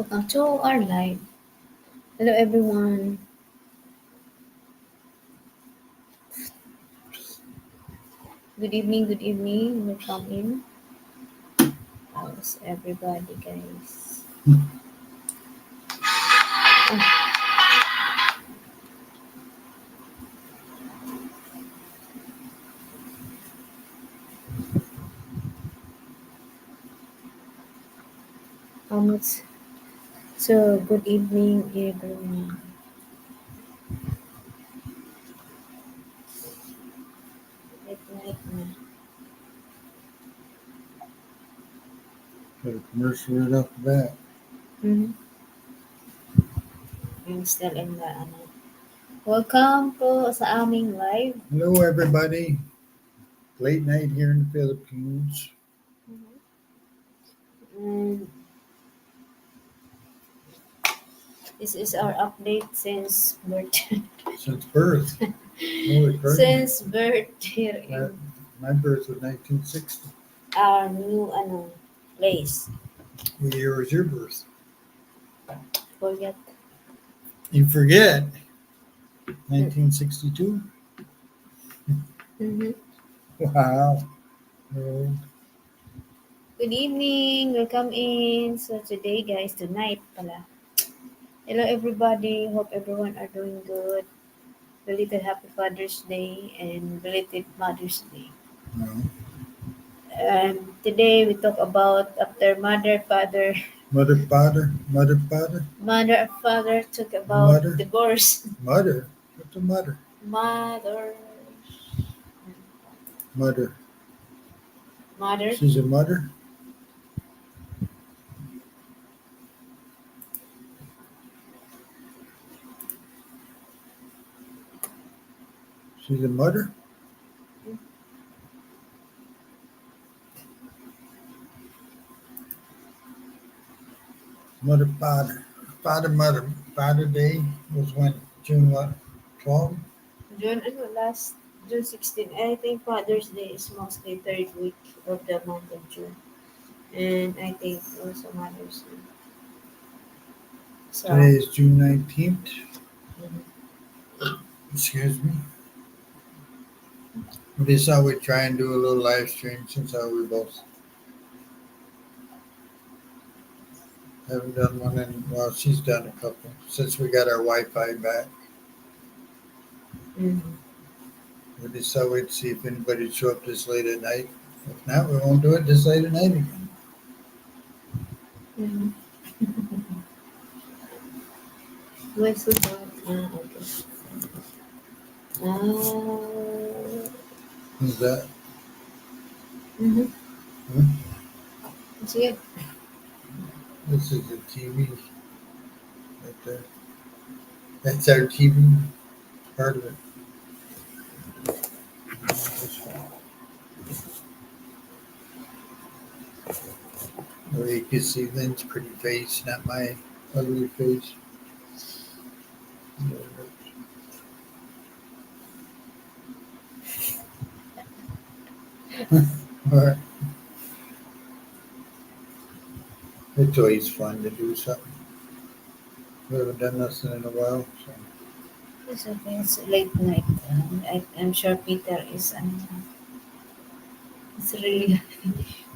Welcome to our live. Hello, everyone. Good evening. Good evening. Welcome in. How's everybody, guys? Oh, how much? So, good evening, everyone. Good night na. Got a commercial right off the bat. Mm-hmm. I'm still in the ano. Welcome po sa aming live. Hello, everybody. Late night here in the Philippines. And this is our update since birth. Since birth. Holy crap. Since birth here My, in my birth was 1960. our new place. What year was your birth? Forget. You forget. 1962? Mm-hmm. Wow. Oh, Good evening. Welcome in. So today, guys, tonight pala. Hello, everybody. Hope everyone are doing good. Belated Happy Father's Day and belated Mother's Day. no. And today we talk about after mother, father, Mother, father, mother, father, mother, father talk about mother, divorce. mother. What's a mother? Mother, Mother. mother. She's a mother? She's a mother? Mother, father. Father, mother. Father Day was when? June what? 12? June last June 16. I think Father's Day is mostly third week of the month of June. And I think also Mother's Day. So, Today is June 19th. mhm. Excuse me. We thought we'd try and do a little live stream since we both haven't done one in, well, she's done a couple since we got our Wi Fi back. Mhm. We decided we'd see if anybody'd show up this late at night. If not, we won't do it this late at night again. Mhm. Where's the part? Okay. Who's that? Mhm. Huh? Sige. This is the TV right there. That's our TV part of it. Where you can see Lynn's pretty face, not my ugly face. Alright. It's always fun to do something. We haven't done nothing in a while, so. It's okay. It's late night. I'm sure Peter is. It's really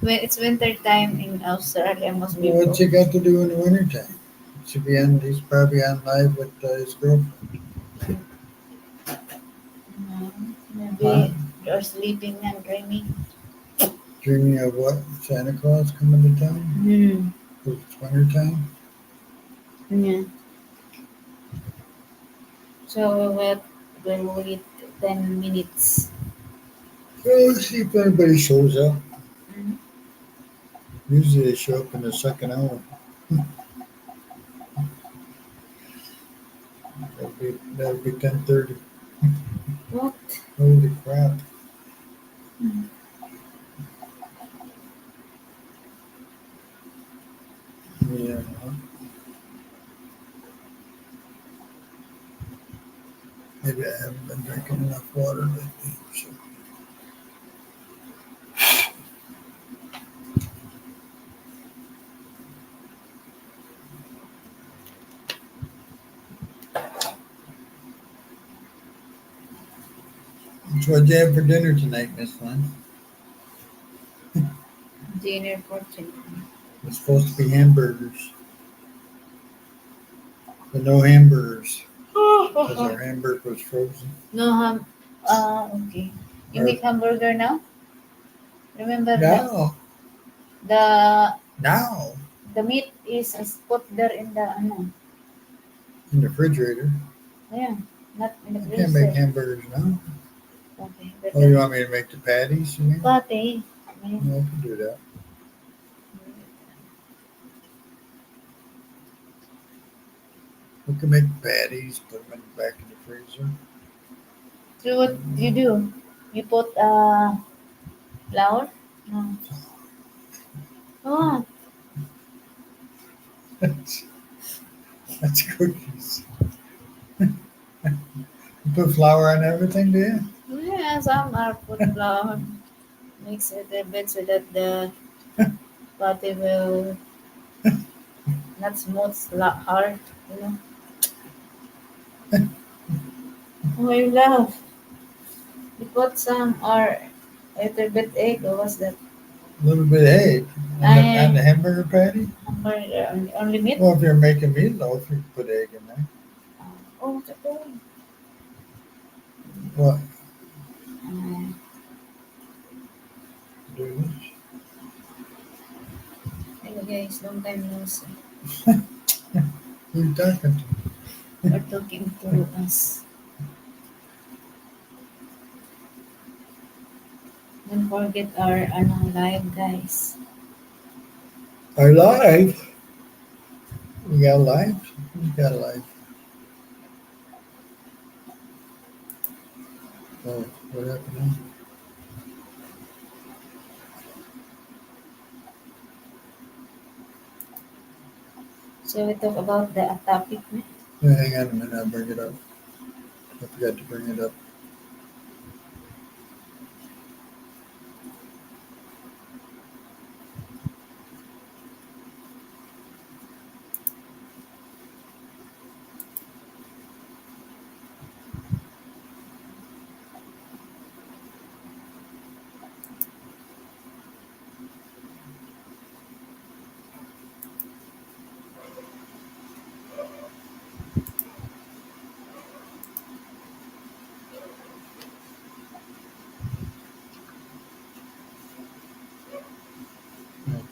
when it's winter time in Australia. Must be Well, what's broke. he got to do in the wintertime? Should be on. He's probably on live with his girlfriend. Huh? Maybe you're sleeping and dreaming. Dreaming of what? Santa Claus coming to town? Hmm. Because it's wintertime. Yeah. So we'll wait 10 minutes. Well, let's see if anybody shows up. Mhm. Usually they show up in the second hour. That'll be 10:30. What? Holy crap! Mhm. Yeah. Maybe I haven't been drinking enough water lately. So. So what'd you have for dinner tonight, Miss Lynn? Dinner for today. It's supposed to be hamburgers, but no hamburgers because our hamburger was frozen. No okay. You Or make hamburger now? Remember that no, the no, the meat is put there in the ano. in the refrigerator. Yeah, not in the I can't make freezer. hamburgers now. Okay, Oh, you better. want me to make the patties? You mean? Pate. Yeah. No, I can do that. We can make patties, put them back in the freezer. So what do you do? You put flour? No. Oh, That's, that's cookies. You put flour on everything, do you? yeah, some are put flour. Mix it a bit so that the pate will not smooth, hard, you know. Oh, you love. You put some or a little bit egg or what's that? A little bit of egg on I the hamburger patty. hamburger only meat. Well, if you're making meatloaf, you can put egg in there. Oh, what's it doing? What? Uh, Do this? Hello guys, long time no see. Who you talking to? Or talking to us. Don't forget our ano, live guys. Our live. We got live. We got live. Oh, what happened now? So we talk about the topic. Na? Hang on a minute. I'll bring it up. I forgot to bring it up. Oh,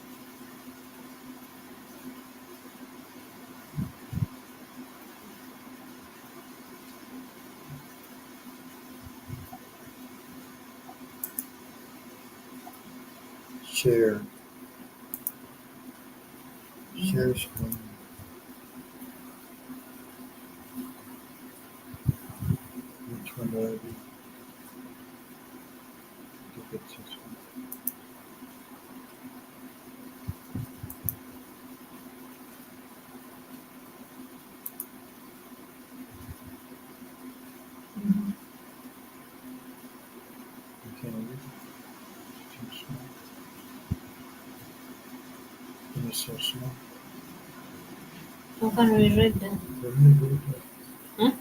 share. Share screen. Which one do I do? I think it's this one. Mhm. I can't read it. It's too small. It is so small. How can we read that? Let me read that. Huh?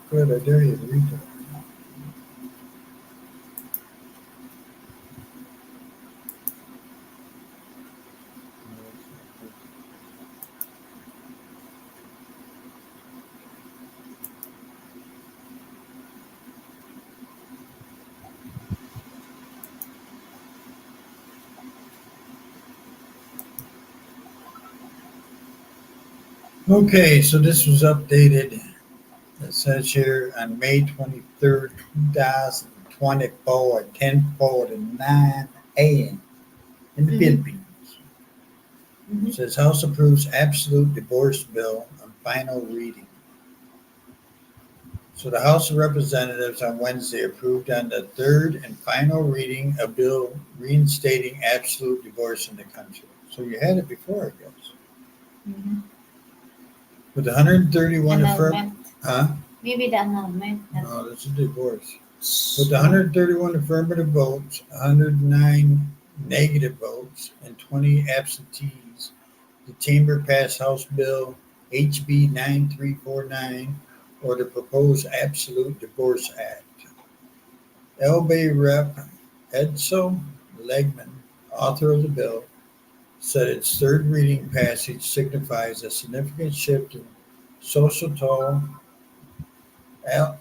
Good, I dare you to read that. No, it's not good. Okay, so this was updated. It says here on May 23rd, 2024 at 10:49 a.m. in the Mm-hmm. Philippines. It Mm-hmm. says House approves absolute divorce bill on final reading. So the House of Representatives on Wednesday approved on the third and final reading a bill reinstating absolute divorce in the country. So you had it before, I guess. Mm-hmm. With 131 affirm, Annulment. huh? Maybe the annulment. That, No, that's a divorce. With so, 131 affirmative votes, 109 negative votes, and 20 absentees, the chamber passed House Bill HB 9349, or the proposed Absolute Divorce Act. LB Rep. Edsel Legman, author of the bill, said its third reading passage signifies a significant shift in societal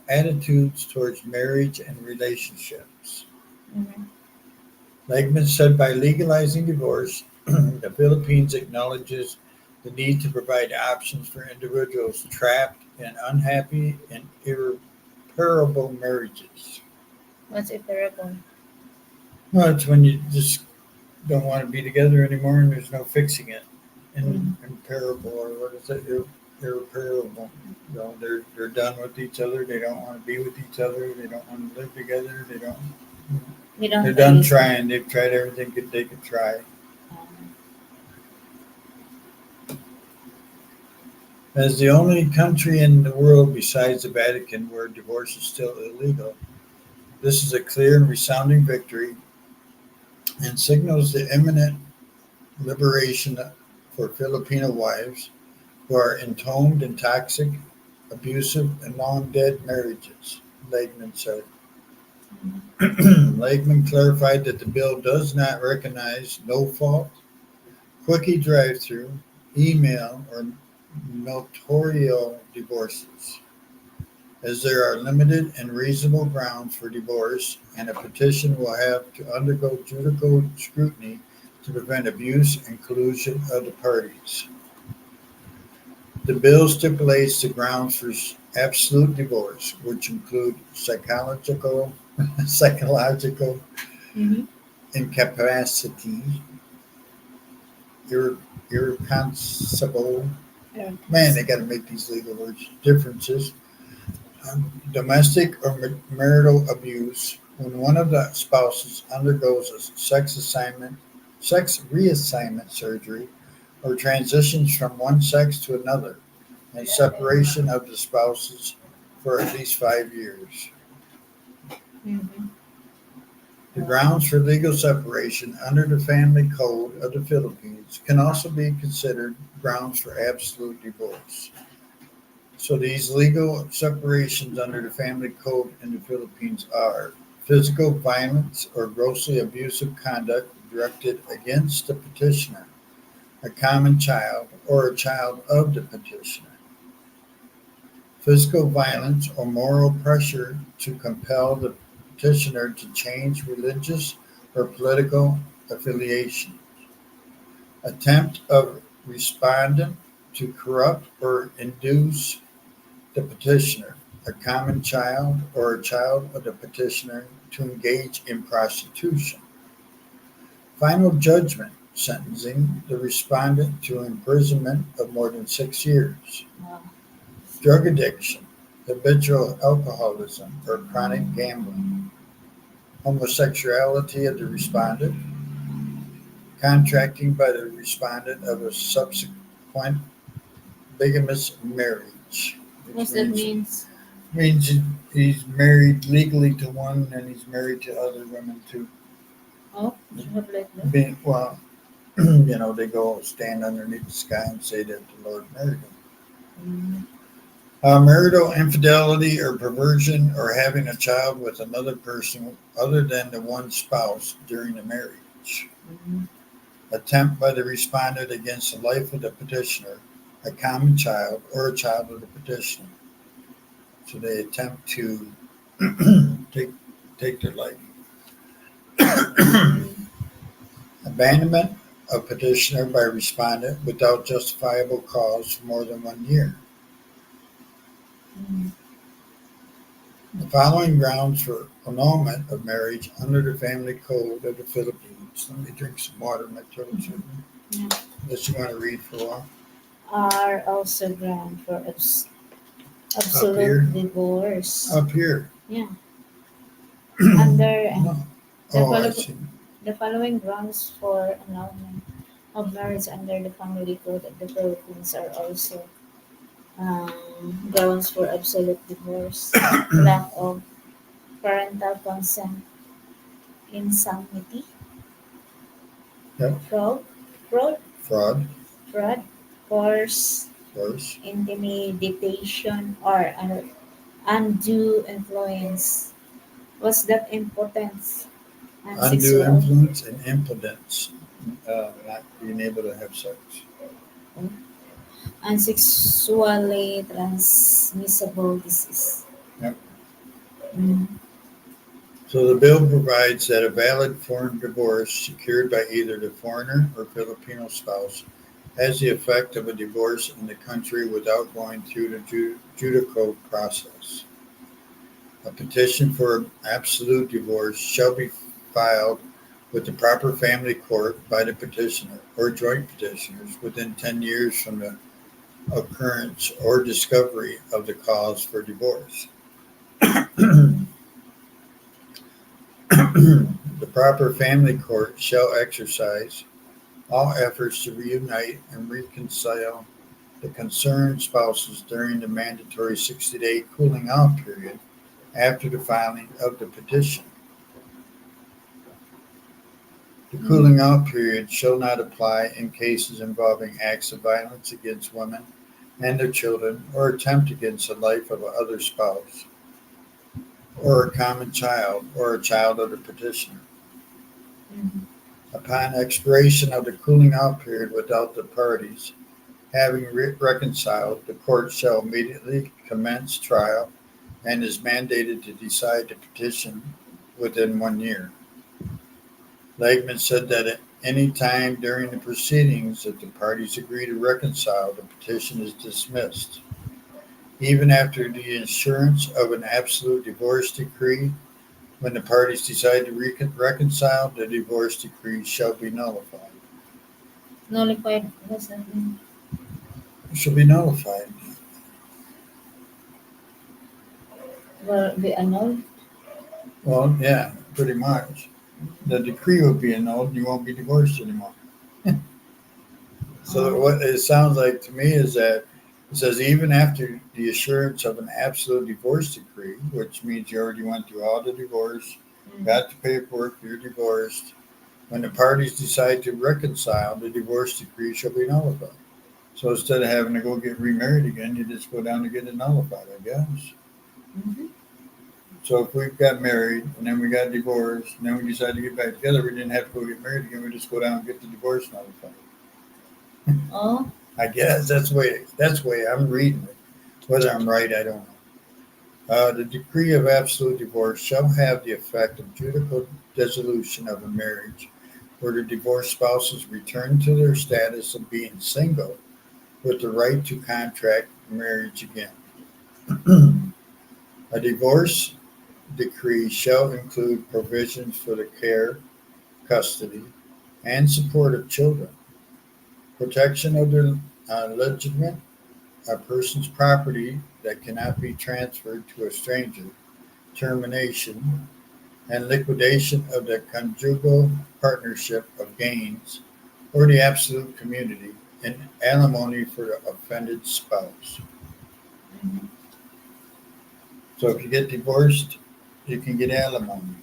attitudes towards marriage and relationships. Mm-hmm. Legman said by legalizing divorce, the Philippines acknowledges the need to provide options for individuals trapped in unhappy and irreparable marriages. What's irreparable? Well, it's when you just don't want to be together anymore and there's no fixing it. Mm. Imparable, or what is it? Irreparable. You know, they're done with each other. They don't want to be with each other. They don't want to live together. They don't. We They're don't done use it. trying. They've tried everything they could try. Um, As the only country in the world besides the Vatican where divorce is still illegal, this is a clear and resounding victory and signals the imminent liberation for Filipino wives who are entombed in toxic, abusive, and long dead marriages, Legman said. mm, Legman clarified that the bill does not recognize no fault, quickie drive through, email, or notarial divorces, as there are limited and reasonable grounds for divorce, and a petition will have to undergo judicial scrutiny to prevent abuse and collusion of the parties. The bill stipulates the grounds for absolute divorce, which include psychological mm-hmm. incapacity, ir- irreconcilable. Man, they Irreconcilable. got to make these legal words. Differences, domestic or marital abuse, when one of the spouses undergoes a sex reassignment surgery, or transitions from one sex to another, and separation of the spouses for at least 5 years. Mm-hmm. The grounds for legal separation under the Family Code of the Philippines can also be considered grounds for absolute divorce. So these legal separations under the Family Code in the Philippines are physical violence or grossly abusive conduct directed against the petitioner, a common child, or a child of the petitioner. Physical violence or moral pressure to compel the petitioner to change religious or political affiliation. Attempt of respondent to corrupt or induce the petitioner, a common child or a child of the petitioner, to engage in prostitution. Final judgment, sentencing the respondent to imprisonment of more than 6 years. Wow. Drug addiction, habitual alcoholism or chronic gambling. Homosexuality of the respondent, contracting by the respondent of a subsequent bigamous marriage, which What's that means means? means he's married legally to one and he's married to other women too. Oh, you have like that. Being well, they go stand underneath the sky and say that the Lord married them. Mm-hmm. Marital infidelity or perversion or having a child with another person other than the one spouse during the marriage. Mm-hmm. Attempt by the respondent against the life of the petitioner, a common child, or a child of the petitioner. So they attempt to take their life. Mm-hmm. Abandonment of petitioner by respondent without justifiable cause for more than 1 year. Mm-hmm. The following grounds for annulment of marriage under the Family Code of the Philippines. Let me drink some water. My throat's hurting. Yeah. Unless you want to read for a while. Are also ground for Up absolute here. divorce. Up here. Yeah. Under No. the Oh, I follow- see. the following grounds for annulment of marriage under the Family Code of the Philippines are also grounds for absolute divorce: lack of parental consent, insanity, Yep. fraud, fraud, Fraud. fraud, force, Force. intimidation, or undue influence. What's that impotence and undue sexual? influence, and impotence, not being able to have sex. And sexually transmissible disease. Yep. Mm. So the bill provides that a valid foreign divorce secured by either the foreigner or Filipino spouse has the effect of a divorce in the country without going through the judicial process. A petition for absolute divorce shall be filed with the proper family court by the petitioner or joint petitioners within 10 years from the occurrence or discovery of the cause for divorce. The proper family court shall exercise all efforts to reunite and reconcile the concerned spouses during the mandatory 60-day cooling off period after the filing of the petition. The Mm. cooling off period shall not apply in cases involving acts of violence against women and their children or attempt against the life of another spouse or a common child or a child of the petitioner. Mm. Upon expiration of the cooling off period without the parties having reconciled, the court shall immediately commence trial and is mandated to decide the petition within 1 year. Legman said that at any time during the proceedings that the parties agree to reconcile, the petition is dismissed. Even after the issuance of an absolute divorce decree, when the parties decide to reconcile, the divorce decree shall be nullified. Nullified. What's that mean? It shall be nullified. Will be annulled. Well, yeah, pretty much. The decree will be annulled and you won't be divorced anymore. So Oh. what it sounds like to me is that it says even after the assurance of an absolute divorce decree, which means you already went through all the divorce, Mm. got the paperwork, you're divorced. When the parties decide to reconcile, the divorce decree shall be nullified. So instead of having to go get remarried again, you just go down to get it nullified, I guess. Mm-hmm. So if we got married and then we got divorced and then we decided to get back together, we didn't have to go get married again. We just go down and get the divorce nullified. Oh. I guess that's the way I'm reading it. Whether I'm right, I don't know. The decree of absolute divorce shall have the effect of judicial dissolution of a marriage, where the divorced spouses return to their status of being single with the right to contract marriage again. A divorce decree shall include provisions for the care, custody, and support of children, protection of their legitimate a person's property that cannot be transferred to a stranger, termination, and liquidation of the conjugal partnership of gains or the absolute community, and alimony for the offended spouse. Mm-hmm. So if you get divorced, you can get alimony.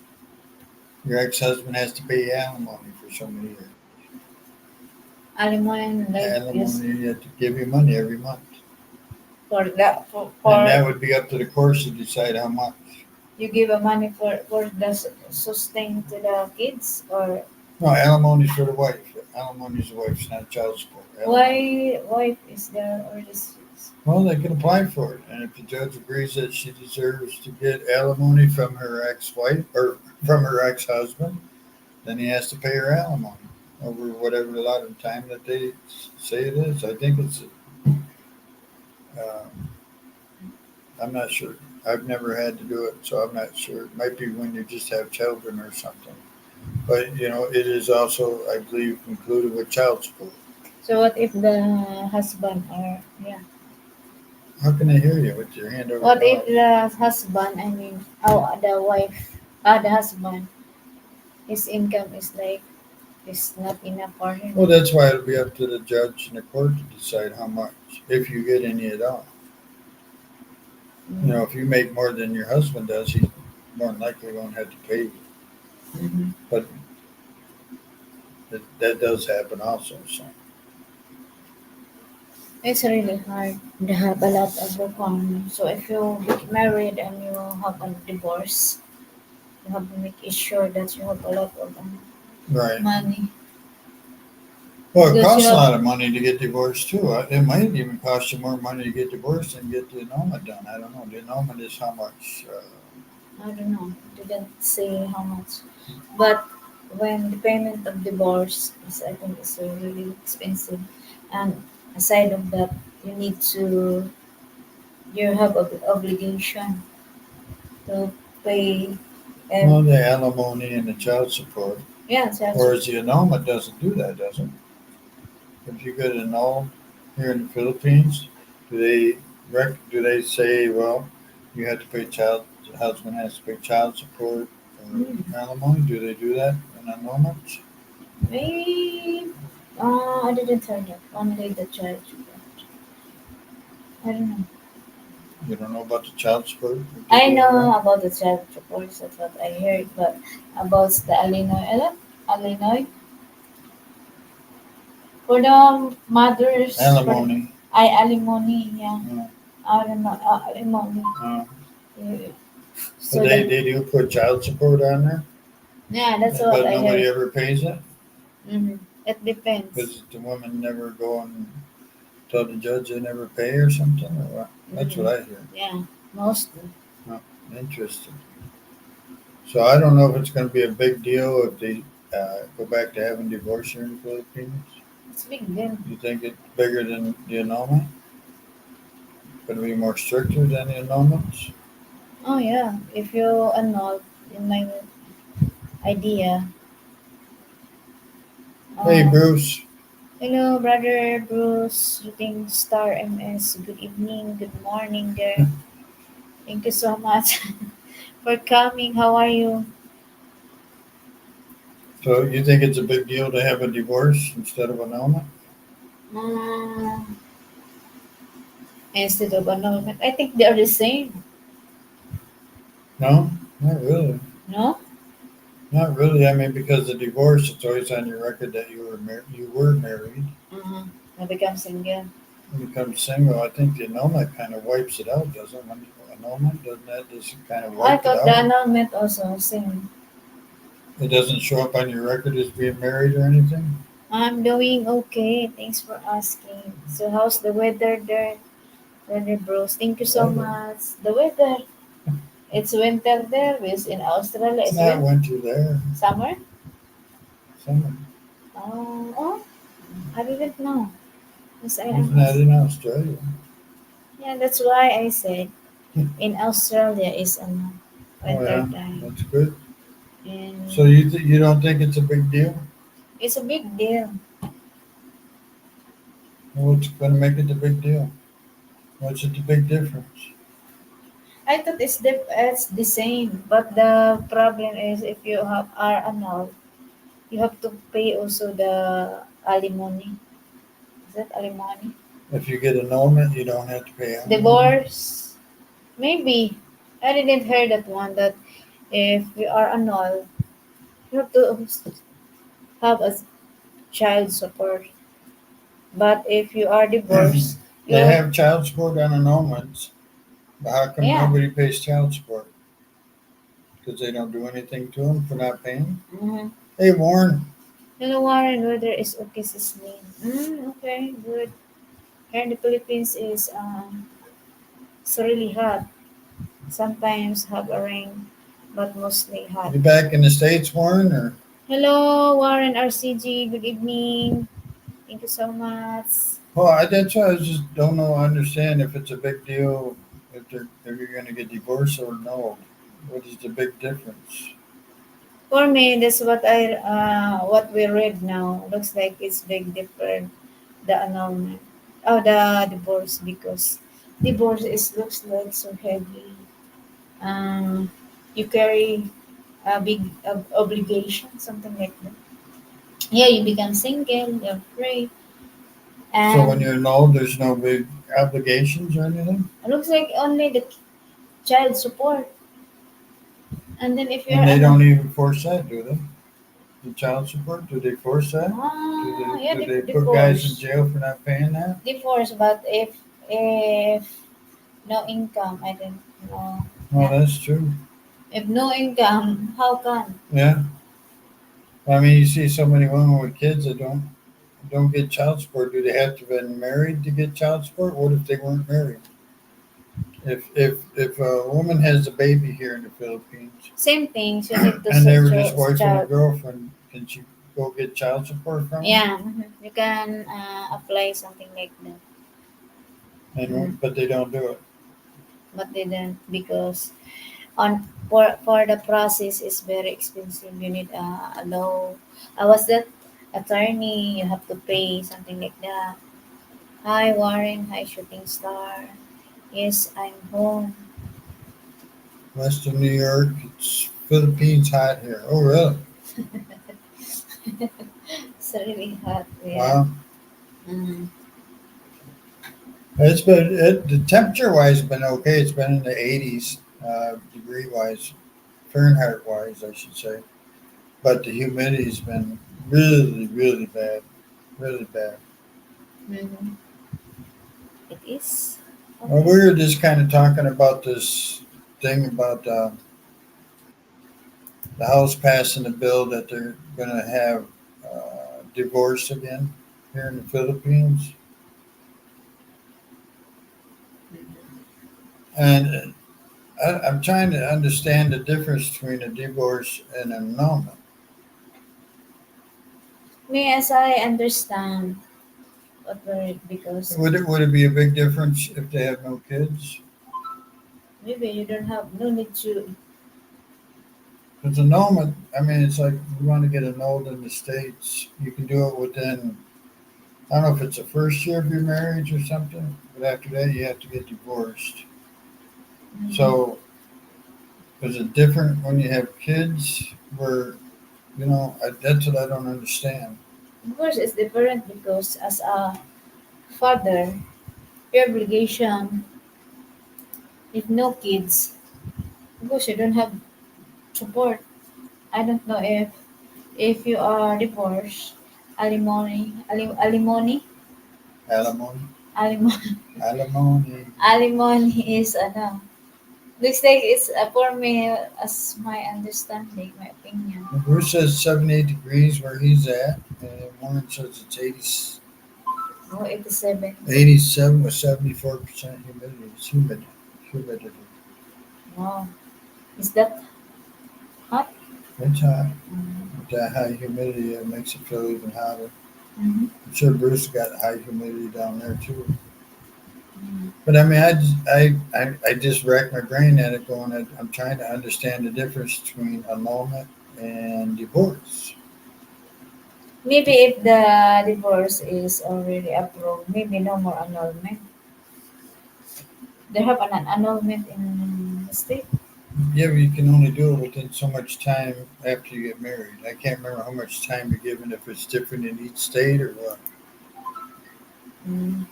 Your ex-husband has to pay alimony for so many years. Alimony like yes Alimony, you have to give you money every month. for that And for that would be up to the courts to decide how much. you give a money for the sustain to the kids or No, alimony is for the wife. Alimony is the wife's, not child support. Alimony. why is there or this? Well, they can apply for it, and if the judge agrees that she deserves to get alimony from her ex-wife or from her ex-husband, then he has to pay her alimony over whatever allotted time that they say it is. I think it's. Um, I'm not sure. I've never had to do it, so I'm not sure. It might be when you just have children or something. But it is also, I believe, included with child support. So what if the husband or yeah? How can I hear you with your hand over What your if mouth? the husband? I mean, oh, the wife, the husband, his income is like is not enough for him. Well, that's why it'll be up to the judge and the court to decide how much, if you get any at all. Mm. If you make more than your husband does, he more than likely won't have to pay you. Mm-hmm. But that does happen also. So, It's really hard. They have a lot of requirements. So if you get married and you have a divorce, You have to make it sure that you have a lot of Right. money Well, it because you costs a have. lot of money to get divorced too. It might even cost you more money to get divorced than get the annulment done. I don't know. The annulment is how much? I don't know. Didn't say how much, but when the payment of divorce is, I think, is really expensive, and aside of that, you need to you have obligation to pay. Well, And the alimony and the child support. yeah, child Whereas support. the annulment doesn't do that, does it? If you get annulled here in the Philippines, do they do they say, well, you have to pay the husband has to pay child support Hmm. or alimony? Do they do that in annulments? Maybe I didn't hear that. Only the child support. I don't know. You don't know about the child support if they I do all that? know about the child support. That's what I heard, but about the Illinois, Illinois for the mothers for the, Alimony. I alimony. Yeah, Uh, I don't know alimony. uh, Yeah. but So the they do put child support on there, yeah, that's what but I nobody heard. ever pays it Mm-hmm. It depends. because the women never go and tell the judge they never pay or something or what? That's what Mm-hmm. I hear. Yeah, mostly. Huh, interesting. So I don't know if it's going to be a big deal if they go back to having divorce here in the Philippines. It's big deal. You think it's bigger than the annulment? Going to be more stricter than the annulments? Oh yeah, if you annul, in my idea. Hey, Um, Bruce. Hello, brother Bruce, shooting star MS. Good evening, good morning there. Thank you so much for coming. How are you? So you think it's a big deal to have a divorce instead of annulment? Um, Instead of annulment, I think they are the same. No, not really. No? Not really. I mean, because the divorce, it's always on your record that you were married. Uh-huh. I become single. When you become single, I think the annulment kind of wipes it out, doesn't it? When you annulment, doesn't that just kind of I wipe it thought the out? annulment also same. It doesn't show up on your record as being married or anything? I'm doing okay. Thanks for asking. So how's the weather there, brother Bruce? Thank you so Weather. much. The weather. It's winter there. Because in Australia, It's it's not winter there. summer. Summer. Oh, I didn't know. Yes, I It's am. not in Australia. Yeah, that's why I said in Australia is Oh winter yeah, time, that's good. So and you don't think it's a big deal? it's a big deal. Well, what's going to make it a big deal? What's it the big difference? I thought it's the same, but the problem is if you are annulled, you have to pay also the alimony. Is that alimony? If you get annulment, you don't have to pay alimony. Divorce? Maybe. I didn't hear that one. That if you are annulled, you have to have a child support. But if you are divorced, They you have child support on annulments, but how come yeah. nobody pays child support? Because they don't do anything to them for not paying? Mm-hmm. Hey, Warren. Hello, Warren. Weather is okay, Sislin. Okay, good. Here in the Philippines is it's really hot. Sometimes have a rain, but mostly hot. You back in the States, Warren? Or Hello, Warren RCG. Good evening. Thank you so much. well, that's why I just don't know. Understand if it's a big deal if you're going to get divorced or no. What is the big difference? For me, that's what we read now. Looks like it's big different the annulment. Oh, the divorce because divorce is looks like so heavy. Um, you carry a big obligation, something like that. Yeah, you become single, you're free, So when and you're annulled, there's no big obligations or anything, it looks like only the child support. And then if you're and they an don't even force that, do they? The child support? Do they force that? yeah, Do they put guys in divorce, jail for not paying that? divorce. But if no income, I don't know. Well, Not that's true. If no income, how can? Yeah. I mean, you see so many women with kids that don't get child support. Do they have to have been married to get child support? What if they weren't married? If a woman has a baby here in the Philippines Same thing. You need to and they were just search boyfriend and child. girlfriend, can she go get child support from them? Yeah, you can apply something like that. And Mhm. but they don't do it. But they don't because for the process is very expensive. You need a law. I was that attorney. You have to pay something like that. Hi Warren. Hi Shooting Star. Yes, I'm home. Western New York, it's Philippines hot here. Oh, really? It's really hot. Yeah. Wow. Mm. The temperature wise been okay. It's been in the 80s, degree wise, Fahrenheit wise, I should say. But the humidity's been really, really bad, really bad. Mm-hmm. It is Well, okay. we were just kind of talking about this thing about the House passing a bill that they're going to have divorce again here in the Philippines, and I'm trying to understand the difference between a divorce and an annulment. Me, as I understand, what were because Would it be a big difference if they have no kids? maybe you don't have no need to. Because annulment, I mean, it's like you want to get annulled in the states, you can do it within. I don't know if it's the first year of your marriage or something, but after that you have to get divorced. Mhm. So is it different when you have kids? Where that's what I don't understand. Of course, it's different because as a father, your obligation, if no kids, of course you don't have support. I don't know if you are divorced, alimony, Alimony, alimony, alimony. alimony is ano. Looks like it's for me as my understanding, my opinion. Well, Bruce says 78 degrees where he's at, and Warren says it's Oh, 87. 87 with 74% humidity. It's humidity. Wow. Is that hot? It's hot. Mm-hmm. With that high humidity, it makes it feel even hotter. Mm-hmm. I'm sure Bruce got high humidity down there too. But I mean, I just racked my brain at it, going, I'm trying to understand the difference between annulment and divorce. Maybe if the divorce is already approved, maybe no more annulment. They have an annulment in the state. Yeah, but you can only do it within so much time after you get married. I can't remember how much time you're given, if it's different in each state or what. Mm.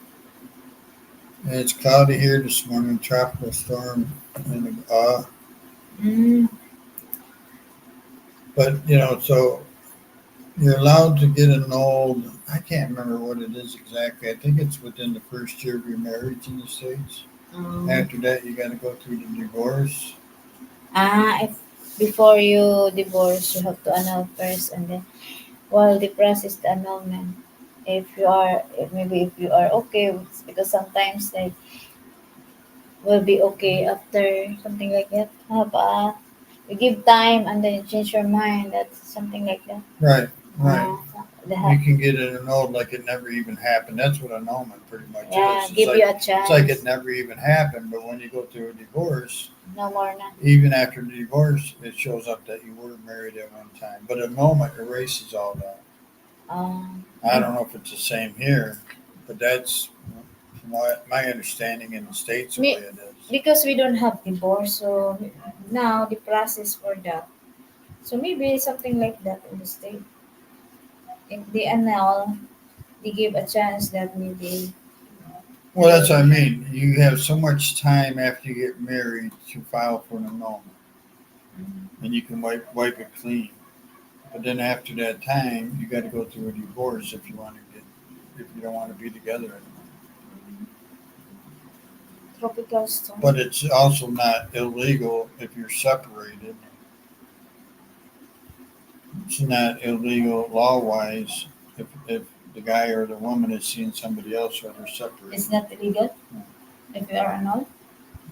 And it's cloudy here this morning, tropical storm, and Mm. but so you're allowed to get annulled. I can't remember what it is exactly. I think it's within the first year of your marriage in the states. Um, After that, you got to go through the divorce. if before you divorce, you have to annul first, and then while the process the annulment. If maybe if you are okay, because sometimes like will be okay after something like that. Have you give time and then you change your mind. That's something like that. Right, right. The You can get it annulled like it never even happened. That's what annulment pretty much yeah, is. give you a It's like it chance. never even happened. But when you go through a divorce, No more na. even after the divorce, it shows up that you were married at one time. But annulment erases all that. I Be- don't know if it's the same here, but that's from my understanding in the states the way me, it is. because we don't have divorce, so now the process for that. So maybe something like that in the state. If they annul, they give a chance that maybe Well, that's what I mean. You have so much time after you get married to file for an annulment, and you can wipe it clean. But then after that time, you got to go through a divorce if you don't want to be together anymore. tropical storm. but it's also not illegal if you're separated. It's not illegal law wise if the guy or the woman is seeing somebody else or they're separated. It's not illegal if you are annulled.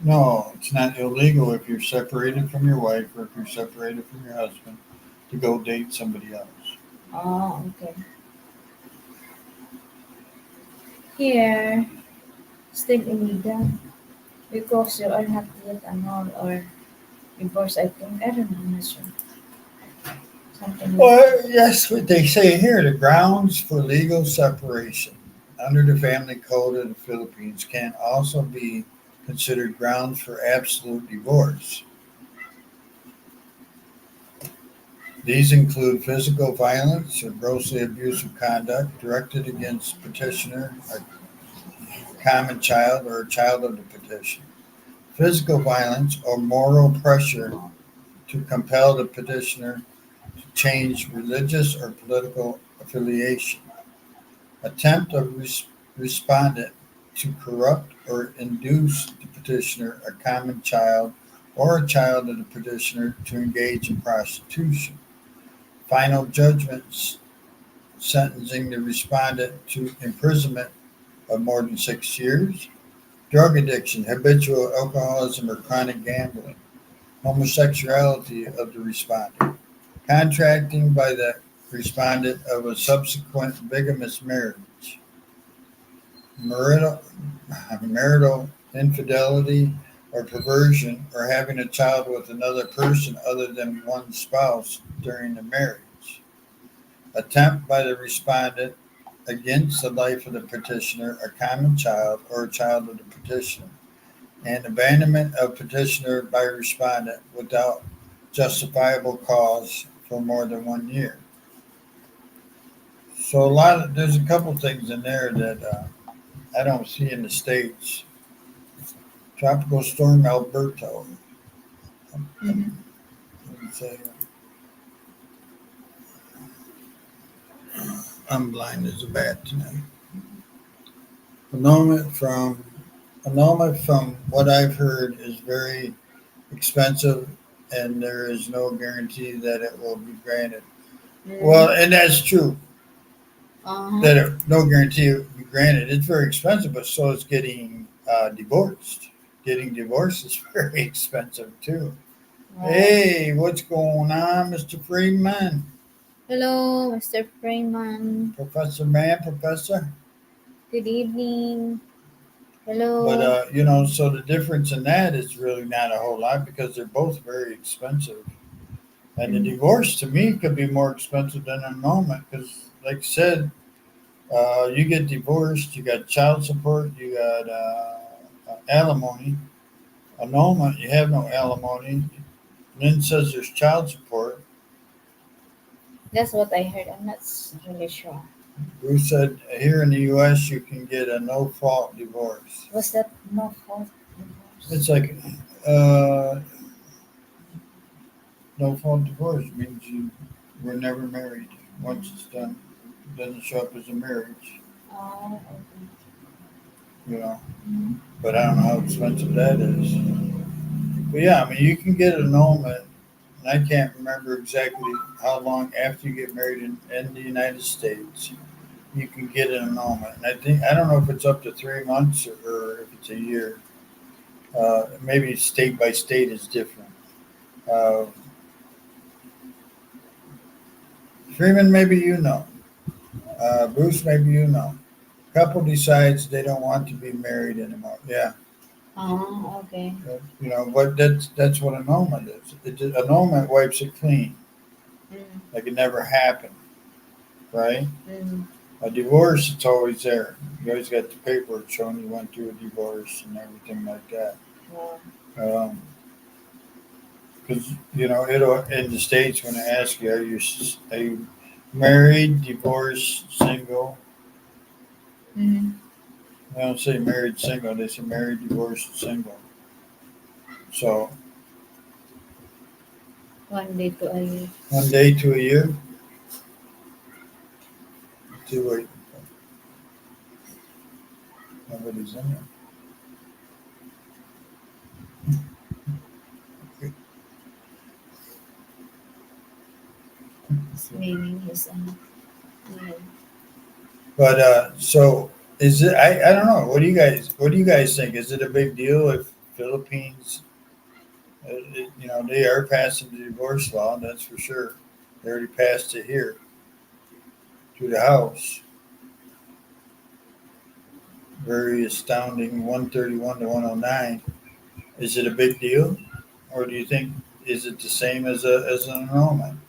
No, it's not illegal if you're separated from your wife or if you're separated from your husband to go date somebody else. Oh, okay. Here, still illegal because you are not yet annulled or divorced. I think I don't know. I'm not sure. Something like that. Well, yes, what they say here, the grounds for legal separation under the family code of the Philippines can also be considered grounds for absolute divorce. These include physical violence or grossly abusive conduct directed against petitioner, a common child, or a child of the petitioner. Physical violence or moral pressure to compel the petitioner to change religious or political affiliation. Attempt of respondent to corrupt or induce the petitioner, a common child, or a child of the petitioner to engage in prostitution. Final judgments sentencing the respondent to imprisonment of more than 6 years. Drug addiction, habitual alcoholism, or chronic gambling. Homosexuality of the respondent. Contracting by the respondent of a subsequent bigamous marriage. Marital, marital infidelity or perversion, or having a child with another person other than one spouse during the marriage. Attempt by the respondent against the life of the petitioner, a common child, or a child of the petitioner, and abandonment of petitioner by respondent without justifiable cause for more than 1 year. So there's a couple things in there that I don't see in the states. Tropical storm Alberto. Mm-hmm. Let me say, I'm blind as a bat tonight. Annulment from annulment from what I've heard is very expensive, and there is no guarantee that it will be granted. Well, Mm-hmm. and that's true. Uh-huh. That no guarantee it will be granted. It's very expensive, but so is getting divorced. Getting divorced is very expensive too. Wow. Hey, what's going on, Mr. Freeman? Hello, Mr. Freeman. Professor Man, Professor. Good evening. But Hello. so the difference in that is really not a whole lot because they're both very expensive. And the Mm-hmm. divorce to me could be more expensive than annulment because, like I said, you get divorced, you got child support, you got alimony. Annulment, you have no alimony. Then says there's child support. That's what I heard. I'm not really sure. Bruce said here in the U.S. you can get a no fault divorce. Was that no fault divorce? It's like uh, no fault divorce means you were never married. Once it's done, it doesn't show up as a marriage, Oh, okay. you know. Mm-hmm. But I don't know how expensive that is. But yeah, I mean, you can get an annulment, and I can't remember exactly how long after you get married in the United States you can get an annulment. And I don't know if it's up to 3 months or if it's a year. Maybe state by state is different. Uh, Freeman, maybe you know. Bruce, maybe you know. Couple decides they don't want to be married anymore. Yeah, Oh, okay. but that's what annulment is. Annulment wipes it clean, Mm-hmm. like it never happened, right? Mm-hmm. A divorce, it's always there. You always got the paperwork showing you went through a divorce and everything like that. Wow. Because it'll in the states when they ask you, are you married, divorced, single? Mm-hmm. They don't say married, single. They say married, divorced, single. So One day to a year. 1 day to a year. To wait, nobody's in there. his will. But so is it? I don't know. What do you guys think? Is it a big deal if Philippines, they are passing the divorce law? That's for sure. They already passed it here through the House. Very astounding, 131 to 109. Is it a big deal, or do you think is it the same as an annulment?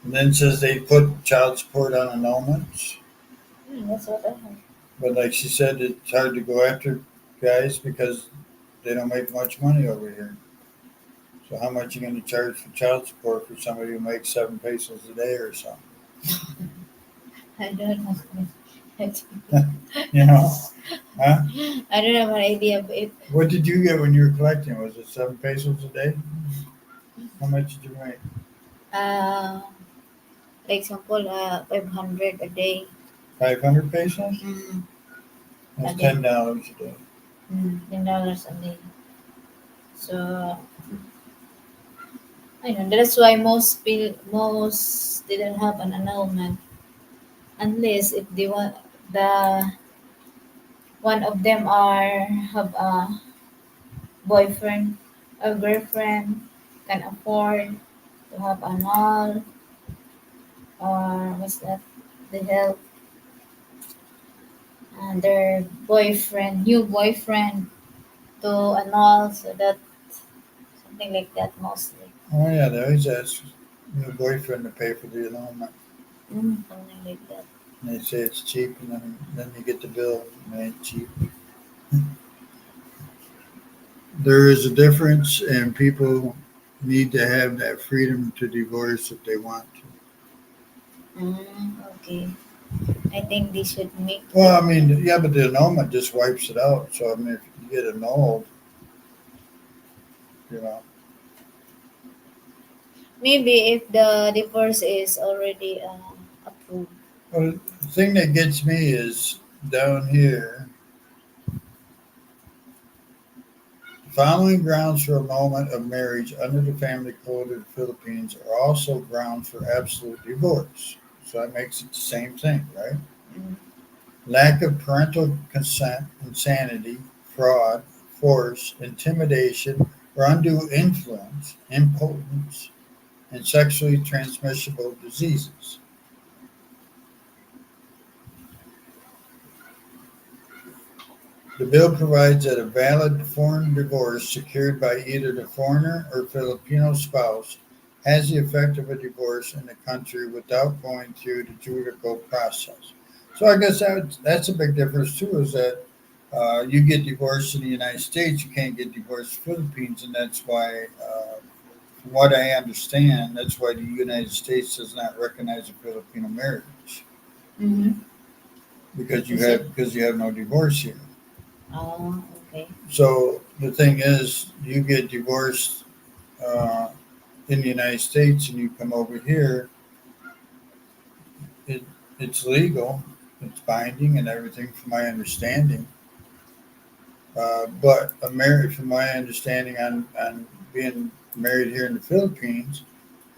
And then it says they put child support on annulments, That's what I have. but like she said, it's hard to go after guys because they don't make much money over here. So how much are you going to charge for child support for somebody who makes 7 pesos a day or something? I don't know. You know, huh? I don't have an idea, but What did you get when you were collecting? Was it 7 pesos a day? How much did you make? uh, like example, 500 a day. 500 pesos? Mm, a That's day. $10 a day. $10 a day. So I know that's why most didn't have an annulment unless if they want the one of them are have a boyfriend or girlfriend can afford to have annul or what's that the help and their new boyfriend to annul so that something like that mostly. Oh yeah, they always ask your boyfriend to pay for the annulment. Something like that. And they say it's cheap, and then you get the bill, and it ain't cheap. There is a difference, and people need to have that freedom to divorce if they want to. Okay. I think they should make it. Well, I mean, yeah, but the annulment just wipes it out. So I mean, if you get annulled, you know. Maybe if the divorce is already approved. Well, the thing that gets me is down here. The following grounds for annulment of marriage under the Family Code of the Philippines are also grounds for absolute divorce. So that makes it the same thing, right? Mm. Lack of parental consent, insanity, fraud, force, intimidation, or undue influence, impotence, and sexually transmissible diseases. The bill provides that a valid foreign divorce secured by either the foreigner or Filipino spouse has the effect of a divorce in the country without going through the judicial process. So I guess that's a big difference too. Is that you get divorced in the United States, you can't get divorced in the Philippines, and that's why, from what I understand, that's why the United States does not recognize a Filipino marriage Mm-hmm. Is it? because you have no divorce here. Oh, okay. So the thing is, you get divorced uh, in the United States and you come over here, it, it's legal, it's binding and everything, from my understanding. But a marriage, from my understanding on being married here in the Philippines,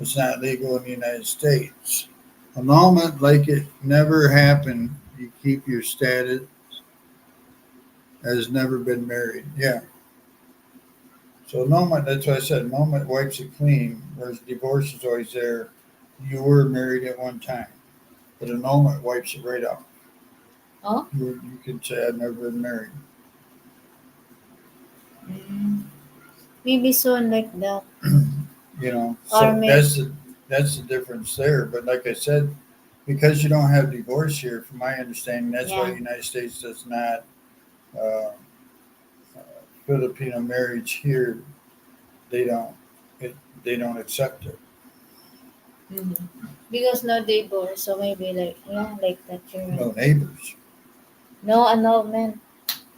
it's not legal in the United States. Annulment, like it never happened, you keep your status as never been married. Yeah. So annulment, that's why I said annulment wipes it clean, whereas divorce is always there. You were married at one time, but annulment wipes it right off. Oh, You could say I've never been married. mm. Maybe soon like that. Or So maybe, that's the difference there. But like I said, because you don't have divorce here, from my understanding, that's why yeah. the United States does not uh, Filipino marriage here. They don't it, they don't accept it. Mm-hmm. Because no divorce, so maybe like yeah, like that. You're right. No neighbors. No annulment.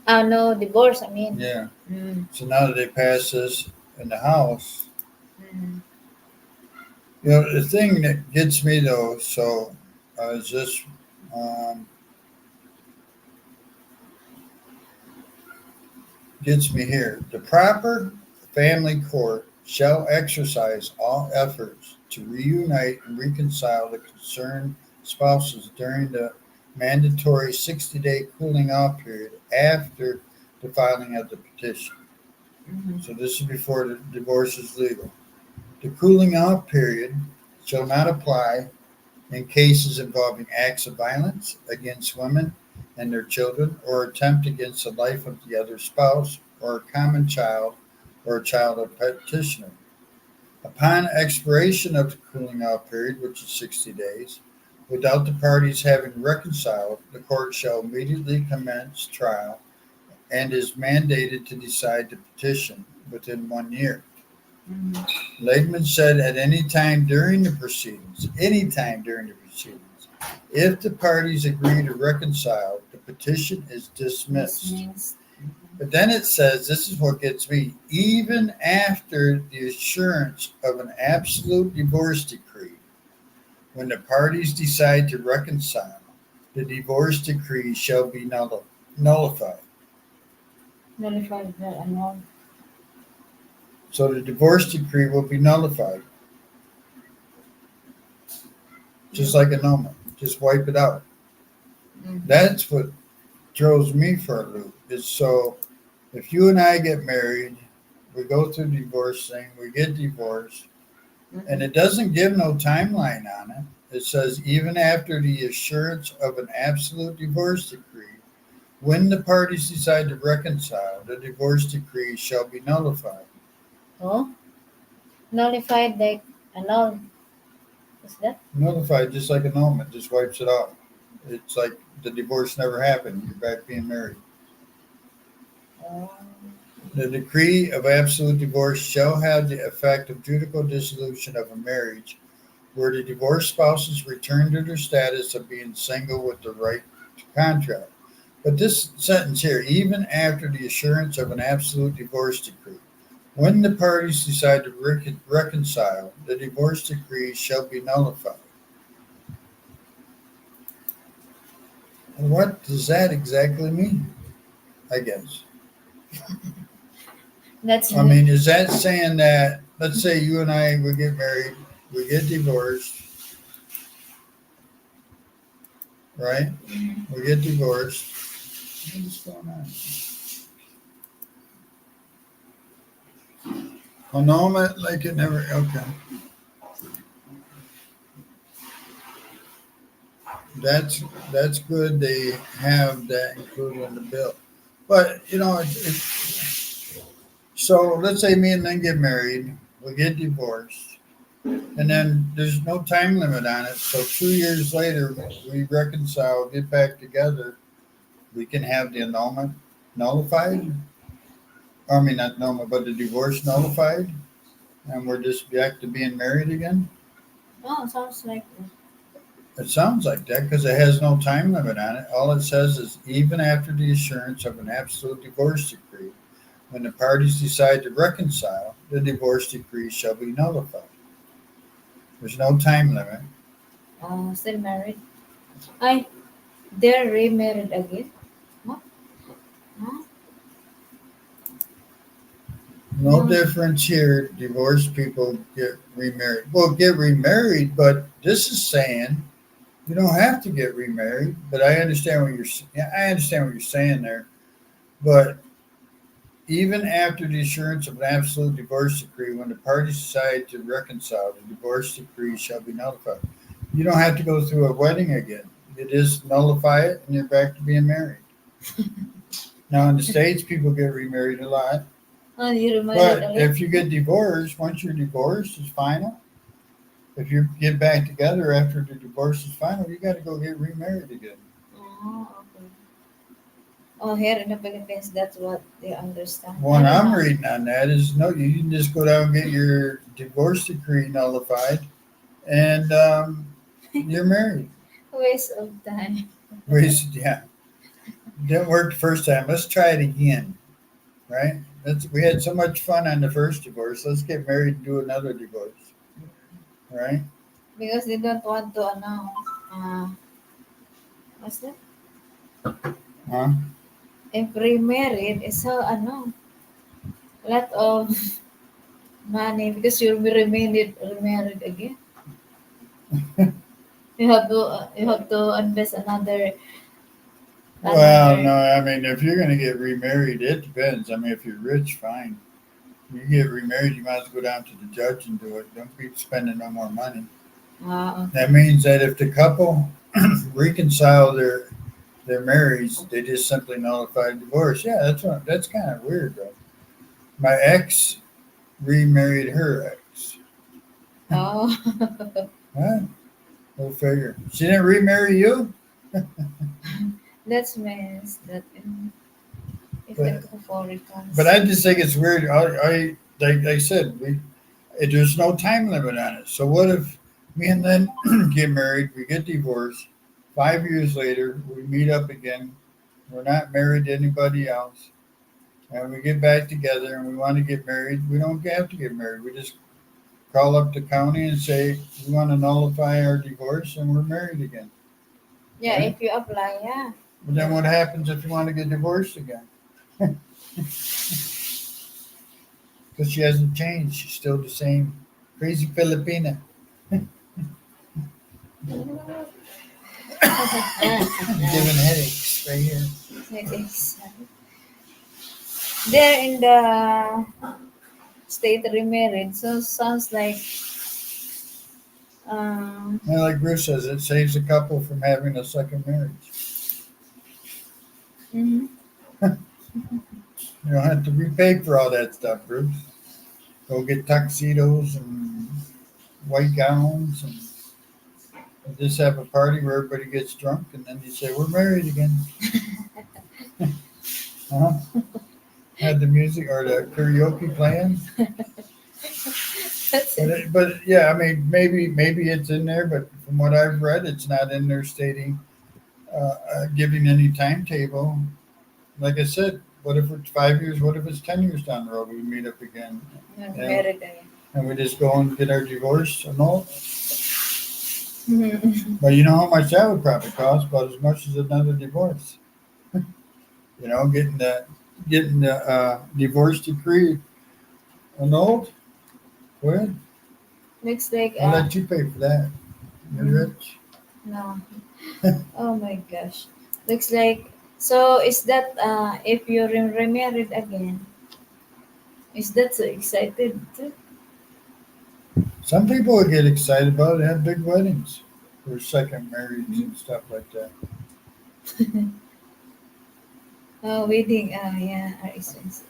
No divorce. I mean. Yeah. Mm. So now that they pass this in the House, Mm. the thing that gets me though, so is this um, gets me here. The proper family court shall exercise all efforts to reunite and reconcile the concerned spouses during the mandatory 60-day cooling off period after the filing of the petition. Mm-hmm. So this is before the divorce is legal. The cooling off period shall not apply in cases involving acts of violence against women and their children, or attempt against the life of the other spouse, or a common child, or a child of petitioner. Upon expiration of the cooling off period, which is 60 days, without the parties having reconciled, the court shall immediately commence trial and is mandated to decide the petition within 1 year. Mm-hmm. Laidman said at any time during the proceedings, if the parties agree to reconcile, the petition is dismissed. Dismissed. But then it says, this is what gets me, even after the assurance of an absolute divorce decree, when the parties decide to reconcile, the divorce decree shall be nullified. Nullified the annul. So the divorce decree will be nullified, just like annulment. Just wipe it out. Mm-hmm. That's what throws me for a loop. Is so if you and I get married, we go through the divorce thing, we get divorced, and it doesn't give no timeline on it. It says even after the assurance of an absolute divorce decree, when the parties decide to reconcile, the divorce decree shall be nullified. Oh, nullified like annul. Is that? Nullified just like annulment, just wipes it off. It's like the divorce never happened. You're back being married. Oh. The decree of absolute divorce shall have the effect of judicial dissolution of a marriage where the divorced spouses return to their status of being single with the right to contract. But this sentence here, even after the assurance of an absolute divorce decree, when the parties decide to reconcile, the divorce decree shall be nullified. And what does that exactly mean? I guess. That's I mean, is that saying that, let's say you and I, we get married, we get divorced, right? We get divorced. What is going on? Annulment, like it never, okay. That's that's good. They have that included in the bill. But, so let's say me and then get married, we get divorced, and then there's no time limit on it. So 2 years later, we reconcile, get back together, we can have the annulment nullified. I mean, not annulment, but the divorce nullified, and we're just back to being married again. oh, sounds like It sounds like that because it has no time limit on it. All it says is even after the assurance of an absolute divorce decree, when the parties decide to reconcile, the divorce decree shall be nullified. There's no time limit. still married. I they're remarried again. What? Huh? No No. difference here. Divorced people get remarried. Well, get remarried, but this is saying you don't have to get remarried. But I understand what yeah, I understand what you're saying there. But even after the assurance of an absolute divorce decree, when the parties decide to reconcile, the divorce decree shall be nullified. You don't have to go through a wedding again. You just nullify it and you're back to being married. Now, in the States, people get remarried a lot. Oh, you remarried But again? if you get divorced, once you're divorced, it's final. If you get back together after the divorce is final, you got to go get remarried again. Oh, okay. Oh, here in the Philippines, that's what they understand. I What don't I'm know. reading on that is no, you can just go down and get your divorce decree nullified, and you're married. Waste of time. Yeah, didn't work the first time. Let's try it again, right? We had so much fun on the first divorce. Let's get married and do another divorce, right? Because they don't want to ano, what's that? Huh? If remarried, it's so ano, a lot of money because you'll be remarried again. You have to invest Well, another. no, I mean, if you're going to get remarried, it depends. I mean, if you're rich, fine. You get remarried, you might as well go down to the judge and do it. Don't be spending no more money. Okay. That means that if the couple reconcile their marriage, they just simply nullify divorce. Yeah, that's kind of weird, though. My ex remarried her ex. Oh, Huh? Go figure. She didn't remarry you, that's means that if the but couple but I reconcile. just think it's weird. I like I said, there's no time limit on it. So what if me and Lynn get married, we get divorced, 5 years later we meet up again. We're not married to anybody else, and we get back together and we want to get married. We don't have to get married. We just call up the county and say we want to nullify our divorce and we're married again, Yeah, right? if you apply, yeah. But then what happens if you want to get divorced again? Because she hasn't changed. She's still the same crazy Filipina. Giving headaches right here. It is. They're in the state remarried, so sounds like um. And like Bruce says, it saves a couple from having a second marriage. Mhm. You don't have to repay for all that stuff, Bruce. Go get tuxedos and white gowns and just have a party where everybody gets drunk and then you say, we're married again. Huh? Had the music or the karaoke playing. That's But, it. but yeah, I mean, maybe it's in there, but from what I've read, it's not in there stating giving any timetable. Like I said, what if it's 5 years? What if it's 10 years down the road? We meet up again, Yeah, and married again. and we just go and get our divorce and all. Mhm. But you know how much that would probably cost? About as much as another divorce. You know, getting the divorce decree annulled. Go ahead. Looks like I'll let you pay for that. You're mhm. rich. No. Oh my gosh. Looks like so is that if you're remarried again, is that so excited too? Some people would get excited about it and have big weddings for second marriage Mhm. and stuff like that. Wedding, yeah, are expensive.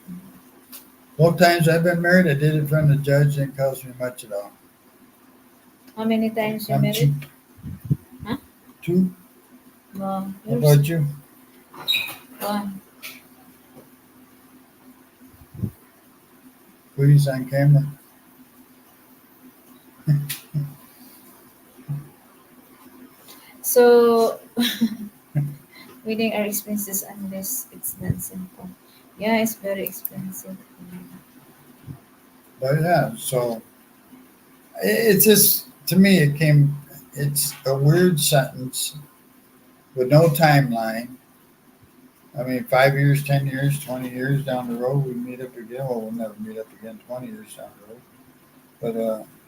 Both times I've been married, I did it in front of the judge. Didn't cost me much at all. How many times you I'm married? cheap Huh? too. No, How yours about you? one. Please on camera. So wedding are expenses unless it's not simple. Yeah, it's very expensive. But yeah, so it's just to me it came. It's a weird sentence with no timeline. I mean, 5 years, 10 years, 20 years down the road, we meet up again. Well, we'll never meet up again. 20 years down the road,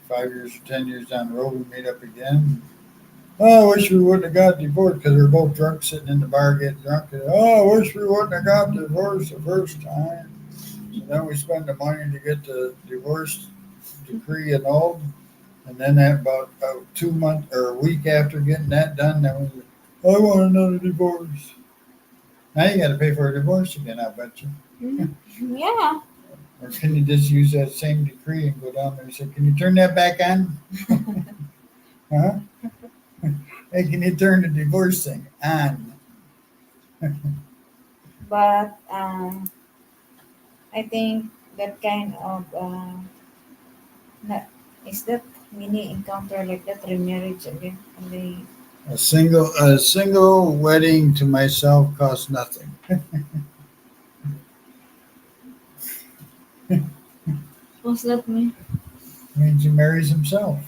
but 5 years or 10 years down the road, we meet up again. Oh, I wish we wouldn't have got divorced because we were both drunk, sitting in the bar getting drunk. And, oh, I wish we wouldn't have got divorced the first time. So then we spend the money to get the divorce decree annulled, and then that about 2 months or a week after getting that done, then we, I want another divorce. Now you got to pay for a divorce again, I bet you. Mhm. Yeah. Or can you just use that same decree and go down there and say, "Can you turn that back on? Huh? Hey, can you turn the divorce thing on?" But I think that kind of not, is that mini encounter like that remarriage again and they A single wedding to myself costs nothing. what's that mean? Means he marries himself.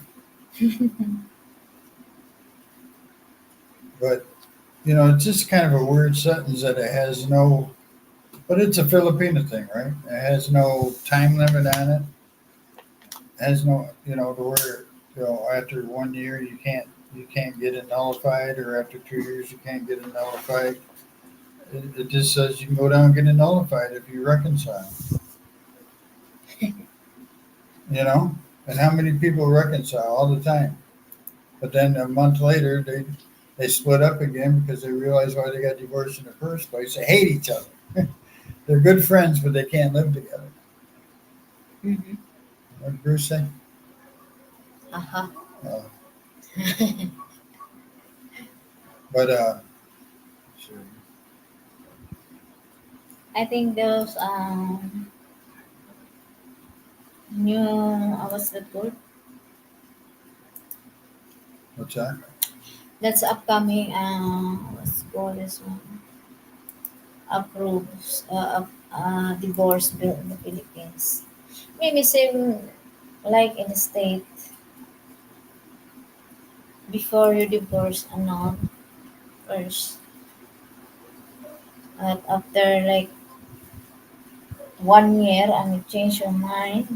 But it's just kind of a weird sentence that it has no. But it's a Filipino thing, right? It has no time limit on it. has no, to where, after 1 year you can't get it nullified, or after 2 years you can't get it nullified. It just says you can go down and get it nullified if you reconcile. You know, and how many people reconcile all the time? But then a month later, they split up again because they realize why they got divorced in the first place. They hate each other. They're good friends, but they can't live together. Mm-hmm. What did Bruce say? Uh-huh. Uh, but so I think those new what's that called? what's that? That's upcoming what's it called this one? Approves divorce bill in the Philippines. Maybe same like in the state before you divorce annul first. And after like 1 year and you change your mind,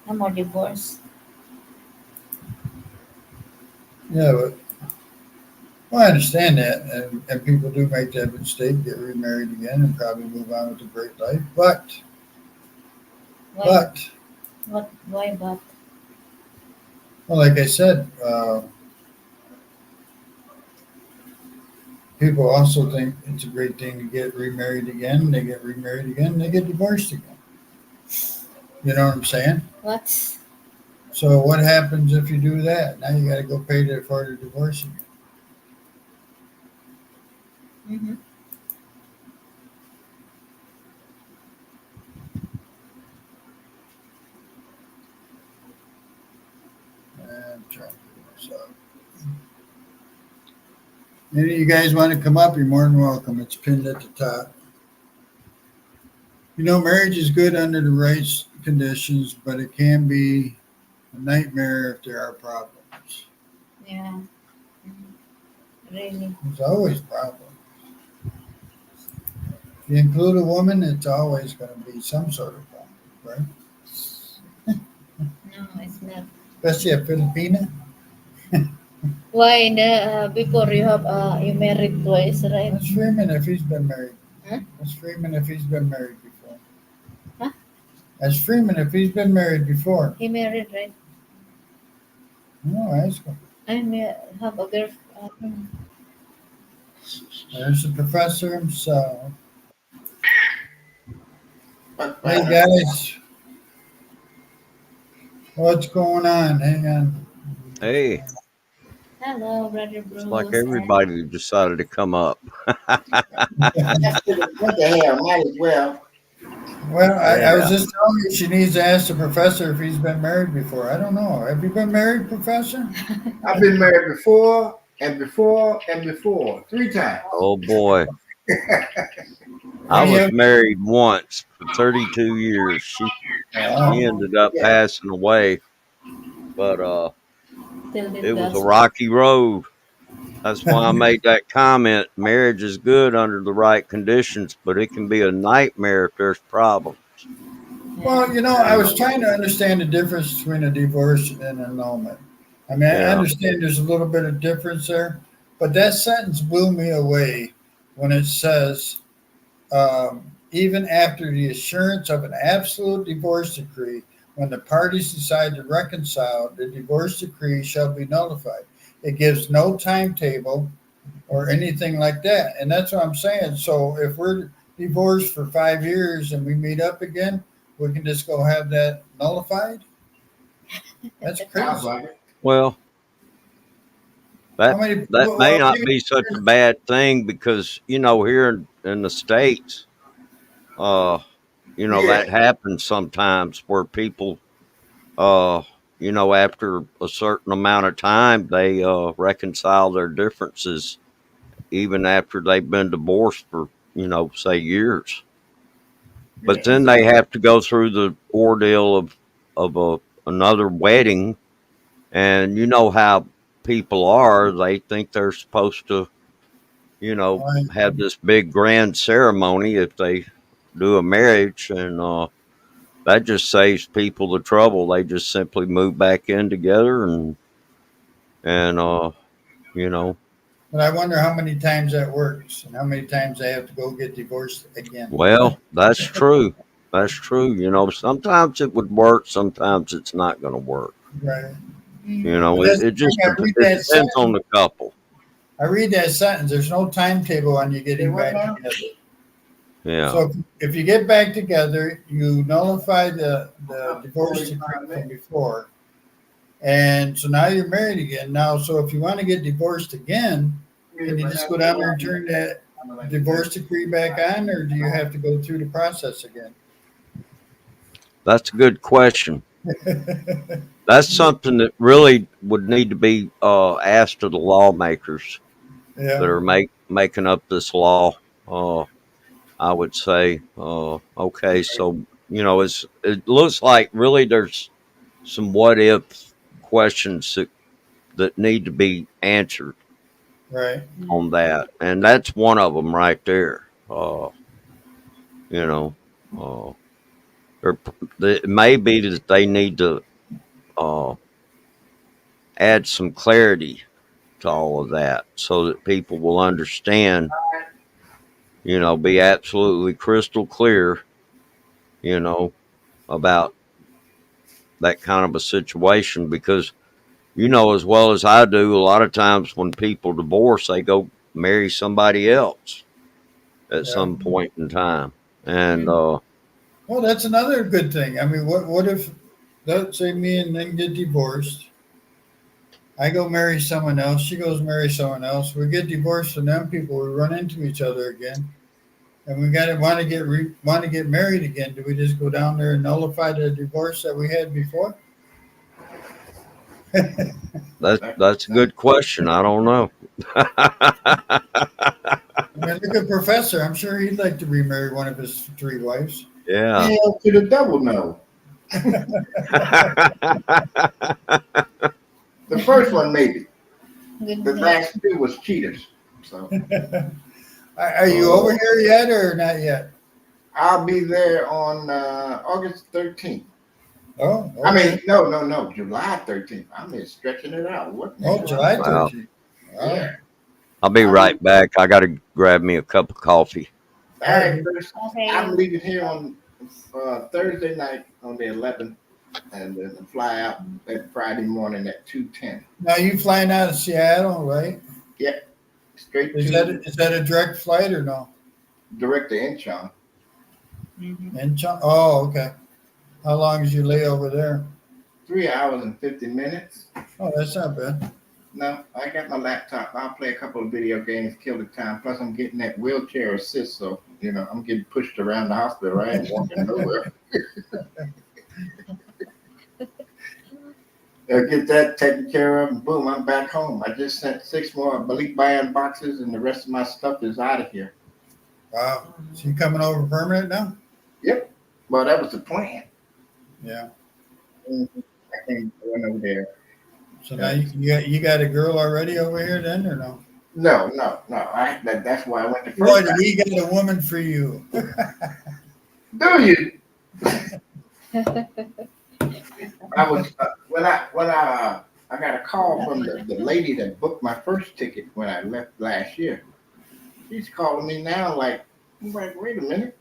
no more divorce. Yeah, but well, I understand that, and people do make that mistake, get remarried again, and probably move on with a great life. Why? But, What? Why? But well, like I said, people also think it's a great thing to get remarried again. They get remarried again, they get divorced again. You know what I'm saying? what? So what happens if you do that? Now you got to go pay for the divorce again. Mm-hmm. I'm trying to figure this out. Any of you guys want to come up? You're more than welcome. It's pinned at the top. Marriage is good under the right conditions, but it can be a nightmare if there are problems. Yeah. Mhm. Really. There's always problems. If you include a woman, it's always going to be some sort of problem, right? No, it's not. Especially a Filipina. Why in the before you have you married twice, right? That's Freeman if he's been married. Huh? That's Freeman if he's been married before. Huh? That's Freeman if he's been married before. He married, right? No, ask him. I have a girl. There's the professor himself. Hey guys, what's going on? Hang on. Hey, Hello, brother looks like Bruce. And everybody decided to come up. What the hell? Might as well. Well, I was Yeah. just telling you she needs to ask the professor if he's been married before. I don't know. Have you been married, professor? I've been married before and before and before. 3 times. Oh boy. When I do you was have? married once for 32 years. She Oh, ended up Yeah. passing away, but till the it was a dust. rocky road. That's why I made that comment. Marriage is good under the right conditions, but it can be a nightmare if there's problems, Yeah. well, I you was know. trying to understand the difference between a divorce and an annulment. I mean, I Yeah. understand there's a little bit of difference there, but that sentence blew me away when it says, even after the assurance of an absolute divorce decree, when the parties decide to reconcile, the divorce decree shall be nullified. It gives no timetable or anything like that. And that's what I'm saying. So if we're divorced for 5 years and we meet up again, we can just go have that nullified? That's Sounds crazy. like it. Well, How that many that people? may not be such a bad thing because here in the States, uh Yeah. that happens sometimes where people, uh, after a certain amount of time, they reconcile their differences, even after they've been divorced for, say years. But Yeah. then So they have to go through the ordeal of another wedding, and you know how people are; they think they're supposed to, have this big grand ceremony if they do a marriage, and that just saves people the trouble. They just simply move back in together and you know, But I wonder how many times that works and how many times they have to go get divorced again. well, that's true. That's true. You know, sometimes it would work, sometimes it's not going to work. Right. You Mm-hmm. know, But it, that's it the thing. just I read it that depends on sentence. the couple. I read that sentence. There's no timetable on you Say getting what back now? together. Yeah, So if you get back together, you nullify the divorce decree 45 from minutes. before. And so now you're married again. Now, so if you want to get divorced again, can you just go down there and turn that divorce decree back on, or do you have to go through the process again? that's a good question. That's something that really would need to be asked of the lawmakers that Yeah, are making up this law. Uh, I would say, okay, so you know, it looks like really there's some what if questions that need to be answered right, on that, and that's one of them right there. You know, uh, there, it may be that they need to uh, add some clarity to all of that so that people will understand. You know, be absolutely crystal clear. You know, about that kind of a situation because you know as well as I do, a lot of times when people divorce, they go marry somebody else at yeah. some point in time. And Mm-hmm. Well, that's another good thing. I mean, what if, let's say me and then get divorced. I go marry someone else. She goes marry someone else. We get divorced, and then people we run into each other again, and we got to want to get married again. Do we just go down there and nullify the divorce that we had before? that's a good question. I don't know. I mean, look at Professor. I'm sure he'd like to remarry one of his three wives. Yeah. Hell to the devil no. The first one maybe. The Goodness. last two was cheaters. So Are you over Oh, here yet or not yet? I'll be there on August 13th. Oh, I okay. mean, no, July 13th. I'm just stretching it out. What the Oh, hell? July wow. 13th. Yeah. Wow. I'll be I'm right back. I got to grab me a cup of coffee. all All right, right. Chris. I'm Okay. leaving here on Thursday night on the 11th, and then fly out that Friday morning at 2:10. Now you flying out of Seattle, right? Yep, straight to Is that a direct flight or no? direct to Incheon. Mm-hmm. Oh, okay. How long is your layover there? 3 hours and 50 minutes. Oh, that's not bad. No, I got my laptop. I'll play a couple of video games, kill the time. Plus, I'm getting that wheelchair assist, so I'm getting pushed around the hospital. I ain't walking nowhere. I'll get that taken care of, and boom, I'm back home. I just sent 6 more Malik Bayan boxes, and the rest of my stuff is out of here. Wow. So you coming over permanent now? Yep. Well, that was the plan. Yeah. I came going over there. So now you got a girl already over here then or no? No. That's why I went the Boy, first did time. he get a woman for you. Do you? I was when I got a call from the lady that booked my first ticket when I left last year. She's calling me now like, I'm like, wait a minute,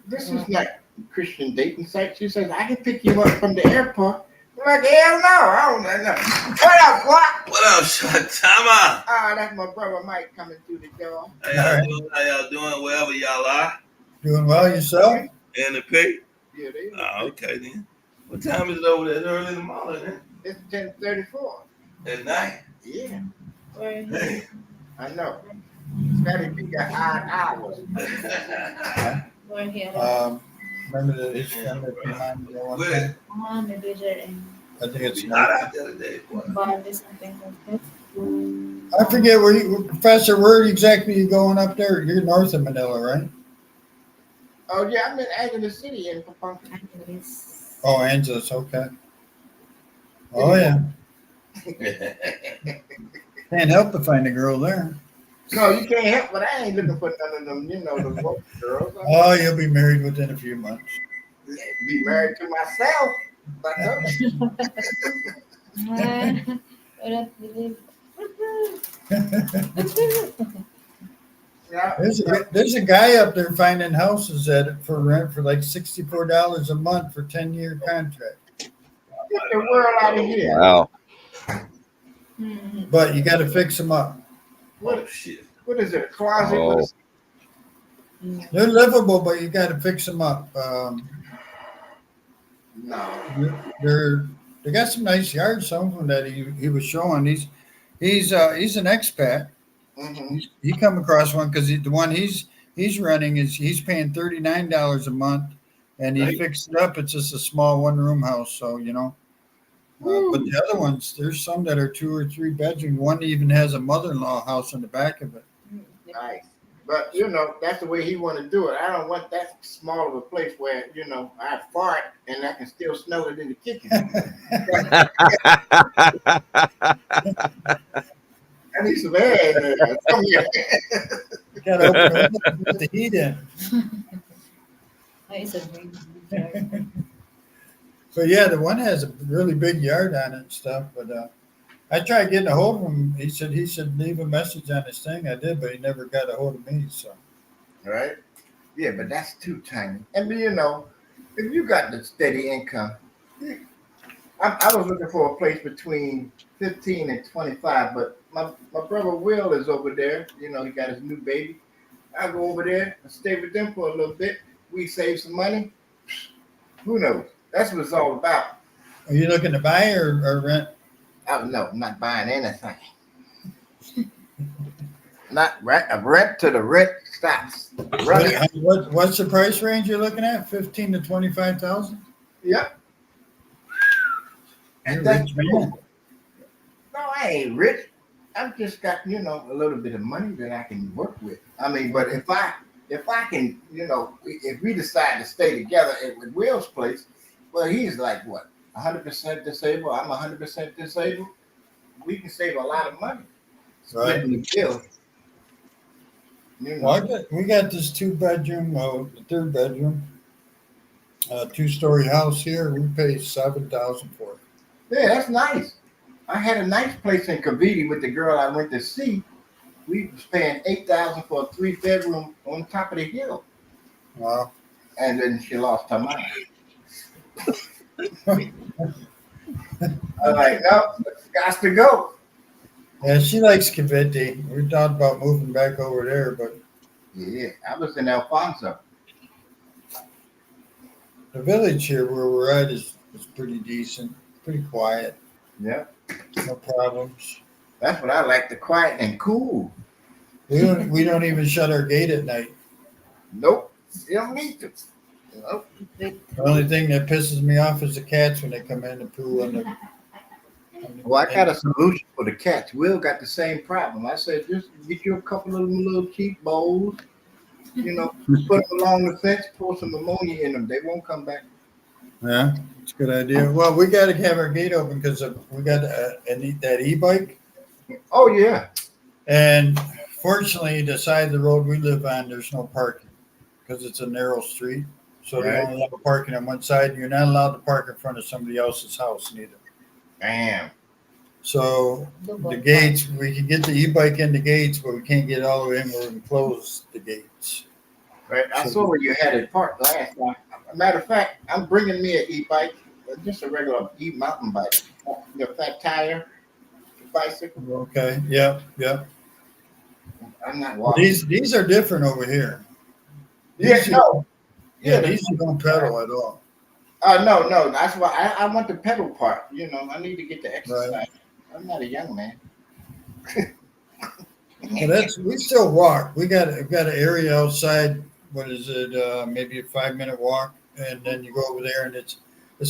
this is not Christian dating site. She says I can pick you up from the airport. I'm like, hell no, I don't know. What up, what? What up, Shantama? Ah, that's my brother Mike coming through the door. How All y'all right. doing? How y'all doing? Wherever y'all are. Doing well yourself? In the pay? Yeah, they in the Oh, place. okay then. What time is it over there? It's early in the morning, then? It's 10:34. At night? Yeah, We're here. Hey. I know. Scotty P got odd hours. We're here. Remember that his friend that came on there one time? Maybe they're in I think it's Be hot out there today, boy. Bali, something like that. I forget Professor, where exactly you going up there? You're north of Manila, right? Oh yeah, I'm in Angeles City in Papunkey. Anyways. Oh, Angeles, okay. Oh yeah. Can't help to find a girl there. No, you can't help, but I ain't looking for none of them, the woke girls. Oh, you'll be married within a few months. be married to myself. But no. I don't believe. Yeah, There's a guy up there finding houses at for rent for like $64 a month for 10-year contract. get the world out of here. Wow. Mhm. But you got to fix them up. Oh What, shit. what is it? A closet Oh. with Mm. They're livable, but you got to fix them up. no. They're they got some nice yards. Some of them that he was showing. He's an expat. Mm-hmm. He come across one because the one he's running is he's paying $39 a month, and he Right. fixed it up. It's just a small one room house, so you know. But Woo. the other ones, there's some that are 2 or 3 bedroom. One even has a mother-in-law house in the back of it. Nice. But that's the way he want to do it. I don't want that small of a place where I fart and I can still smell it in the kitchen. I need some air in there. Come here. You got to open the window and put the heat in. That is a big yard. But yeah, the one has a really big yard on it and stuff. But I tried getting a hold of him. He said leave a message on his thing. I did, but he never got a hold of me. So Right? Yeah, but that's too tiny. And if you got the steady income, I was looking for a place between 15 and 25, but my brother Will is over there. He got his new baby. I go over there and stay with them for a little bit. We save some money. Who knows? That's what it's all about. are you looking to buy or rent? I don't know. I'm not buying anything. Not rent to the rent stops. Running. What's the price range you're looking at? 15 to 25,000. Yep. You're And a that's rich cool. man. No, I ain't rich. I've just got a little bit of money that I can work with. I mean, but if I can, if we decide to stay together with Will's place, well, he's like what 100% disabled. I'm 100% disabled. We can save a lot of money Right. splitting the bill. Well, we got this 2 bedroom, the third bedroom, 2-story house here. We pay 7,000 for it. Yeah, that's nice. I had a nice place in Cavite with the girl I went to see. We was paying 8,000 for a 3-bedroom on top of the hill, Wow. and then she lost her mind. I was like, no, got to go. Yeah, she likes Cavite. We thought about moving back over there, but Yeah, I was in Alfonso. the village here where we're at is pretty decent, pretty quiet, Yeah, no problems. that's what I like, the quiet and cool. We don't even shut our gate at night. Nope, you don't need to. Nope. The only thing that pisses me off is the cats when they come in and poo on the. Well, I got a solution for the cats. Will got the same problem. I said, just get you a couple of them little cheap bowls, put them along the fence, pour some ammonia in them. They won't come back. Yeah, it's a good idea. Well, we got to have our gate open because we got that e-bike, Oh, yeah. and fortunately, the side of the road we live on, there's no parking because it's a narrow street. So they Right. only allow parking on one side, and you're not allowed to park in front of somebody else's house neither. Damn. So the gates, we can get the e-bike in the gates, but we can't get all the way in where we can close the gates. Right. I So- saw where you had it parked last time. Matter of fact, I'm bringing me an e-bike, just a regular e-mountain bike, fat tire bicycle. Okay, yeah. I'm not walking. These are different over here. Yeah, These no. Yeah, these you don't pedal at all. no. That's why I want the pedal part. I need to get the exercise. Right. I'm not a young man. Well, we still walk. We got an area outside. What is it? Maybe a 5-minute walk, and then you go over there, and it's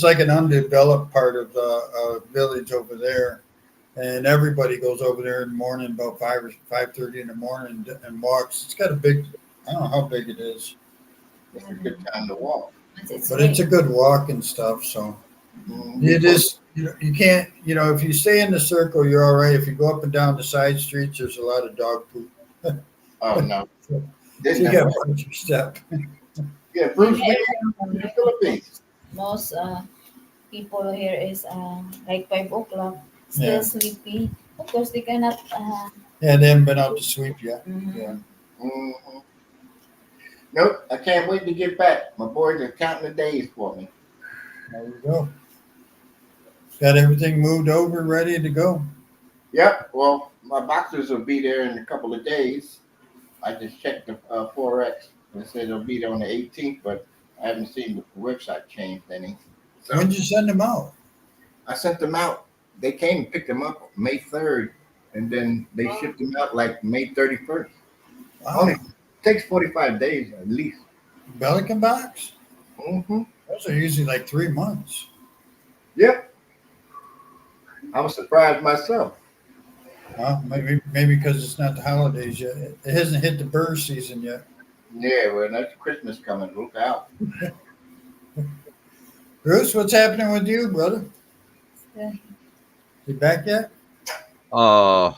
like an undeveloped part of the village over there, and everybody goes over there in the morning about 5 or 5:30 in the morning and walks. It's got a big. I don't know how big it is, It's a good time to walk. but it's a good walk and stuff. So you just you can't if you stay in the circle, you're all right. If you go up and down the side streets, there's a lot of dog poop. Oh no. So you got to watch your step. Yeah, Bruce, Yeah, we everyone in the here. Philippines. Most people here is like 5 o'clock, still Yeah. sleepy. Of course, they cannot. Yeah, they haven't been out to sweep yet. Yeah. Mhm. Hmm. Nope, I can't wait to get back. My boys are counting the days for me. There we go. Got everything moved over, ready to go. Yep. Well, my boxers will be there in a couple of days. I just checked the Forex. It said it'll be there on the 18th, but I haven't seen the website changed any. So When'd you send them out? I sent them out. They came and picked them up May 3rd, and then they Oh, shipped them out like May 31st. Only Wow. takes 45 days at least. Pelican box? Hmm. Those are usually like 3 months. Yep. I was surprised myself. Well, maybe because it's not the holidays yet. It hasn't hit the bird season yet. Yeah, well, that's Christmas coming. Look out. Bruce, what's happening with you, brother? yeah. You back yet? Uh,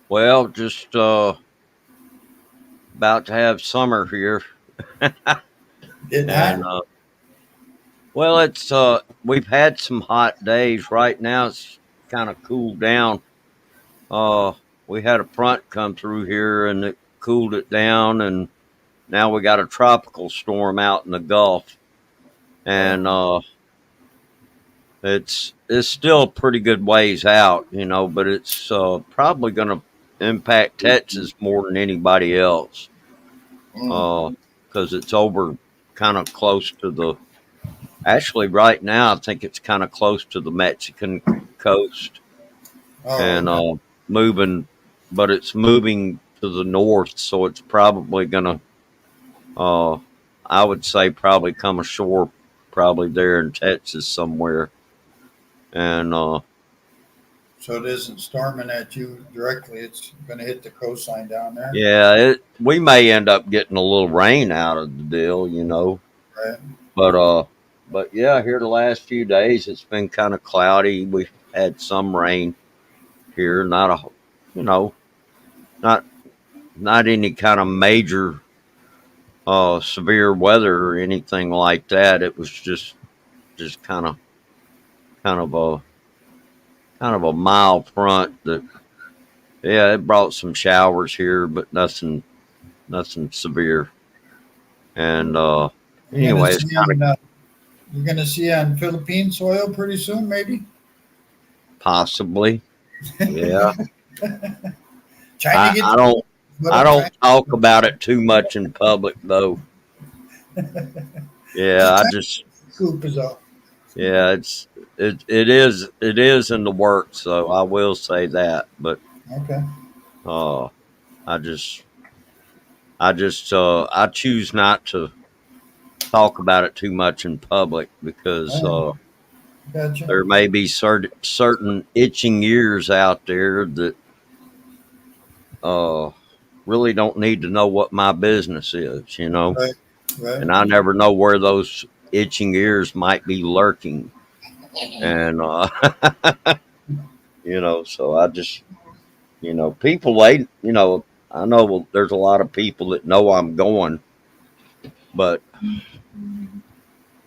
well, just about to have summer here, Getting and hot? well, it's we've had some hot days. Right now, it's kind of cooled down. Uh, we had a front come through here, and it cooled it down, and now we got a tropical storm out in the Gulf, Oh, and it's still a pretty good ways out, but it's probably going to impact Texas more than anybody else, Hmm. because it's over kind of close to the. Actually, right now, I think it's kind of close to the Mexican coast oh, and okay. moving, but it's moving to the north, so it's probably going to. I would say probably come ashore, probably there in Texas somewhere, and So it isn't storming at you directly. It's going to hit the coastline down there, yeah, we may end up getting a little rain out of the deal. right? But yeah, here the last few days it's been kind of cloudy. We've had some rain here, not a, you know, not not any kind of major severe weather or anything like that. It was just kind of a kind of a mild front that yeah, it brought some showers here, but nothing severe. And You're going to anyway, it's see kind of on you're going to see on Philippine soil pretty soon, maybe. possibly yeah. Trying to I, get I don't what I I'm don't trying. talk about it too much in public though. Yeah, Just I trying just to scoop is all. yeah, it is in the works, so I will say that. But Okay. uh, I just I choose not to talk about it too much in public because All right. Gotcha. there may be certain itching ears out there that uh really don't need to know what my business is. Right. Right. And I never know where those itching ears might be lurking. And so I just people I know there's a lot of people that know I'm going, but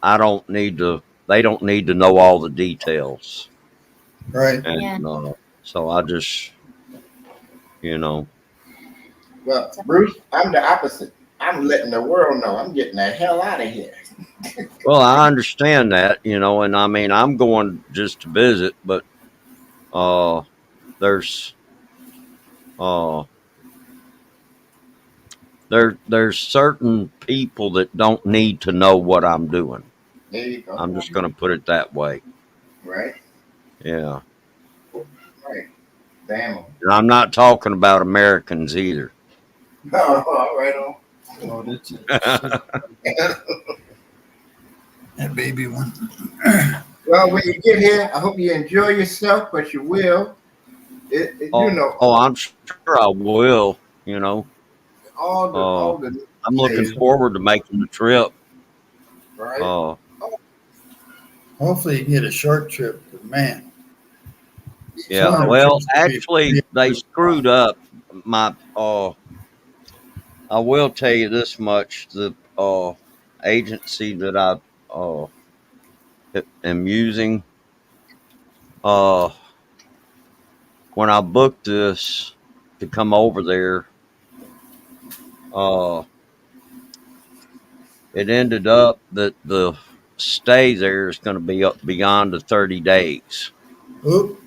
I don't need to. They don't need to know all the details, Right. and Yeah. so I just you know. Well, Bruce, I'm the opposite. I'm letting the world know I'm getting the hell out of here. Well, I understand that, and I mean I'm going just to visit, but uh, there's uh there's certain people that don't need to know what I'm doing. There you go. I'm just going to put it that way. Right? Yeah. Right. Damn 'em. And I'm not talking about Americans either. All right on. Oh, that's it. That baby one. Well, when you get here, I hope you enjoy yourself, but you will. You Oh, know, I'm sure I will. Uh, all the I'm looking days, forward to making the trip. right? Uh, Hopefully you can get a short trip. But man, yeah. some of Well, them Well, trips can be actually, they screwed up my. I will tell you this much: the uh agency that I uh am using, uh when I booked this to come over there, uh it ended up that the stay there is going to be up beyond the 30 days. Oop, oop.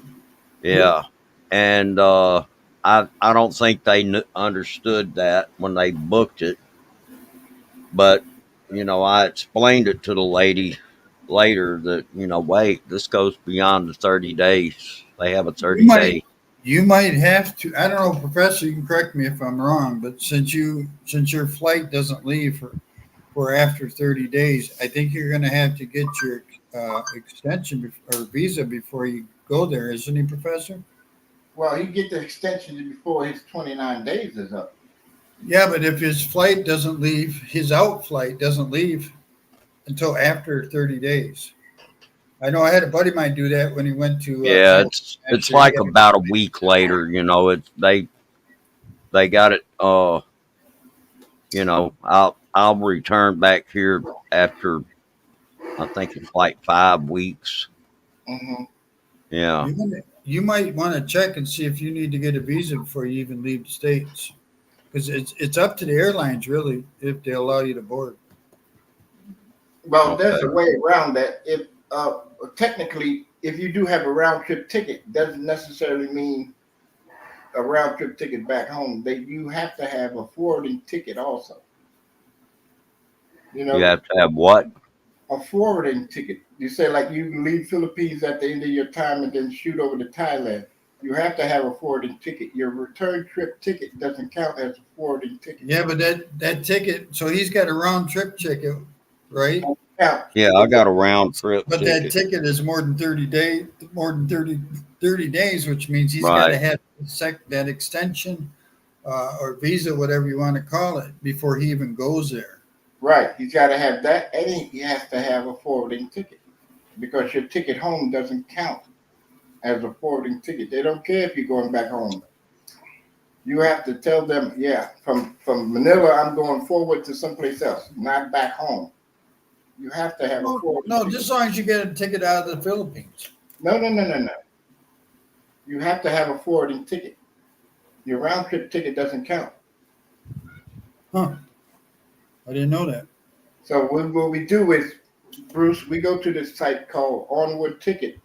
Yeah. And I don't think they understood that when they booked it, but I explained it to the lady later that wait, this goes beyond the 30 days. They have a You 30 might day. you might have to. I don't know, Professor. You can correct me if I'm wrong, but since your flight doesn't leave for after 30 days, I think you're going to have to get your extension or visa before you go there, isn't he, Professor? Well, he get the extension before his 29 days is up. Yeah, but if his flight doesn't leave, his out flight doesn't leave until after 30 days. I know I had a buddy of mine do that when he went to Yeah, Philippines it's after he like got. about a week later. It's they got it. I'll return back here after, I think it's like 5 weeks. Hmm. Yeah, You might want to check and see if you need to get a visa before you even leave the states, because it's up to the airlines really if they allow you to board. Well, there's okay. a way around that. If technically, if you do have a round trip ticket, doesn't necessarily mean a round trip ticket back home. You have to have a forwarding ticket also. You You know, have to have what? a forwarding ticket. You say like you leave Philippines at the end of your time and then shoot over to Thailand. You have to have a forwarding ticket. Your return trip ticket doesn't count as a forwarding ticket. Yeah, but that ticket, so he's got a round trip ticket, right? Count. Yeah, I got a round trip But that ticket. ticket is more than 30 days, which means he's got to Right. have that extension or visa, whatever you want to call it, before he even goes there. Right. He's got to have that, and he has to have a forwarding ticket because your ticket home doesn't count as a forwarding ticket. They don't care if you're going back home. You have to tell them, yeah, from Manila, I'm going forward to someplace else, not back home. You have to have a No, forwarding no, ticket. just as long as you get a ticket out of the Philippines. No, no, no, no, no. You have to have a forwarding ticket. Your round trip ticket doesn't count. Huh? I didn't know that. So what we do is, Bruce, we go to this site called Onward Ticket,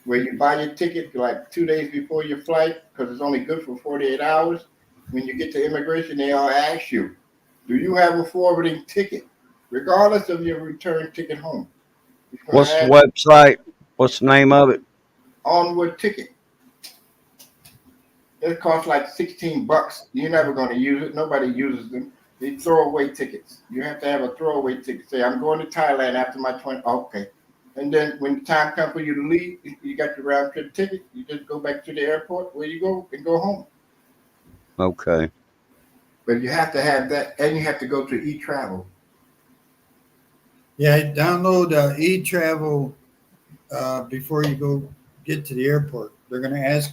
where you buy your ticket like 2 days before your flight because it's only good for 48 hours. When you get to immigration, they all ask you, do you have a forwarding ticket? Regardless of your return ticket home. It's going to What's the ask website? What's the name of it? Onward Ticket. It costs like $16. You're never going to use it. Nobody uses them. They throw away tickets. You have to have a throwaway ticket. Say, I'm going to Thailand after my 20. Okay. And then when the time comes for you to leave, you got your round trip ticket. You just go back to the airport where you go and go home. Okay. But you have to have that, and you have to go to e-travel. Yeah, download e-travel before you go get to the airport. They're going to ask.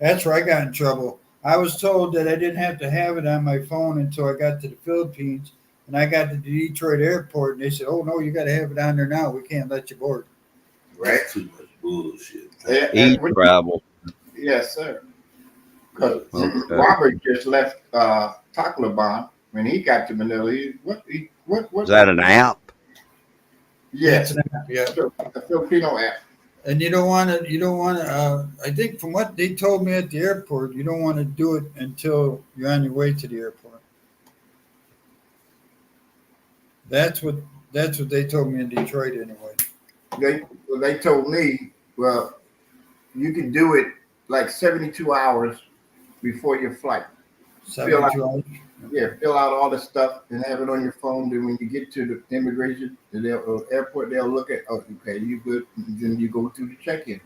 That's where I got in trouble. I was told that I didn't have to have it on my phone until I got to the Philippines, and I got to the Detroit airport, and they said, "Oh no, you got to have it on there now. We can't let you board." Right? That's too much bullshit. E-travel. Yes, sir. Because Okay. Robert just left Tacloban when he got to Manila. Is that an app? Yeah, it's Yes, an app. Yeah, a Filipino app. and you don't want to. You don't want to. I think from what they told me at the airport, you don't want to do it until you're on your way to the airport. That's what that's what they told me in Detroit anyway. They told me, well, you can do it like 72 hours before your flight. Fill out, 72 hours. yeah, fill out all the stuff and have it on your phone. Then when you get to the immigration, airport, they'll look at, oh, okay, you good. And then you go through the check-in.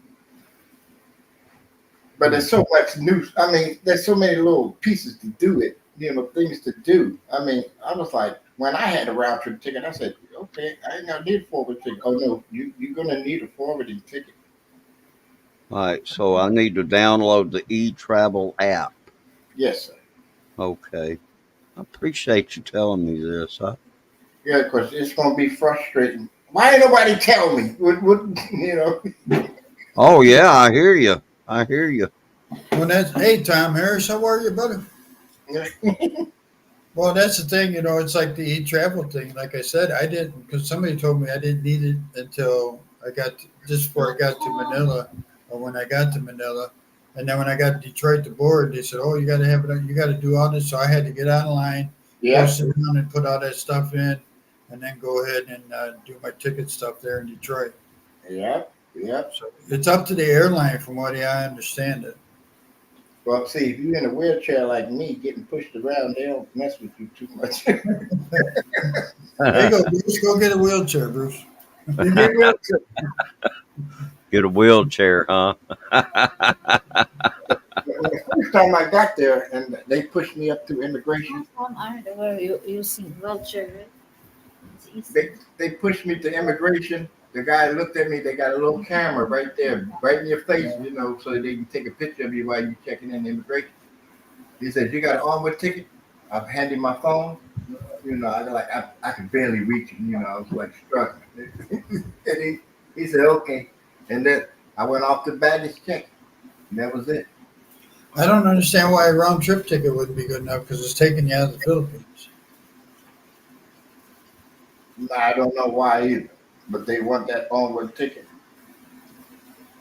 But there's so much news. I mean, there's so many little pieces to do it. Things to do. I mean, I was like, when I had a round trip ticket, I said, okay, I ain't gonna need a forward ticket. Oh no, you're gonna need a forwarding ticket. All right. So I need to download the e-travel app. Yes, sir. Okay. I appreciate you telling me this. Yeah, because it's gonna be frustrating. Why ain't nobody tell me? What Oh yeah, I hear you. I hear you. Well, that's hey Tom Harris, how are you, buddy? Well, that's the thing, it's like the e-travel thing. Like I said, I didn't because somebody told me I didn't need it until just before I got to Manila, or when I got to Manila, and then when I got to Detroit, the board they said, "Oh, you got to have it. You got to do all this." So I had to get online, go Yeah, sit down, and put all that stuff in, and then go ahead and do my ticket stuff there in Detroit. yep, yep. So it's up to the airline, from what I understand it. Well, see, if you're in a wheelchair like me, getting pushed around, they don't mess with you too much. There you go, Bruce. Go get a wheelchair, Bruce. You get wheelchair. Get a wheelchair, huh? When the first time I got there, and they pushed me up through immigration, Some are they were using voucher, right? It's easy. they pushed me to immigration. The guy looked at me. They got a little camera right there, right in your face, so they can take a picture of you while you're checking in immigration. He said, "You got an onward ticket?" I've handed my phone. I could barely reach it. I was like struggling. And he said, "Okay," and then I went off the baggage check. And that was it. I don't understand why a round trip ticket wouldn't be good enough because it's taking you out of the Philippines. I don't know why either, but they want that onward ticket.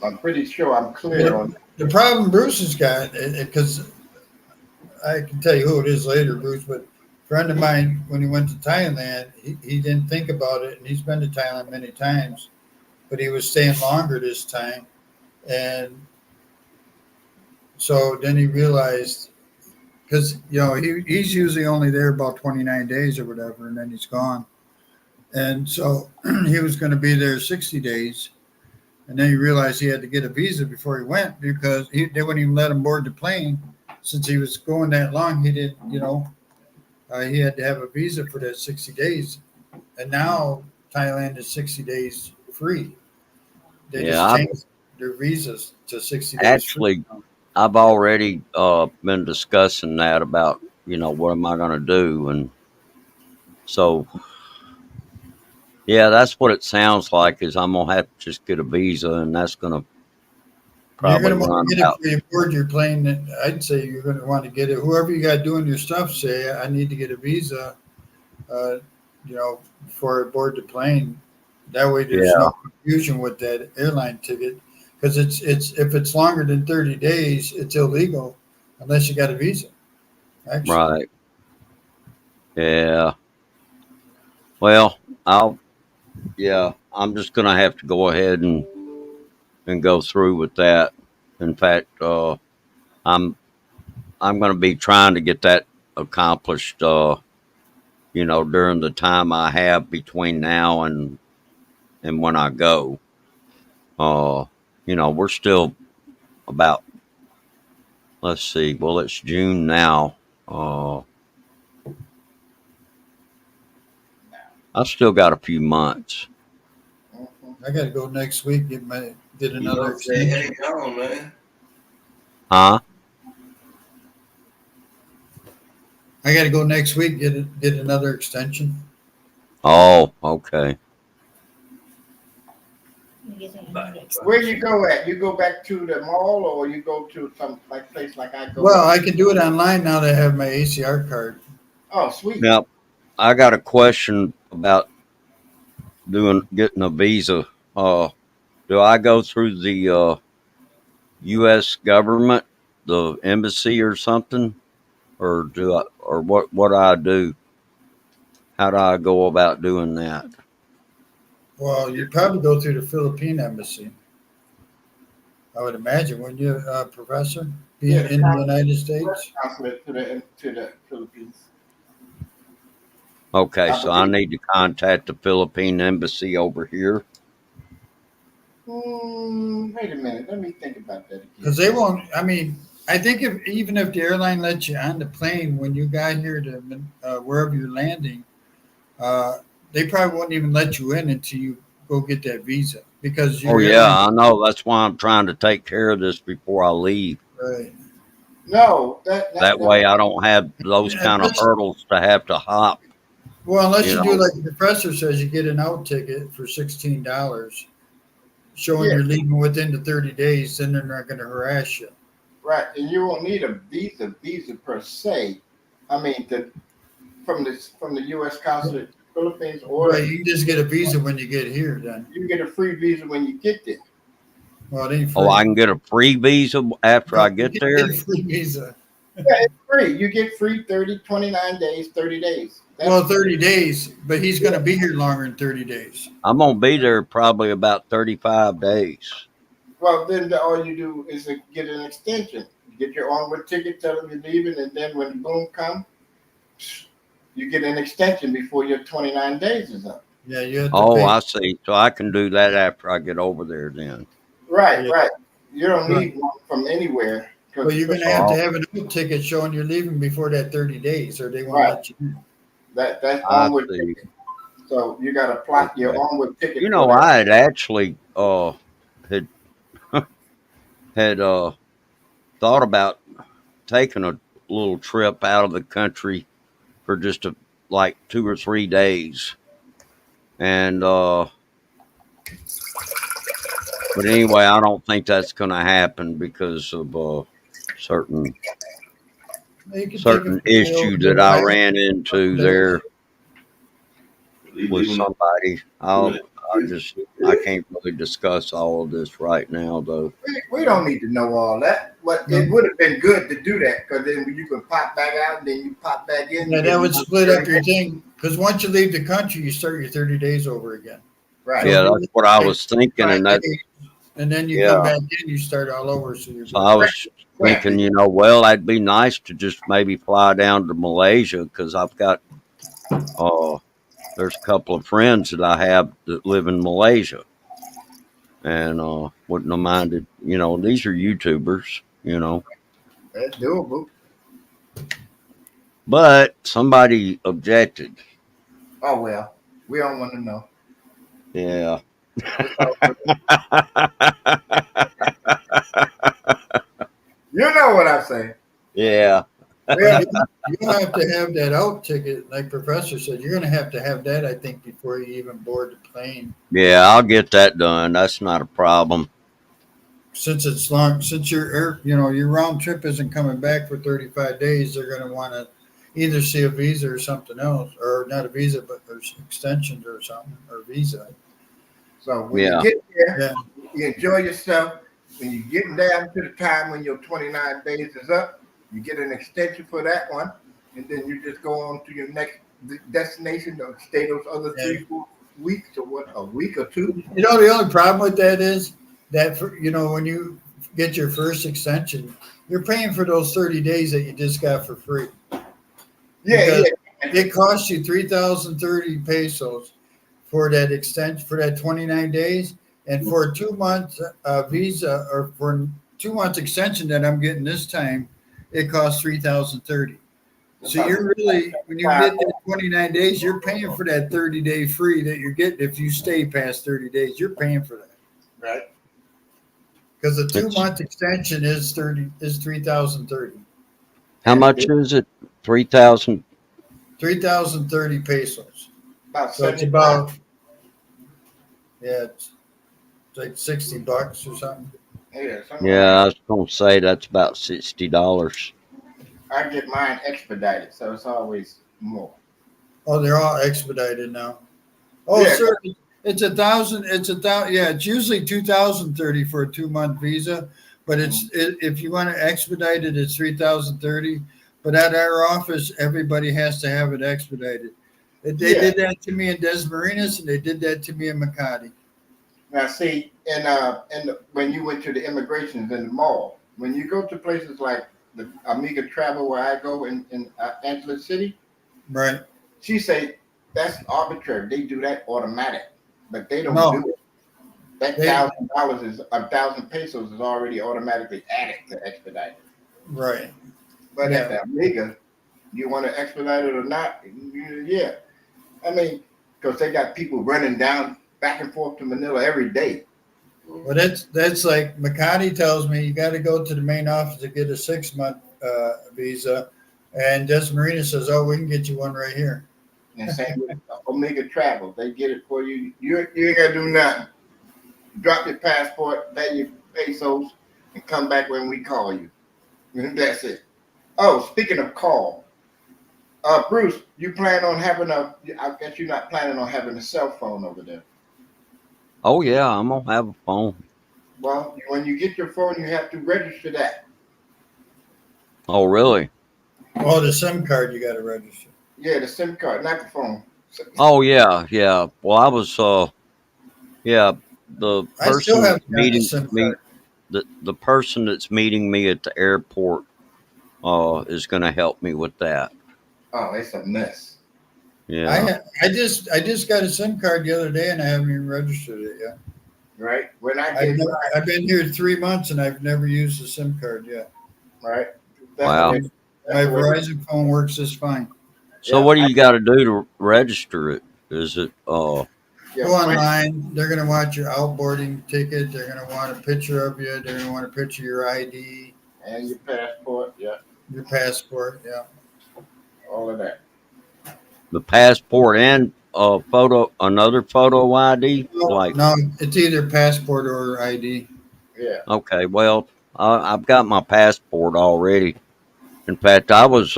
I'm pretty sure I'm clear on that. The problem Bruce has got, because I can tell you who it is later, Bruce, but a friend of mine, when he went to Thailand, he didn't think about it, and he's been to Thailand many times, but he was staying longer this time. And so then he realized, because, he's usually only there about 29 days or whatever, and then he's gone. And so he was going to be there 60 days. And then he realized he had to get a visa before he went because they wouldn't even let him board the plane. Since he was going that long, he didn't, he had to have a visa for that 60 days. And now Thailand is 60 days free. They Yeah, just changed their visas to 60 days free. actually, I've already been discussing that about what am I going to do, and so yeah, that's what it sounds like. Is I'm gonna have to just get a visa, and that's gonna You're probably going to want run to get it about. before you board your plane. I'd say you're going to want to get it. Whoever you got doing your stuff, say, I need to get a visa, uh, before I board the plane. That way there's Yeah, no confusion with that airline ticket. Because it's if it's longer than 30 days, it's illegal unless you got a visa, actually. right. Yeah. Well, I'll. Yeah, I'm just gonna have to go ahead and go through with that. In fact, I'm I'm gonna be trying to get that accomplished. During the time I have between now and when I go. Uh, we're still about. Let's see. Well, it's June now. Uh, I still got a few months. Mhm. I got to go next week, get You another don't say extension. hang on, man. Huh? I got to go next week, get another extension. Oh, okay. You're getting Bye. another Where you extension. go at? You go back to the mall, or you go to some like place like I go Well, at? I can do it online now that I have my ACR card. Oh, sweet. Now, I got a question about getting a visa. Uh, do I go through the U.S. government, the embassy, or something, or what do I do? How do I go about doing that? Well, you'd probably go through the Philippine embassy. I would imagine, wouldn't you, Professor, Yeah, being the in the United States? consulate to the Philippines. Okay, I so I believe. need to contact the Philippine embassy over here. Wait a minute. Let me think about that again. Because they won't. I mean, I think even if the airline lets you on the plane when you got here to wherever you're landing, uh, they probably won't even let you in until you go get that visa because Oh your yeah, airline. I know. That's why I'm trying to take care of this before I leave. Right. No, that That that way, I don't have those Yeah, kind of that's hurdles to have to hop. Well, unless You you do know, like the professor says, you get an out ticket for $16, showing Yeah, you're leaving within the 30 days, then they're not going to harass you. right. And you won't need a visa per se. I mean, from the U.S. consulate, Philippines, Right, or you can just get a visa when you get here. Then, you get a free visa when you get there. well, it ain't oh, I free. can get a free visa after I No, you get can get there. a free visa. Yeah, it's free. You get free 30, 29 days, 30 days. Well, That's 30 days, but he's going to be here longer than 30 days. I'm gonna be there probably about 35 days. well. Then all you do is get an extension. You get your onward ticket, tell them you're leaving, and then when the boom comes, you get an extension before your 29 days is up. Yeah, you have to Oh, pay. I see. So I can do that after I get over there then. Right, Yeah, right. You don't right. need one from anywhere But because you're going Oh, to have an out ticket showing you're leaving before that 30 days, or they won't right. let you in. That's I onward see. ticket. So you got to plot your Okay. onward ticket You for know, that. I had actually had had thought about taking a little trip out of the country for just like 2 or 3 days. And but anyway, I don't think that's going to happen because of certain You can take a certain family over issue to that I Ohio. ran into there with Leaving the somebody. really? I can't really discuss all of this right now though. We don't need to know all that, but No. it would have been good to do that because then you can pop back out and then you pop back in. Yeah, You that get would another split 30 up your days. thing. Because once you leave the country, you start your 30 days over again. Right. So if Yeah, you that's leave what I like was thinking, 5 days, and then you come yeah. back in, you start all over. So you're So good. I was Yeah. thinking, well, that'd be nice to just maybe fly down to Malaysia because I've got uh there's a couple of friends that I have that live in Malaysia, and wouldn't have minded. These are YouTubers, That's doable. but somebody objected. Oh well, we don't want to know. Yeah. It's all good. You know what I'm saying? Yeah. Well, Yeah. you have to have that out ticket, like Professor said. You're going to have that, I think, before you even board the plane. Yeah, I'll get that done. That's not a problem. Since it's long, since your round trip isn't coming back for 35 days, they're going to want to either see a visa or something else, or not a visa, but there's extensions or something, or visa. So when you Yeah. get there, Yeah, you enjoy yourself. When you get down to the time when your 29 days is up, you get an extension for that one, and then you just go on to your next destination or stay those other yeah. 3 4 weeks or what, a week or two. The only problem with that is that when you get your first extension, you're paying for those 30 days that you just got for free Yeah, because yeah. it costs you 3,030 pesos for that extension for that 29 days, and for a 2 month visa or for 2 months extension that I'm getting this time, it costs 3,030. So About you're really, when you five, get that 29 days, you're paying for that 30-day free that you're getting. If you stay past 30 days, you're paying for that right? because the two It's month extension is 3,030. how Yeah, much is it? 3,000. 3,030 pesos. about So it's 75. about, yeah, it's like $60 or something. Yeah, something Yeah, like I was gonna say that's about $60. I get mine expedited, so it's always more. Oh, they're all expedited now. Oh, Yeah, sir, it's 1,000. It's 1,000. Yeah, it's usually 2,030 for a 2 month visa, but if you want to expedite it, it's 3,030. But at our office, everybody has to have it expedited. They yeah. did that to me in Des Marinas, and they did that to me in Makati. Now see, when you went to the immigrations in the mall, when you go to places like the Amiga Travel where I go in Angeles City, Right? she say that's arbitrary. They do that automatic, but they don't do No, it. That they $1,000 is 1,000 pesos is already automatically added to expedite. right. But at Yeah. the Amiga, you want to expedite it or not? Yeah, I mean, because they got people running down back and forth to Manila every day. Well, that's like Makati tells me you got to go to the main office to get a 6 month visa, and Des Marinas says, "Oh, we can get you one right here." And same with Omega Travel. They get it for you. You ain't gotta do nothing. Drop your passport, pay your pesos, and come back when we call you. That's it. Oh, speaking of call, Bruce, you plan on having a? I guess you're not planning on having a cell phone over there. Oh yeah, I'm gonna have a phone. Well, when you get your phone, you have to register that. Oh really? Oh, the SIM card you got to register. Yeah, the SIM card, not the phone. Oh yeah, yeah. Well, I was yeah, the I still person that's haven't gotten a meeting SIM me card. the person that's meeting me at the airport is going to help me with that. Oh, it's a mess, Yeah. I just got a SIM card the other day and I haven't even registered it yet. right? When I get I've been here 3 months and I've never used a SIM card yet. mine, right, that's the Wow. way. My That's the way. Verizon phone works just fine. So Yeah, what do you got to do to register it? Is it Go yeah. online. They're going to want your outboarding ticket. They're going to want a picture of you. They're going to want a picture of your ID, And your passport. Yeah, your passport. Yeah. all of that. the passport and another photo ID? No, Like, no, it's either passport or ID. Yeah. okay, well, I've got my passport already. In fact, I was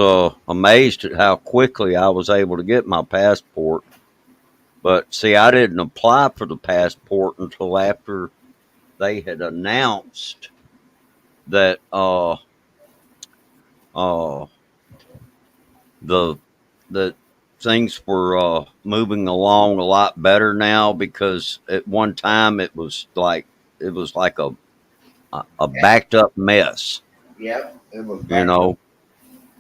amazed at how quickly I was able to get my passport. But see, I didn't apply for the passport until after they had announced that uh the that things were moving along a lot better now, because at one time it was like a backed up mess, Yep. It was you backed up. know.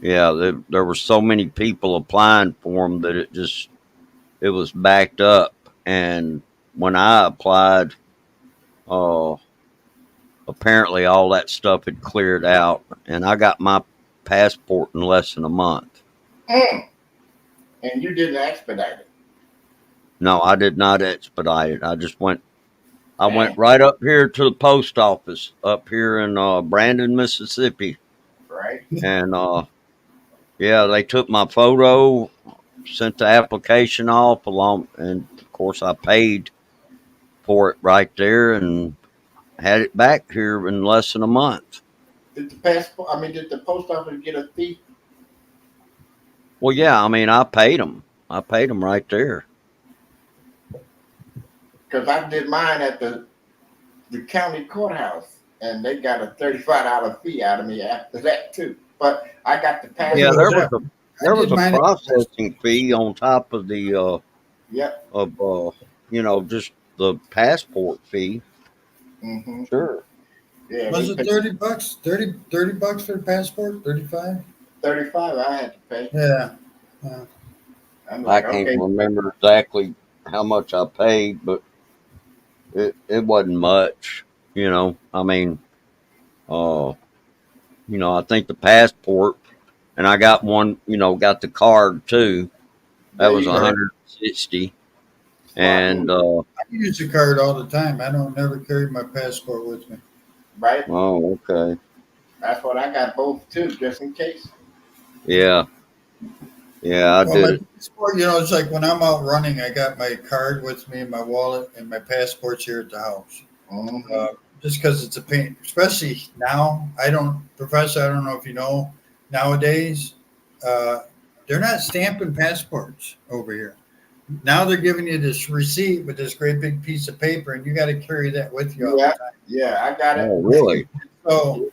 Yeah, there were so many people applying for them that it was backed up. And when I applied, uh apparently all that stuff had cleared out, and I got my passport in less than a month. Mm. And you didn't expedite it. No, I did not expedite it. I went Dang. right up here to the post office up here in Brandon, Mississippi, Right. and yeah, they took my photo, sent the application off along, and of course I paid for it right there and had it back here in less than a month. Did the passport? I mean, did the post office get a fee? Well, yeah, I mean I paid them. I paid them right there. Because I did mine at the county courthouse, and they got a $35 fee out of me after that too. But I got the What Yeah, was passport. that? I there was did a mine. processing fee on top of the Yep. of just the passport fee. Mm-hmm. Sure. Yeah, Was we it paid $30? 30 bucks for the passport? 35? 35. I had to pay. Yeah. I'm I like, can't okay. remember exactly how much I paid, but it wasn't much. I mean, uh, I think the passport, and I got one. Got the card too. That There was you go. 160, Smart and move, I use the card all the time. I don't never carry my passport with me. right? oh, okay, That's what I got both too, just in case. yeah, yeah, I Well, my did it. passport, it's like when I'm out running, I got my card with me, my wallet, and my passport's here at the house. Mm-hmm. Uh, just because it's a pain, especially now. Professor, I don't know if you know, nowadays, uh, they're not stamping passports over here. Now they're giving you this receipt with this great big piece of paper, and you got to carry that with you all the Yeah, time. yeah, I got it. Oh, really? So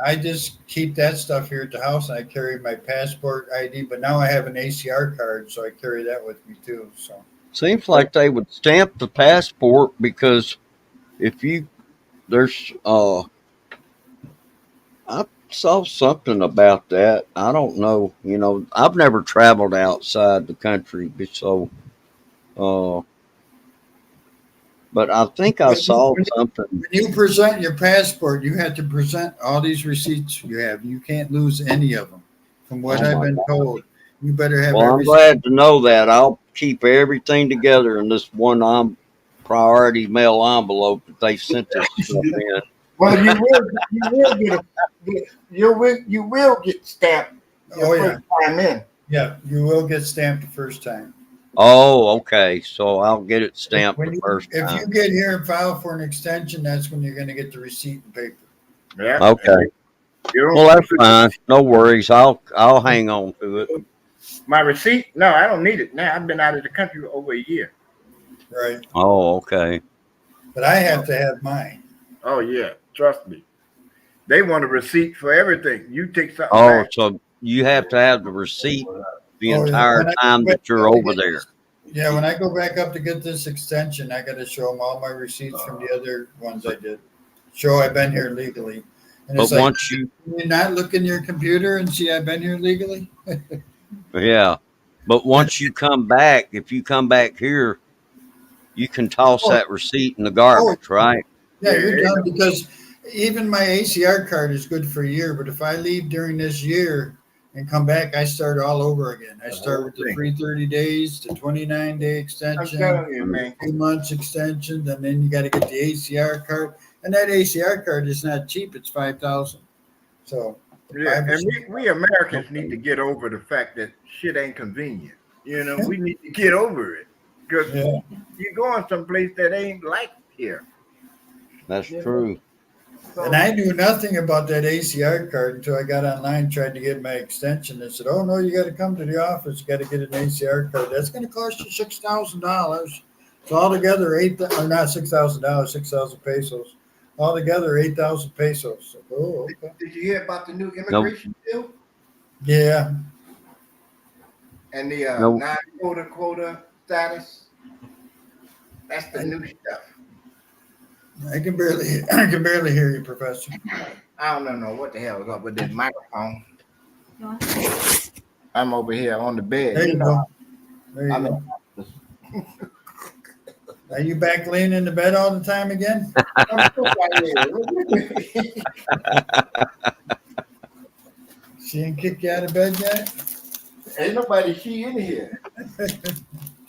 I just keep that stuff here at the house, and I carry my passport ID. But now I have an ACR card, so I carry that with me too. So Seems like they would stamp the passport, because if you there's I saw something about that. I don't know. I've never traveled outside the country, so uh, but I think I when you, saw when something. when you present your passport, you have to present all these receipts you have. You can't lose any of them. From what Oh I've my been God! told, you better have Well, I'm every. glad to know that. I'll keep everything together in this one priority mail envelope that they sent this stuff in. Well, you will get stamped your Oh first yeah, time in. Yeah, you will get stamped the first time. Oh, okay. So I'll get it stamped When the you, first if you time. get here and file for an extension, that's when you're going to get the receipt and paper. Yeah. And Okay. you Well, don't, that's fine. No worries. I'll hang on to it. my receipt? No, I don't need it now. I've been out of the country over a year. Right. Oh, okay. But I Oh, have to have mine. oh yeah, trust me. They want a receipt for everything. You take something Oh, back. so you have to have the receipt the Oh, yeah. entire When I go time back that you're up to over get there. this, yeah, when I go back up to get this extension, I got to show them all my receipts from the other ones I did. Show I've been here legally. And it's But like, once you, can you not look in your computer and see I've been here legally? yeah, but And once you come back, if you come back here, you can toss oh, that receipt in the oh, garbage, right? yeah, Yeah, you're ain't done no, because even my ACR card is good for a year. But if I leave during this year and come back, I start all over again. I the start whole with the thing. free 30 days, the 29-day I'm extension, telling you, Mm. man. 2 months extension, and then you got to get the ACR card. And that ACR card is not cheap; it's 5,000. So Yeah, five or and six. we Americans need Okay. to get over the fact that shit ain't convenient. We need to get over it because Yeah, you're going someplace that ain't like here. That's You know, true. and so I knew nothing about that ACR card until I got online, tried to get my extension. They said, "Oh no, you got to come to the office. You got to get an ACR card. That's going to cost you $6,000. So altogether, or not $6,000, 6,000 pesos. Altogether, 8,000 pesos. So, oh, okay. did you hear about the new No, immigration bill Yeah, and the no, non-quota status? That's the I, new stuff. I can barely, I can barely hear you, Professor. I don't know what the hell is up with this microphone. No. I'm over here on the bed. There you go. There you I'm in. go. Are you back laying in the bed all the time again? I'm still right here. She didn't kick you out of bed yet? Ain't nobody she in here.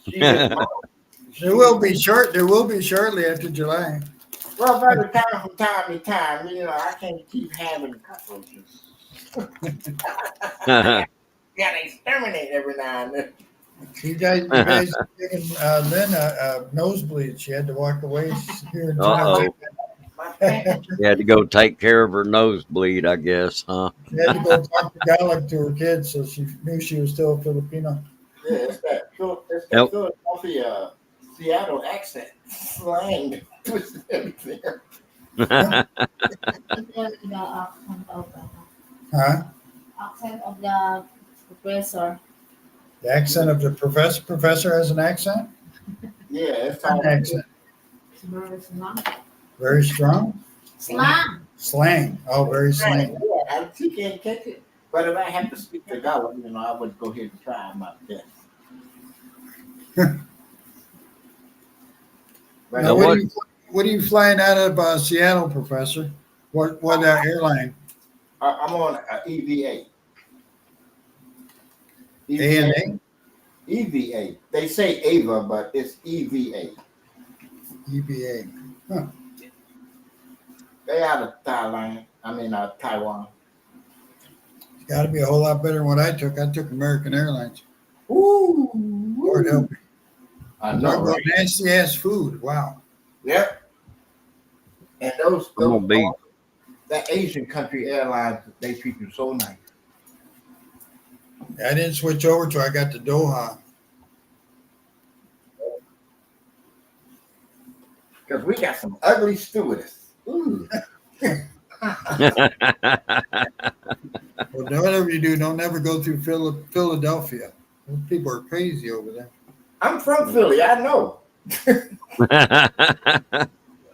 She his mom. There She his will be short. There will be shortly after July. Well, by the time from time to time, I can't keep having cockroaches. I gotta exterminate every now and then. You guys giving Lynn a nosebleed. She had to walk away here in July. uh-oh. My pants. You had to go take care of her nosebleed, I guess, huh? She had to go talk Tagalog to her kids, so she knew she was still Filipino. Yeah, it's that Nope. Philadelphia Seattle accent slang twisted everything. The Huh? accent of the professor. The accent of the professor. Professor has an accent. Yeah, it's An all accent. It's very slang. Very strong. Slang. Slang. Oh, very slang. slang. Yeah, she can't catch it. But if I have to speak Tagalog, I would go ahead and try my best. But Now, Now what? what are you flying out of Seattle, Professor? What airline? I'm on EVA. EVA. ANA? EVA. They say Ava, but it's EVA. EBA. Huh. They out of Thailand. Taiwan. It's got to be a whole lot better than what I took. I took American Airlines. Ooh. Lord help me. I Talk know, about right? nasty ass food. Wow. Yep. And those I'm gonna be that Asian country airlines, they treat you so nice. I didn't switch over till I got to Doha. Because we got some ugly stewardess. Ooh. Well, whatever you do, don't ever go through Philadelphia. Those people are crazy over there. I'm from Philly, I know.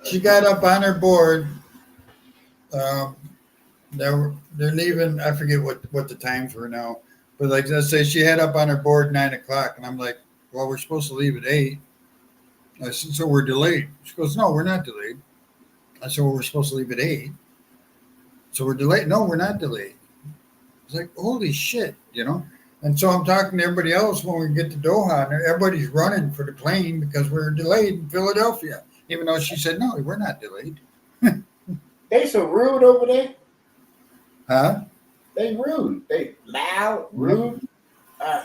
She got up on her board. Um, they're leaving. I forget what the times were now, but like let's say she had up on her board 9 o'clock, and I'm like, well, we're supposed to leave at 8. I said, so we're delayed. She goes, no, we're not delayed. I said, well, we're supposed to leave at 8. So we're delayed. No, we're not delayed. It's like, holy shit. And so I'm talking to everybody else when we get to Doha, and everybody's running for the plane because we're delayed in Philadelphia, even though she said, no, we're not delayed. They so rude over there. Huh? They rude. They loud, rude.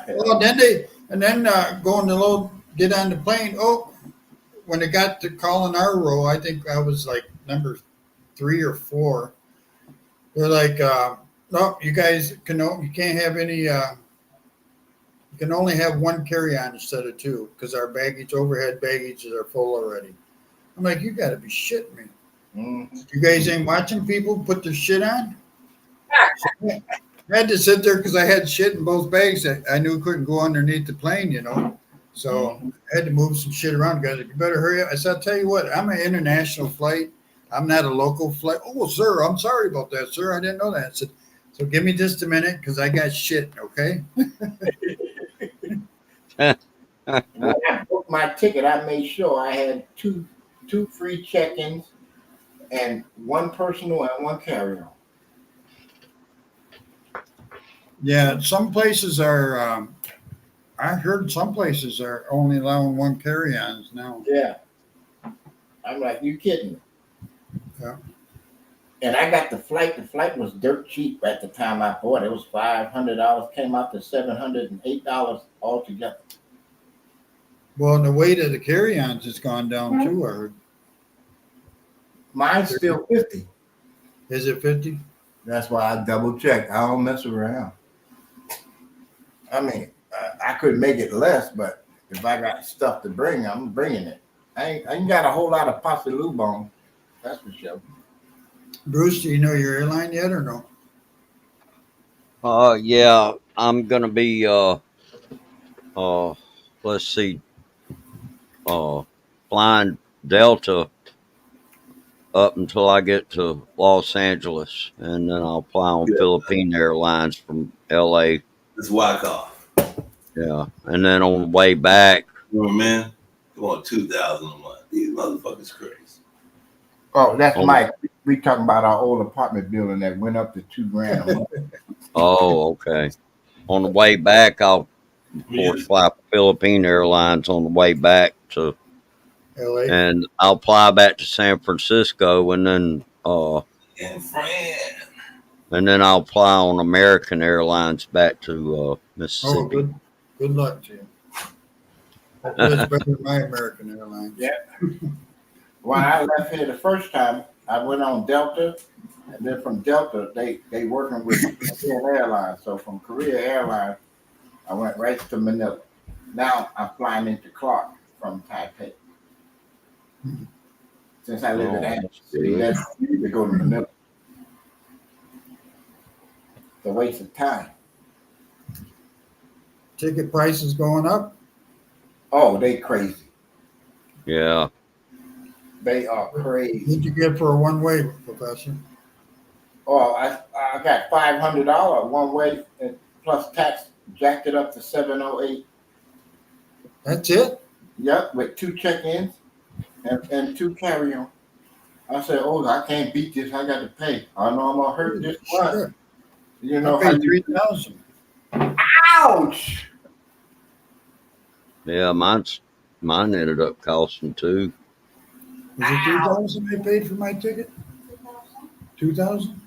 Well, then going to load, get on the plane. Oh, when it got to calling our row, I think I was like number 3 or 4. They're like, no, you guys you can't have any. You can only have one carry-on instead of two because our overhead baggages are full already. I'm like, you got to be shitting me. You guys ain't watching people put their shit on. So I had to sit there because I had shit in both bags. I knew couldn't go underneath the plane, So I had to move some shit around. Guys, you better hurry up. I said, I'll tell you what, I'm an international flight. I'm not a local flight. Oh, sir, I'm sorry about that, sir. I didn't know that. I said, so give me just a minute because I got shit, okay? When I booked my ticket, I made sure I had two free check-ins and one personal and one carry-on. Yeah, some places are. I heard some places are only allowing one carry-ons now. Yeah. I'm like, you kidding me? Yeah. And I got the flight. The flight was dirt cheap at the time I bought it. It was $500. Came out to $708 altogether. Well, and the weight of the carry-ons has gone down too. I heard. Mine's still 50. Is it 50? That's why I double check. I don't mess around. I mean, I could make it less, but if I got stuff to bring, I'm bringing it. I ain't got a whole lot of pasta lubon. That's for sure. Bruce, do you know your airline yet or no? Yeah, I'm gonna be let's see, flying Delta up until I get to Los Angeles, and then I'll fly on Yeah. Philippine Airlines from LA. It's whack off. Yeah, and then on the way back, You know what, man? You want 2,000 a month? These motherfuckers crazy. Oh, that's on, Mike. We talking about our old apartment building that went up to $2,000 a month. oh, okay. On the way back, I'll of course fly Philippine Airlines on the way back to, LA? and I'll fly back to San Francisco, and then And friend. and then I'll fly on American Airlines back to Oh, Mississippi. good luck to you. Hopefully it's better than my American Airlines. Yeah. When I left here the first time, I went on Delta, and then from Delta, they working with Korean Airlines. So from Korea Airlines, I went right to Manila. Now I'm flying into Clark from Taipei. Since I live in Angeles City, good. that's easy to go to Manila. It's a waste of time. Ticket prices going up? Oh, they crazy. Yeah. They are crazy. What'd you get for a one-way, Professor? Oh, I got $500 one way and plus tax, jacked it up to $708. That's it? Yep, with 2 check-ins and 2 carry-on. I said, oh, I can't beat this. I got to pay. I know I'm gonna hurt this month. Sure. You know I how paid you? $3,000. Ouch! Yeah, mine ended up costing $2,000. Was it 2,000 I paid for my ticket? 2,000?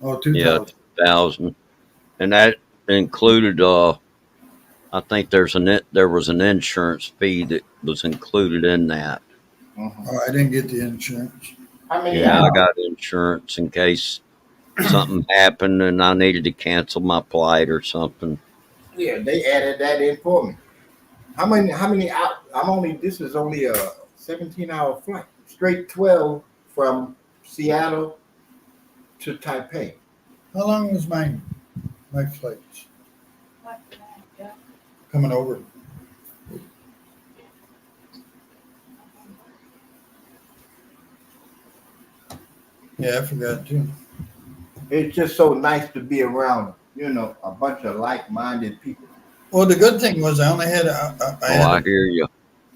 Oh, Yeah, 2,000. 2,000, and that included I think there was an insurance fee that was included in that. Mhm. Oh, I didn't get the insurance. I mean, Yeah, I got insurance in case something happened and I needed to cancel my flight or something. yeah, they added that in for me. How many out? This is only a 17-hour flight, straight 12 from Seattle to Taipei. How long was my flights coming over? Yeah, I forgot too. It's just so nice to be around, a bunch of like-minded people. Well, the good thing was I only had I hear you.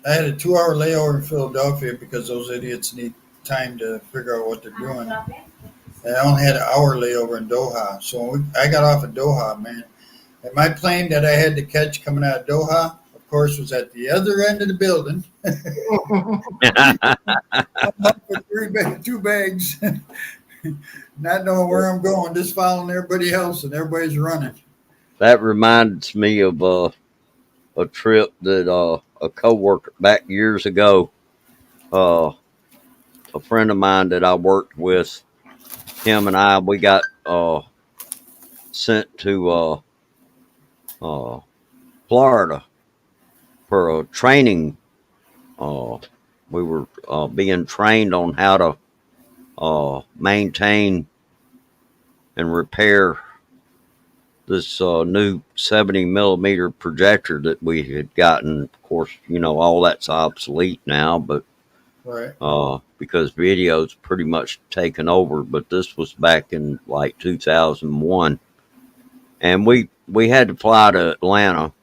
I had a 2-hour layover in Philadelphia because those idiots need time to figure out what they're doing. And I only had an hour layover in Doha. So I got off at Doha, man. And my plane that I had to catch coming out of Doha, of course, was at the other end of the building. I'm up with 2 bags, not knowing where I'm going, just following everybody else, and everybody's running. that reminds me of a trip that a coworker back years ago. Uh, a friend of mine that I worked with, him and we got sent to uh, Florida for a training. Uh, we were being trained on how to maintain and repair this new 70 millimeter projector that we had gotten. Of course, all that's obsolete now, but Right. because video's pretty much taken over. But this was back in like 2001, and we had to fly to Atlanta,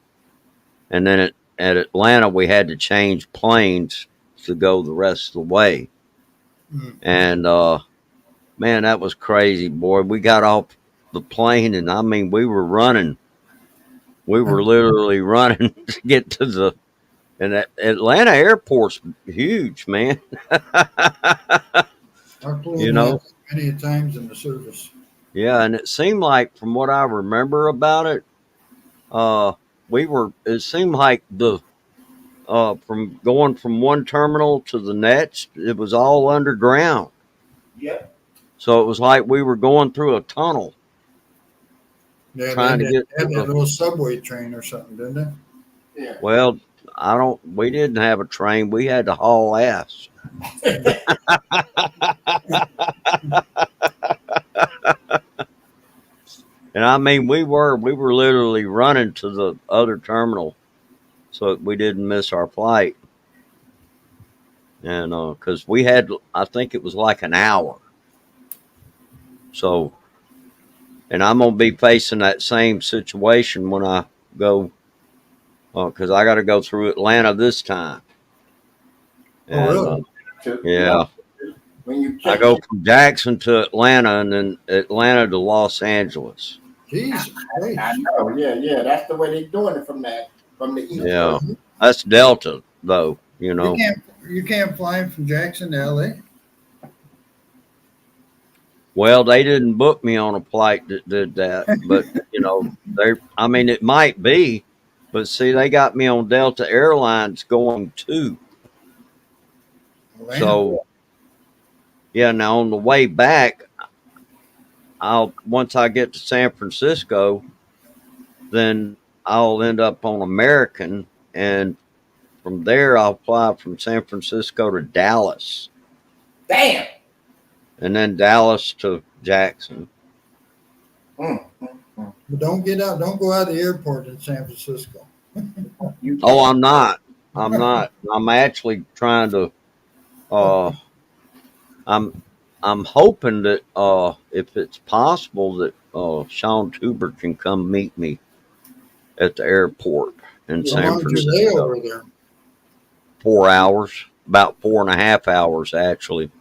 and then at Atlanta we had to change planes to go the rest of the way. Mm. And man, that was crazy, boy. We got off the plane, and I mean, we were running. We were literally running to get to the. And that Atlanta airport's huge, man. I flew you in know, that many times in the service. yeah. And it seemed like, from what I remember about it, uh, we were. It seemed like the from going from one terminal to the next, it was all underground. Yep. So it was like we were going through a tunnel Yeah, they trying to get to had that the. little subway train or something, didn't they? Yeah. Well, I don't. We didn't have a train. We had to haul ass. And I mean, we were literally running to the other terminal so that we didn't miss our flight. And because we had, I think it was like an hour. So, and I'm gonna be facing that same situation when I go, because I got to go through Atlanta this time. Oh, And really? Yeah. yeah, When you I change, go from Jackson to Atlanta, and then Atlanta to Los Angeles. Jesus I Christ. know. Yeah, yeah. That's the way they're doing it from the East Yeah, Coast. that's Delta though. You can't fly from Jackson to LA? Well, they didn't book me on a flight that did that, but they. I mean, it might be, but see, they got me on Delta Airlines going too. Atlanta. So yeah, now on the way back, I'll once I get to San Francisco, then I'll end up on American, and from there I'll fly from San Francisco to Dallas, Damn. and then Dallas to Jackson. Mm, mm, mm. But don't go out of the airport in San Francisco. You Oh, can't. I'm not. I'm not. I'm actually trying to. Uh, I'm I'm hoping that if it's possible that Sean Tuber can come meet me at the airport in How San long did you lay Francisco. over there? 4 hours, about 4.5 hours actually.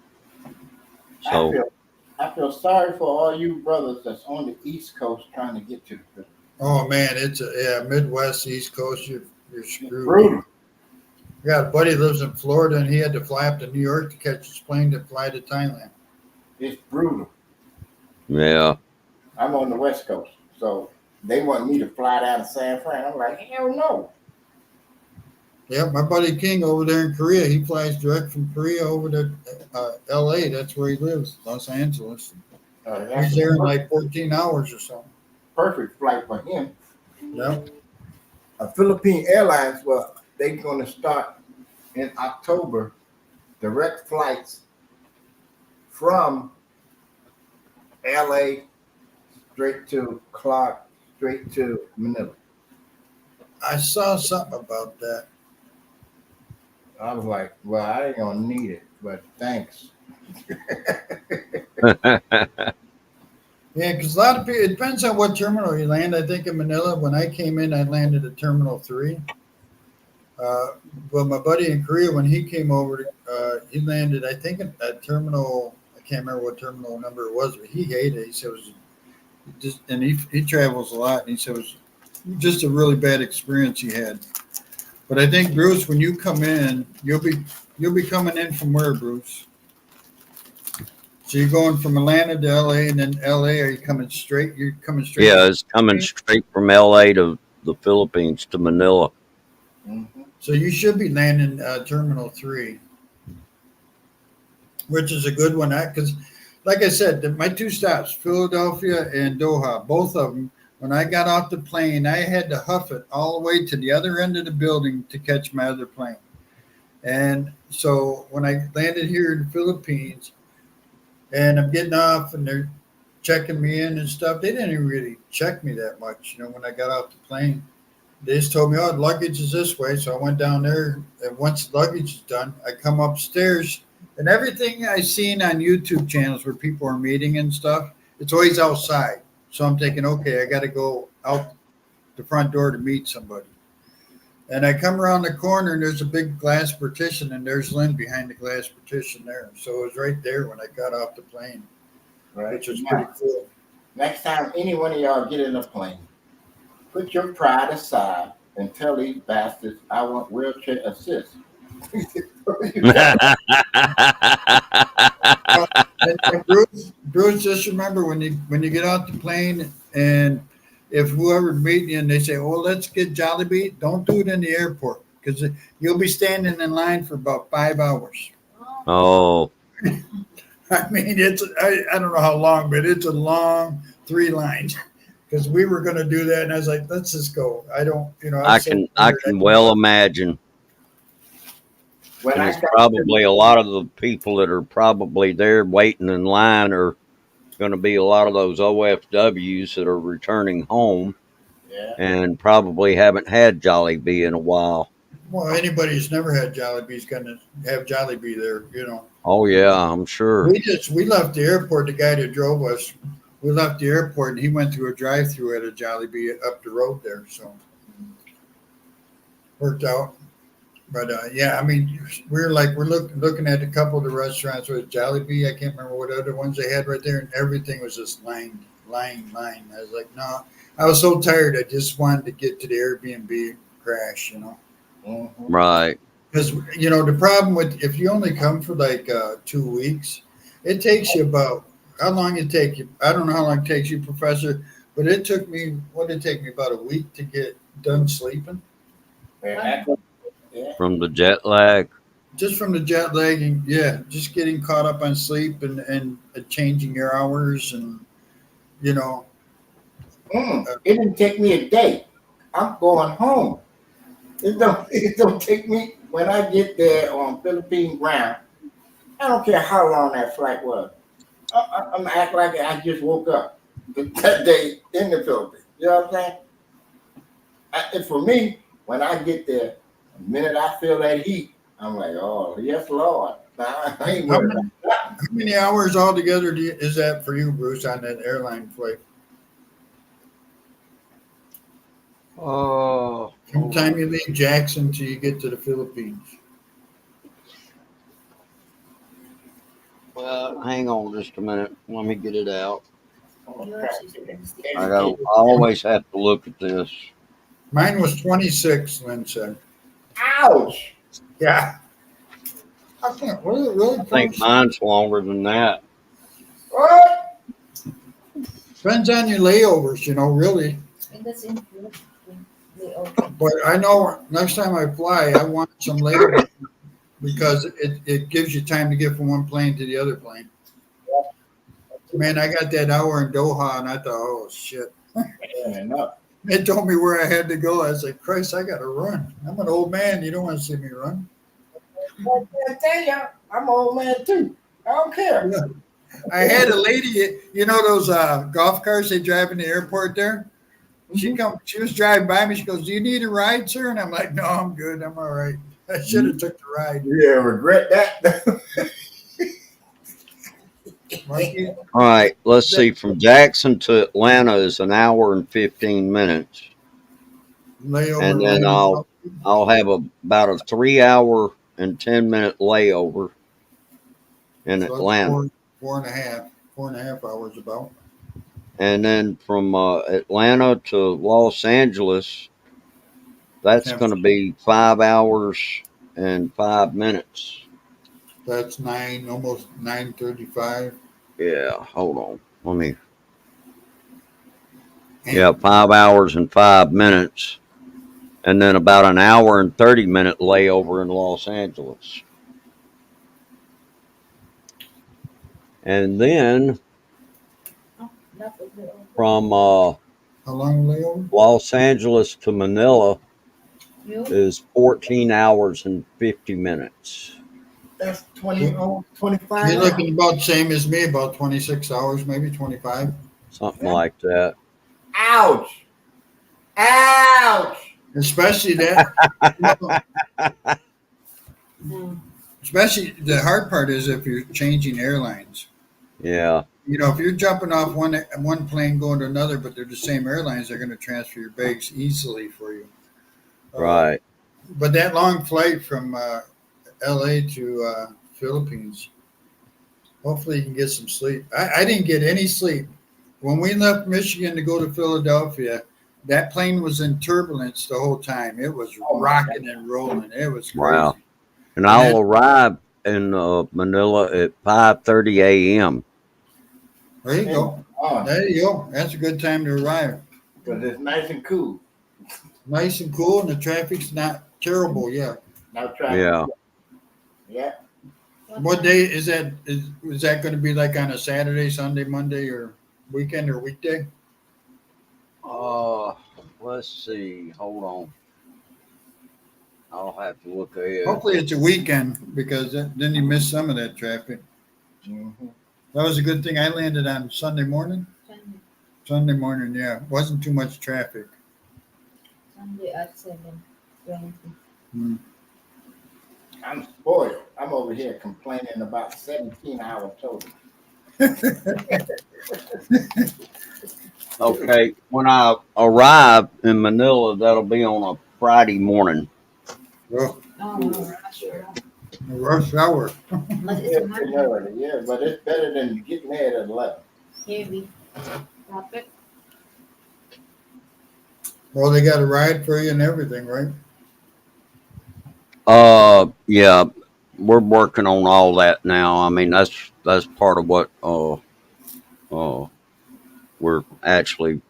I So feel. I feel sorry for all you brothers that's on the East Coast trying to get to the Philippines. Oh man, it's Midwest, East Coast. You're It's screwed. brutal. I got a buddy who lives in Florida, and he had to fly up to New York to catch his plane to fly to Thailand. It's brutal. yeah, I'm on the West Coast, so they want me to fly down to San Fran. I'm like, hell no. Yeah, my buddy King over there in Korea, he flies direct from Korea over to L.A. That's where he lives, Los Angeles. That's He's a there in like 14 hours or something. perfect flight for him. Yep. Philippine Airlines, well, they're going to start in October direct flights from LA straight to Clark, straight to Manila. I saw something about that. I was like, well, I ain't going to need it, but thanks. Yeah, because a lot of people, it depends on what terminal you land. I think in Manila, when I came in, I landed at Terminal 3. But my buddy in Korea, when he came over, he landed, I think, at Terminal, I can't remember what terminal number it was, but he hated it. He said it was just, and he travels a lot, and he said it was just a really bad experience he had. But I think, Bruce, when you come in, you'll be coming in from where, Bruce? So you're going from Atlanta to LA, and then LA. Are you coming straight? You're coming straight Yeah, to. it's coming straight from LA to the Philippines to Manila. Hmm. So you should be landing Terminal 3, which is a good one. Because, like I said, my two stops, Philadelphia and Doha, both of them, when I got off the plane, I had to huff it all the way to the other end of the building to catch my other plane. And so when I landed here in the Philippines and I'm getting off and they're checking me in and stuff, they didn't even really check me that much, when I got off the plane. They just told me, oh, luggage is this way. So I went down there, and once the luggage is done, I come upstairs, and everything I seen on YouTube channels where people are meeting and stuff, it's always outside. So I'm thinking, okay, I got to go out the front door to meet somebody. And I come around the corner, and there's a big glass partition, and there's Lynn behind the glass partition there. So it was right there when I got off the plane, Right. which was pretty Now, cool. next time any one of y'all get in a plane, put your pride aside and tell these bastards I want wheelchair assist. You got Uh, and Bruce, just remember when you get off the plane, and if whoever meet you and they say, "Oh, let's get Jollibee," don't do it in the airport because you'll be standing in line for about 5 hours. Oh, I mean, I don't know how long, but it's a long three lines. Because we were going to do that, and I was like, "Let's just go." I don't, I'm I so can I tired. can well imagine, when and I it's got to probably a lot of the people that are probably there waiting in line are going to be a lot of those OFWs that are returning home yeah, and probably haven't had Jollibee in a while. Well, anybody who's never had Jollibee is going to have Jollibee there. Oh yeah, I'm sure. We left the airport. The guy that drove us, we left the airport, and he went through a drive-through at a Jollibee up the road there, so worked out. But yeah, I mean, we're looking at a couple of the restaurants with Jollibee. I can't remember what other ones they had right there, and everything was just line. I was like, no, I was so tired. I just wanted to get to the Airbnb crash. hmm, Right. Because the problem with if you only come for like 2 weeks, it takes you about how long it take you. I don't know how long it takes you, Professor, but it took me. What did it take me about a week to get done sleeping, yeah, yeah. From the jet lag. just from the jet lag and yeah, just getting caught up on sleep and changing your hours and you know. It didn't take me a day. I'm going home. It don't take me when I get there on Philippine ground. I don't care how long that flight was. I'm act like I just woke up that day in the Philippines. You know what I'm saying? And for me, when I get there, the minute I feel that heat, I'm like, oh yes, Lord. Nah, I ain't How worried about many how many hours altogether is that for you, Bruce, on that airline flight? Oh, From the time you leave Jackson till you get to the Philippines. well, hang on just a minute. Let me get it out. oh, Yours crap. is I Wednesday. got. Educated. I always have to look at this. Mine was 26, Lynn said. Ouch! Yeah. I can't really I think 26. mine's longer than that. What? Depends on your layovers, really. And that's included the open. But I know next time I fly, I want some layover because it gives you time to get from one plane to the other plane. Man, I got that hour in Doha and I thought, oh shit. Yeah, enough. They told me where I had to go. I was like, Christ, I got to run. I'm an old man. You don't want to see me run. But I tell you, I'm an old man too. I don't care. Yeah. I had a lady, those golf cars they drive in the airport there? Mhm. She was driving by me. She goes, "Do you need a ride, sir?" And I'm like, "No, I'm good. I'm all right. I should have took the ride." Yeah, regret that. Monkey, All right. Let's see. From Jackson to Atlanta is an hour and 15 minutes, layover and then right I'll have about a 3 hour and 10 minute layover in so it's Atlanta, four and a half hours about. and then from Atlanta to Los Angeles, that's Half, going to be 5 hours and 5 minutes. that's almost 9:35. Yeah, hold on. Let me. And Yeah, 5 hours and 5 minutes, and then about an hour and 30 minute layover in Los Angeles, and then Oh, that would be okay. from how long layover? Los Angeles to Manila You? is 14 hours and 50 minutes, That's So 25 you're hours. looking about the same as me, about 26 hours, maybe 25. something like that. Ouch! Ouch! Especially that, well, Mm. especially the hard part is if you're changing airlines. Yeah, If you're jumping off one plane going to another, but they're the same airlines, they're going to transfer your bags easily for you. Uh, right. but that long flight from L.A. to Philippines, hopefully you can get some sleep. I didn't get any sleep when we left Michigan to go to Philadelphia. That plane was in turbulence the whole time. It was Oh my God! rocking and rolling. It was Wow. crazy. And And I'll then arrive in Manila at 5:30 a.m. there you Hey, go. on There you go. That's a good time to arrive. because it's nice and cool. Nice and cool, and the traffic's not terrible. Yeah. No traffic. Yeah. Yeah. What day is that? Is that going to be like on a Saturday, Sunday, Monday, or weekend or weekday? Uh, let's see. Hold on. I'll have to look ahead. Hopefully it's a weekend because then you miss some of that traffic. Mm-hmm. That was a good thing. I landed on Sunday morning. Sunday, Sunday morning, yeah, wasn't too much traffic. Sunday at 7:20. Hmm. I'm spoiled. I'm over here complaining about 17 hours total. Okay. When I arrive in Manila, that'll be on a Friday morning. Well, Oh, no, rush hour. rush hour. But it's Yeah, a pretty Monday. early, yeah, but it's better than getting there at 11. Heavy traffic. Well, they got a ride for you and everything, right? Yeah, we're working on all that now. I mean, that's part of what uh we're actually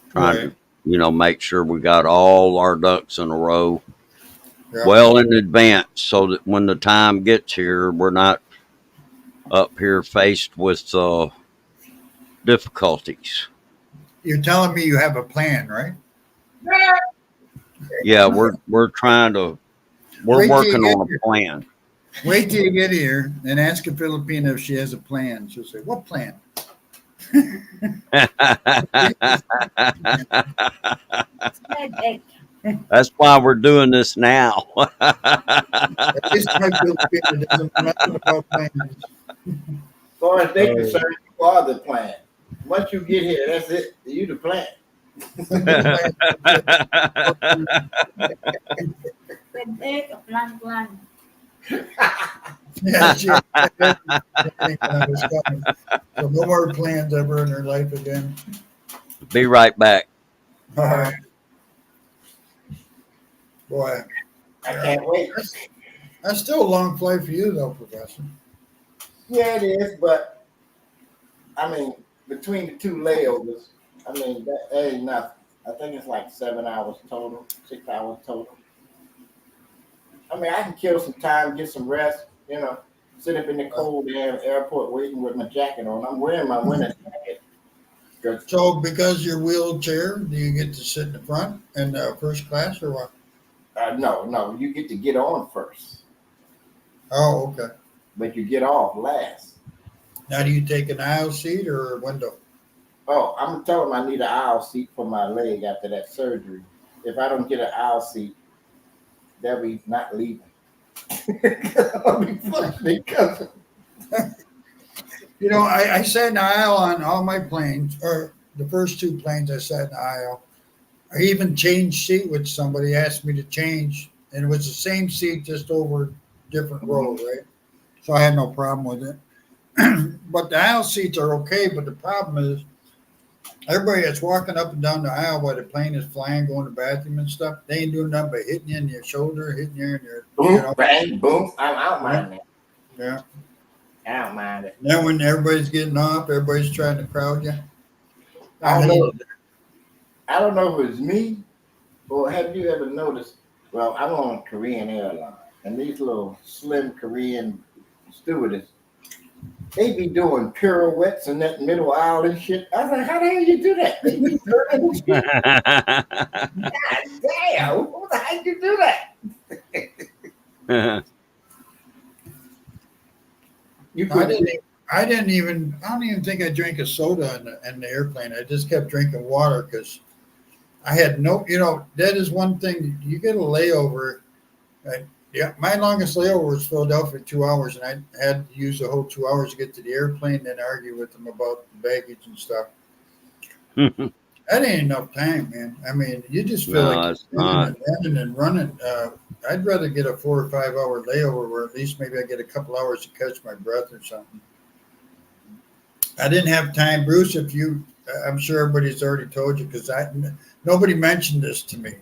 trying Right. to, make sure we got all our ducks in a row Yeah. well in advance so that when the time gets here, we're not up here faced with difficulties. You're telling me you have a plan, right? Yeah, we're Wait till you working get on here. a plan. Wait till you get here and ask a Filipino if she has a plan. She'll say, "What plan?" Headache. That's why we're doing this now. At this time, Filipino doesn't know nothing about plans. As far as they Oh. concerned, you are the plan. Once you get here, that's it. You the plan. Headache, plan. Yeah, she had everything when I was coming. So no more plans ever in her life again. Be right back. All right, boy. I can't wait. That's still a long flight for you, though, Professor. Yeah, it is, but I mean, between the two layovers, I mean, that ain't nothing. I think it's like 7 hours total, 6 hours total. I mean, I can kill some time, get some rest, sit up in the cold air airport waiting with my jacket on. I'm wearing my winter jacket. 'Cause, So, because you're wheelchair, do you get to sit in the front and first class or what? no, you get to get on first, Oh, okay. but you get off last. Now, do you take an aisle seat or a window? Oh, I'm telling them I need an aisle seat for my leg after that surgery. If I don't get an aisle seat, they'll be not leaving. I'll be fucking cussing. I sat in the aisle on all my planes, or the first two planes I sat in the aisle. I even changed seat with somebody, asked me to change, and it was the same seat, just over different row, right? So I had no problem with it. But the aisle seats are okay, but the problem is everybody that's walking up and down the aisle while the plane is flying, going to the bathroom and stuff, they ain't doing nothing but hitting you in your shoulder, hitting you in your, Boom, bang, boom. I'm out, yeah, man. yeah. I don't mind it. Then when everybody's getting off, everybody's trying to crowd you. I don't know. I don't know if it was me or have you ever noticed? Well, I'm on Korean Airlines, and these little slim Korean stewardess, they be doing pirouettes in that middle aisle and shit. I was like, how the hell you do that? They be turning. God damn, what the hell you do that? You could. I don't even think I drank a soda in the airplane. I just kept drinking water because I had no, that is one thing. You get a layover. Yeah, my longest layover was Philadelphia, 2 hours, and I had to use the whole 2 hours to get to the airplane and argue with them about the baggage and stuff. That ain't enough time, man. I mean, you just feel No, like it's you're running not. and running and running. I'd rather get a 4 or 5 hour layover where at least maybe I get a couple hours to catch my breath or something. I didn't have time, Bruce. I'm sure everybody's already told you because nobody mentioned this to me.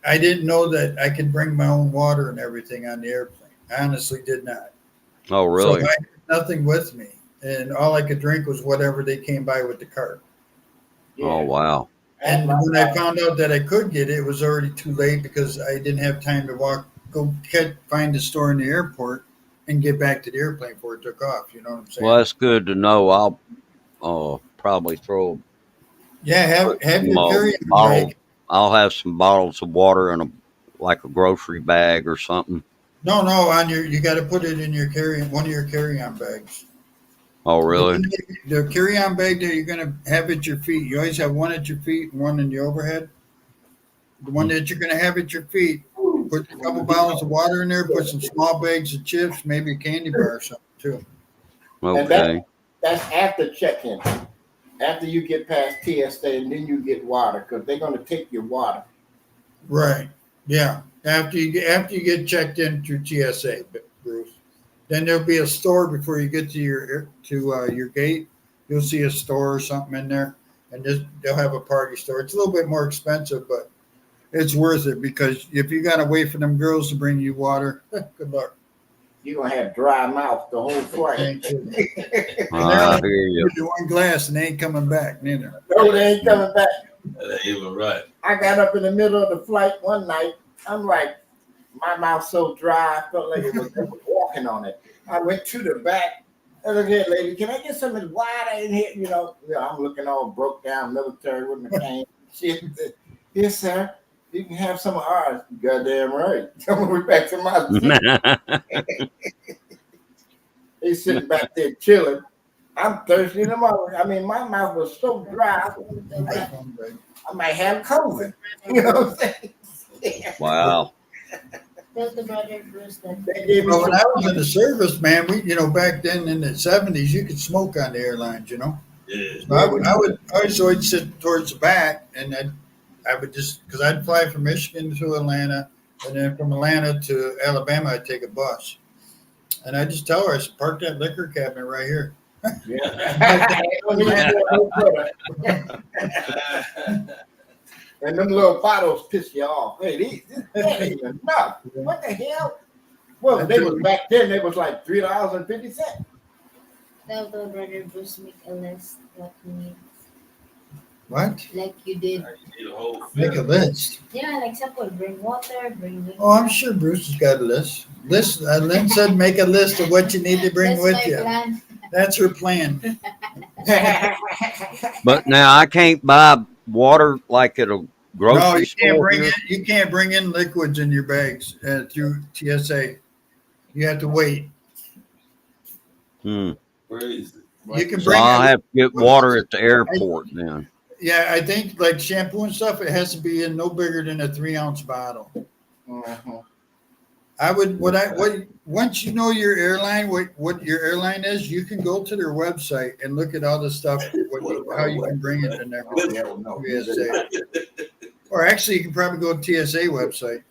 I didn't know that I could bring my own water and everything on the airplane. I honestly did not. Oh, So really? I had nothing with me, and all I could drink was whatever they came by with the cart. Oh, wow. And when I found out that I could get it, it was already too late because I didn't have time to find a store in the airport and get back to the airplane before it took off. You know what I'm saying? Well, that's good to know. I'll probably throw Yeah, have some your carry-on bottle. bag. I'll have some bottles of water in like a grocery bag or something. No, you got to put it in one of your carry-on bags. Oh, really? The carry-on bag that you're going to have at your feet, you always have one at your feet and one in the overhead. The one that you're going to have at your feet, put a couple bottles of water in there, put some small bags of chips, maybe a candy bar or something too. Okay. That's after check-in. After you get past TSA, and then you get water because they're going to take your water. Right. Yeah. After you get checked in through TSA, Bruce, then there'll be a store before you get to your gate. You'll see a store or something in there, and they'll have a party store. It's a little bit more expensive, but it's worth it because if you got to wait for them girls to bring you water, good luck. You're going to have dry mouth the whole flight. I hear you. do one glass and they ain't coming back neither. No, they ain't coming back. That ain't even right. I got up in the middle of the flight one night. I'm like, my mouth so dry, I felt like it was walking on it. I went to the back. I look here, lady, can I get some of the water in here? I'm looking all broke down, military with my cane. Shit. Yes, sir. You can have some of ours. Goddamn right. We're back to my seat. He's sitting back there chilling. I'm thirsty in the morning. I mean, my mouth was so dry. I might have COVID. You know what I'm saying? Wow. Tell the brother Bruce that. Well, when I was in the service, man, back then in the 70s, you could smoke on the airlines, Yeah. So I would always sit towards the back, and I would just, because I'd fly from Michigan to Atlanta, and then from Atlanta to Alabama, I'd take a bus. And I just tell her, I said, park that liquor cabinet right here. And them little bottles piss you off. Hey, that ain't enough. What the hell? Well, they was back then. They was like $3.50. Tell the brother Bruce make a list what he needs, What? like you did. You need a whole Make a list. Yeah, like example, bring water, bring. Liquor. Oh, I'm sure Bruce has got a list. Lynn said make a list of what you need to bring That's with my you. plan. That's her plan. But now I can't buy water like at a grocery No, store. you can't bring in liquids in your bags through TSA. You have to wait. Where is it? You can So bring. I'll have to get water at the airport then. Yeah, I think like shampoo and stuff, it has to be in no bigger than a 3-ounce bottle. I would once you know your airline, what your airline is, you can go to their website and look at all the stuff, how you can bring it in there. TSA. Or actually, you can probably go to TSA website.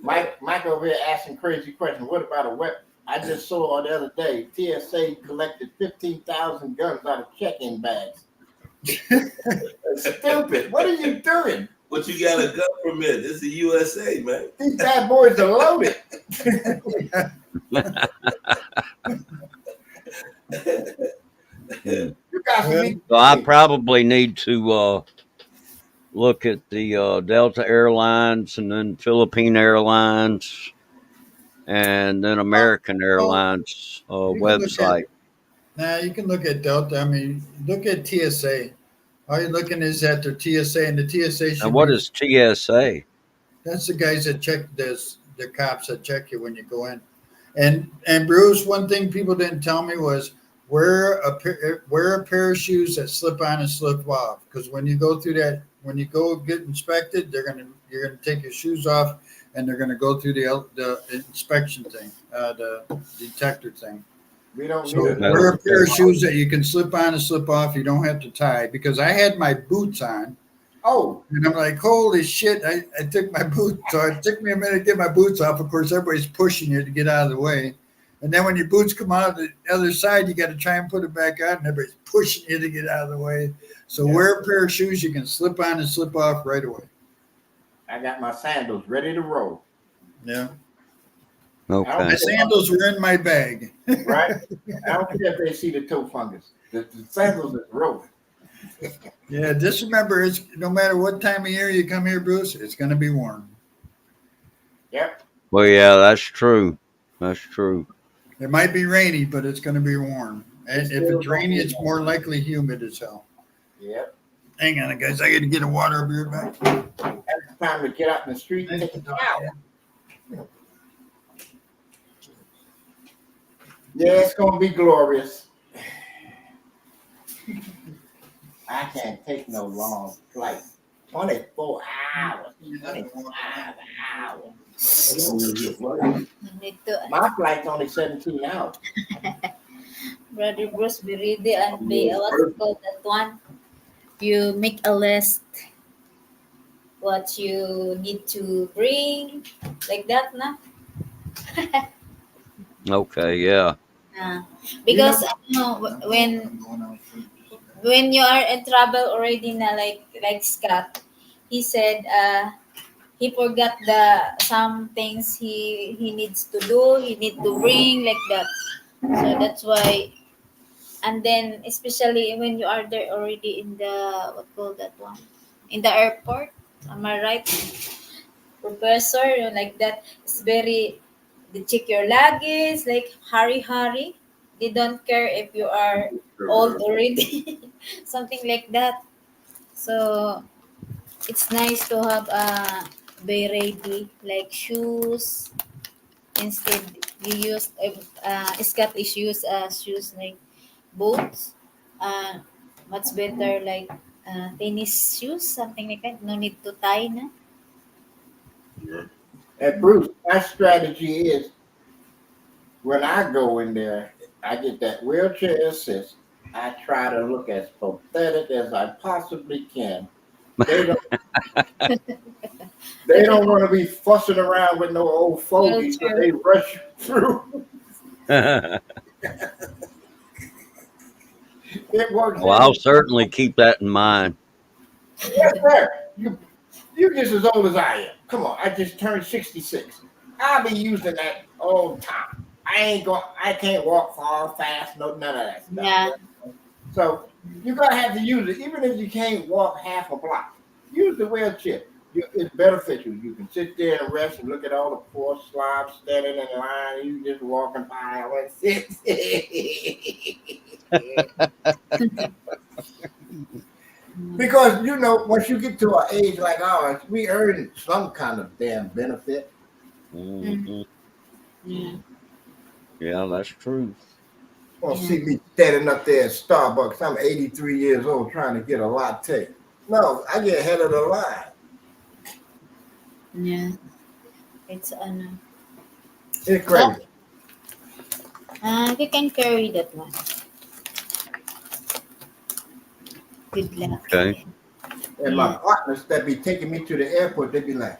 Mike over here asking crazy questions. What about a weapon? I just saw the other day, TSA collected 15,000 guns out of check-in bags. Stupid. What are you doing? But you got a gun permit. This is USA, man. These bad boys are loaded. Hmm. You got to Well, be So I kidding. probably need to look at the Delta Airlines and then Philippine Airlines and then American well, Airlines you can look at website. you can look at Delta. I mean, look at TSA. All you're looking is at their TSA, and the TSA And should what be is TSA? that's the guys that check this, the cops that check you when you go in. And Bruce, one thing people didn't tell me was wear a pair of shoes that slip on and slip off. Because when you go through that, when you go get inspected, you're gonna take your shoes off, and they're gonna go through the inspection thing, the detector thing. We don't need So a Okay. wear nose. a pair of shoes that you can slip on and slip off. You don't have to tie. Because I had my boots on, Oh, and I'm like, holy shit! I took my boots. So it took me a minute to get my boots off. Of course, everybody's pushing you to get out of the way. And then when your boots come out of the other side, you got to try and put it back on, and everybody's pushing you to get out of the way. So yeah. wear a pair of shoes you can slip on and slip off right away. I got my sandals ready to roll. Yeah. I don't My Okay. care, sandals were in my bag. right? I don't care if they see the toe fungus. The sandals is rolling. Yeah, just remember, it's no matter what time of year you come here, Bruce, it's going to be warm. Yep. Well, yeah, that's true. That's true. It might be rainy, but it's going to be warm. It's And if still it's gonna rainy, be it's more likely humid as hell. Yep. Hang on, guys. I got to get a water up here back. It's time to get out in the street and take a shower. Yeah, it's gonna be glorious. I can't take no long flight. 24 hours. 25 hours. Need to, My flight's only 17 hours. Brother Bruce, be ready and be, what's it called, that one? You make a list what you need to bring, like that, na? Okay. Yeah. Uh, You know, because when you are in trouble already na, like Scott, he said he forgot the some things he needs to do, he need to bring, like that. So that's why. And then especially when you are there already in the, what call that one, in the airport, am I right, professor? Like that, it's very, they check your luggage, like hurry, they don't care if you are old already, something like that. So it's nice to have be ready, like shoes. Instead you use Scott is use shoes like boots, uh much better, like tennis shoes, something like that, no need to tie na. and Bruce, my strategy is when I go in there, I get that wheelchair assist. I try to look as pathetic as I possibly can. They don't they But don't want to be fussing around with no old fogey, so wheelchair, they rush through. Well, It works I'll every certainly keep that in mind. yes, sir. You just as old as I am. Come on, I just turned 66. I'll be using that all the time. I can't walk far, fast, no none of that stuff. yeah, So you're gonna have to use it, even if you can't walk half a block. Use the wheelchair. It's beneficial. You can sit there and rest and look at all the poor slobs standing in line. You just walking by and sit. Because once you get to an age like ours, we earn some kind of damn benefit. Hmm. yeah, Yeah, that's true. Don't yeah, see me standing up there at Starbucks. I'm 83 years old trying to get a latte. No, I get ahead of the line. yeah, it's It's so crazy. you can carry that one, good luck. Okay. And Yeah, my partners that be taking me to the airport, they be like,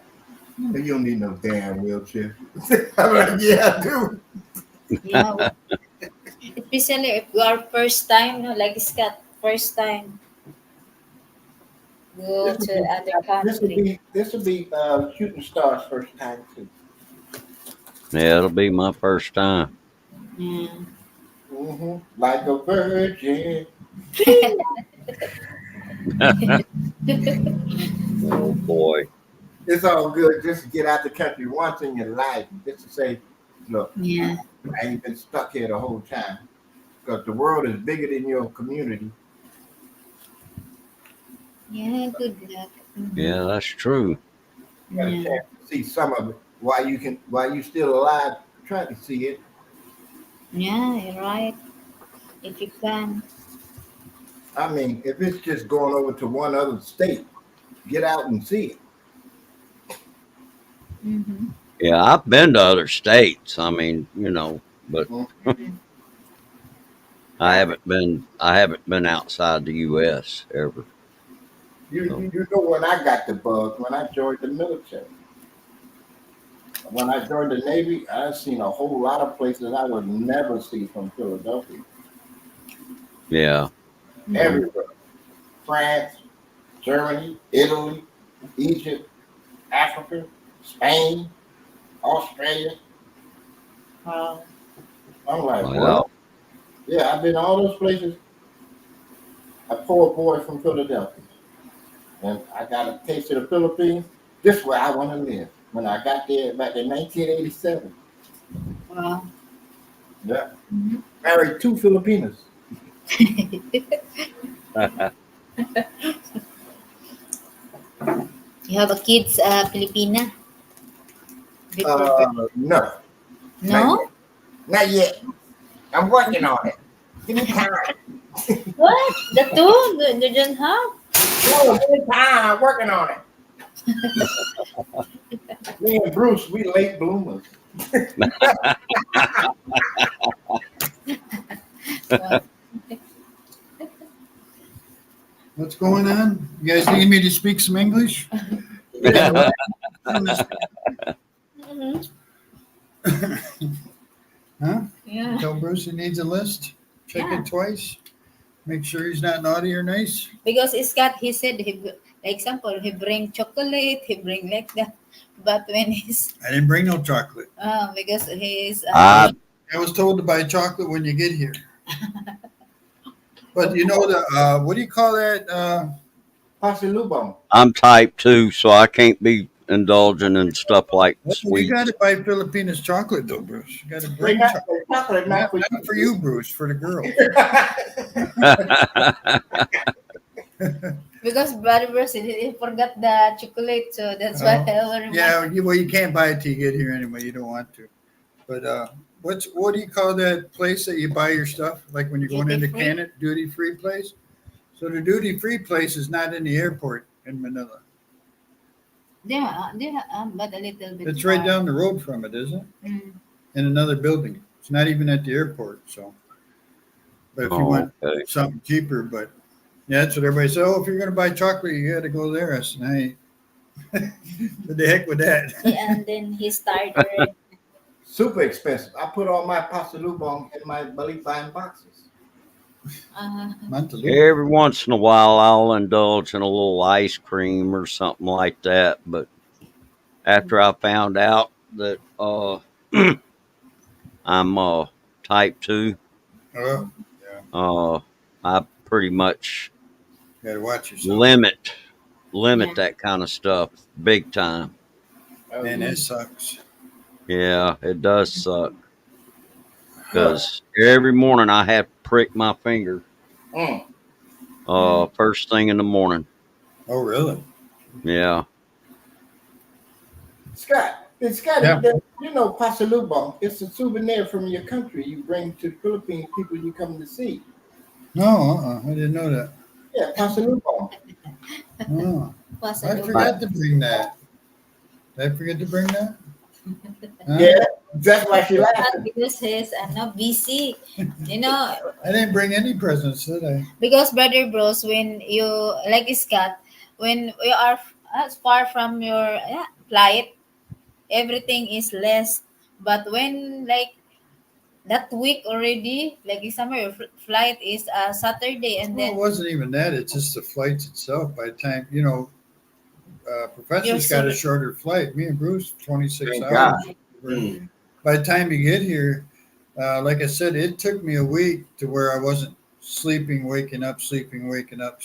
"You don't need no damn wheelchair." I'm like, "Yeah, I do." yeah, especially if you are first time, no, like Scott, first time. go This will to be other country. Shooting Star's first time too. Yeah, it'll be my first time. Yeah. Like a virgin. Oh boy. It's all good just to get out the country once in your life, just to say, look, Yeah. I ain't been stuck here the whole time. Because the world is bigger than your community. Yeah, good luck. Mm-hmm. Yeah, that's true. You got a Yeah. chance to see some of it. While you still alive, try to see it. Yeah, you're right. If you can. I mean, if it's just going over to one other state, get out and see it. Mm-hmm. Yeah, I've been to other states. But Mhm. I I, haven't been. I haven't been outside the U.S. ever. So you know when I got the bug, when I joined the military. When I joined the Navy, I seen a whole lot of places I would never see from Philadelphia. yeah. Mm-hmm. Everywhere. France, Germany, Italy, Egypt, Africa, Spain, Australia. Wow. I'm like, what? Well, Yeah, I've been all those places. A poor boy from Philadelphia. And I got a taste of the Philippines. This is where I want to live. When I got there back in 1987. Wow. Yeah. Mm-hmm. Married two Filipinas. You have a kids, Filipina before? No, not No? yet. Not yet. I'm working on it. Give me time. What? The two? They don't have? No, give me time. I'm working on it. Me and Bruce, we late bloomers. Wow. What's going on? You guys need me to speak some English? By the way, on this, Mm-hmm. huh? Yeah. Tell Bruce he needs a list. Check Yeah. it twice. Make sure he's not naughty or nice. Because Scott, he said, like example, he bring chocolate, he bring like that. But when he's, I didn't bring no chocolate. because he's, I I was told to buy chocolate when you get here. But you know the what do you call that? Pasilubong. I'm type 2, so I can't be indulging in stuff like Well, you got sweets. to buy Filipinas chocolate though, Bruce. You got to They bring got chocolate. the chocolate Not, not for not for you, Bruce. For the girls. you. because Brother Bruce, he forgot the chocolate, so that's why Oh, I will remind. yeah. Well, you can't buy it till you get here anyway. You don't want to. But what do you call that place that you buy your stuff? Like when you're going Duty into free? Canada, duty free place. So the duty free place is not in the airport in Manila. They are, but a little bit It's right far. down the road from it, isn't it? Mm. In another building. It's not even at the airport. So, but if you Oh, want okay. something cheaper, but yeah, that's what everybody said. Oh, if you're going to buy chocolate, you got to go there. I said, hey, what the heck with that? And then he started. Super expensive. I put all my pasalubong in my belly fine boxes. Montaloo. Every once in a while, I'll indulge in a little ice cream or something like that. But after I found out that I'm type 2, Oh, yeah. uh, I pretty much Got to watch yourself. limit Yeah. that kind of stuff big time. Oh, Man, yeah. that sucks. Yeah, it does suck Huh. because every morning I have to prick my finger Mm. Mm. first thing in the morning. Oh, really? Yeah. Scott, Yeah. you know pasalubong. It's a souvenir from your country you bring to the Philippines people you come to see. No, I didn't know that. Yeah, pasalubong. Oh, I I, forgot to bring that. Did I forget to bring that? Huh? Yeah, that's why she Not laughing. because he's not busy. You know, I didn't bring any presents, did I? because Brother Bros, when you, like Scott, when you are as far from your flight, everything is less. But when like that week already. Like this summer, your flight is Saturday, and Well, it then wasn't even that. It's just the flights itself. By the time, you're professor's got a so. shorter flight. Me and Bruce, 26 Thank God. hours. Mm. By the time you get here, like I said, it took me a week to where I wasn't sleeping, waking up, sleeping, waking up,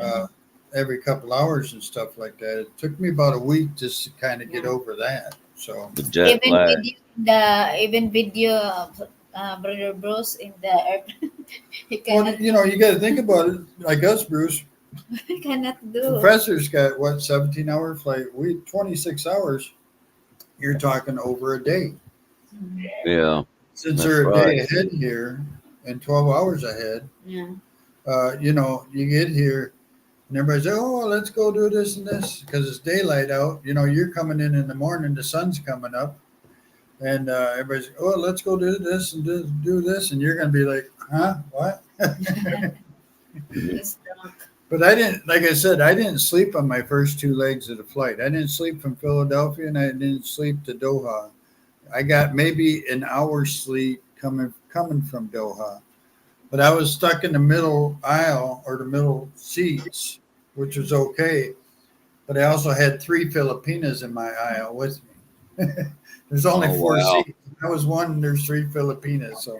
uh, every couple hours and stuff like that. It took me about a week just to kind of get Yeah. over that. So, The jet lag. Even video, brother Bruce in the airplane, he well, cannot you got to think about it. Like us, Bruce, he cannot do. professor's got what, 17-hour flight. We 26 hours. You're talking over a day. Mhm. Yeah, Since that's they're a right. day ahead here and 12 hours ahead, Yeah. you get here and everybody says, "Oh, let's go do this and this," because it's daylight out. You're coming in the morning, the sun's coming up, and everybody's, "Oh, let's go do this and do this," and you're going to be like, "Huh? What?" Mhm. He's drunk. But I didn't, like I said, I didn't sleep on my first two legs of the flight. I didn't sleep from Philadelphia, and I didn't sleep to Doha. I got maybe an hour's sleep coming from Doha. But I was stuck in the middle aisle or the middle seats, which was okay. But I also had three Filipinas in my aisle with me. There's only Oh four wow. seats. I was one, and there's three Filipinas, so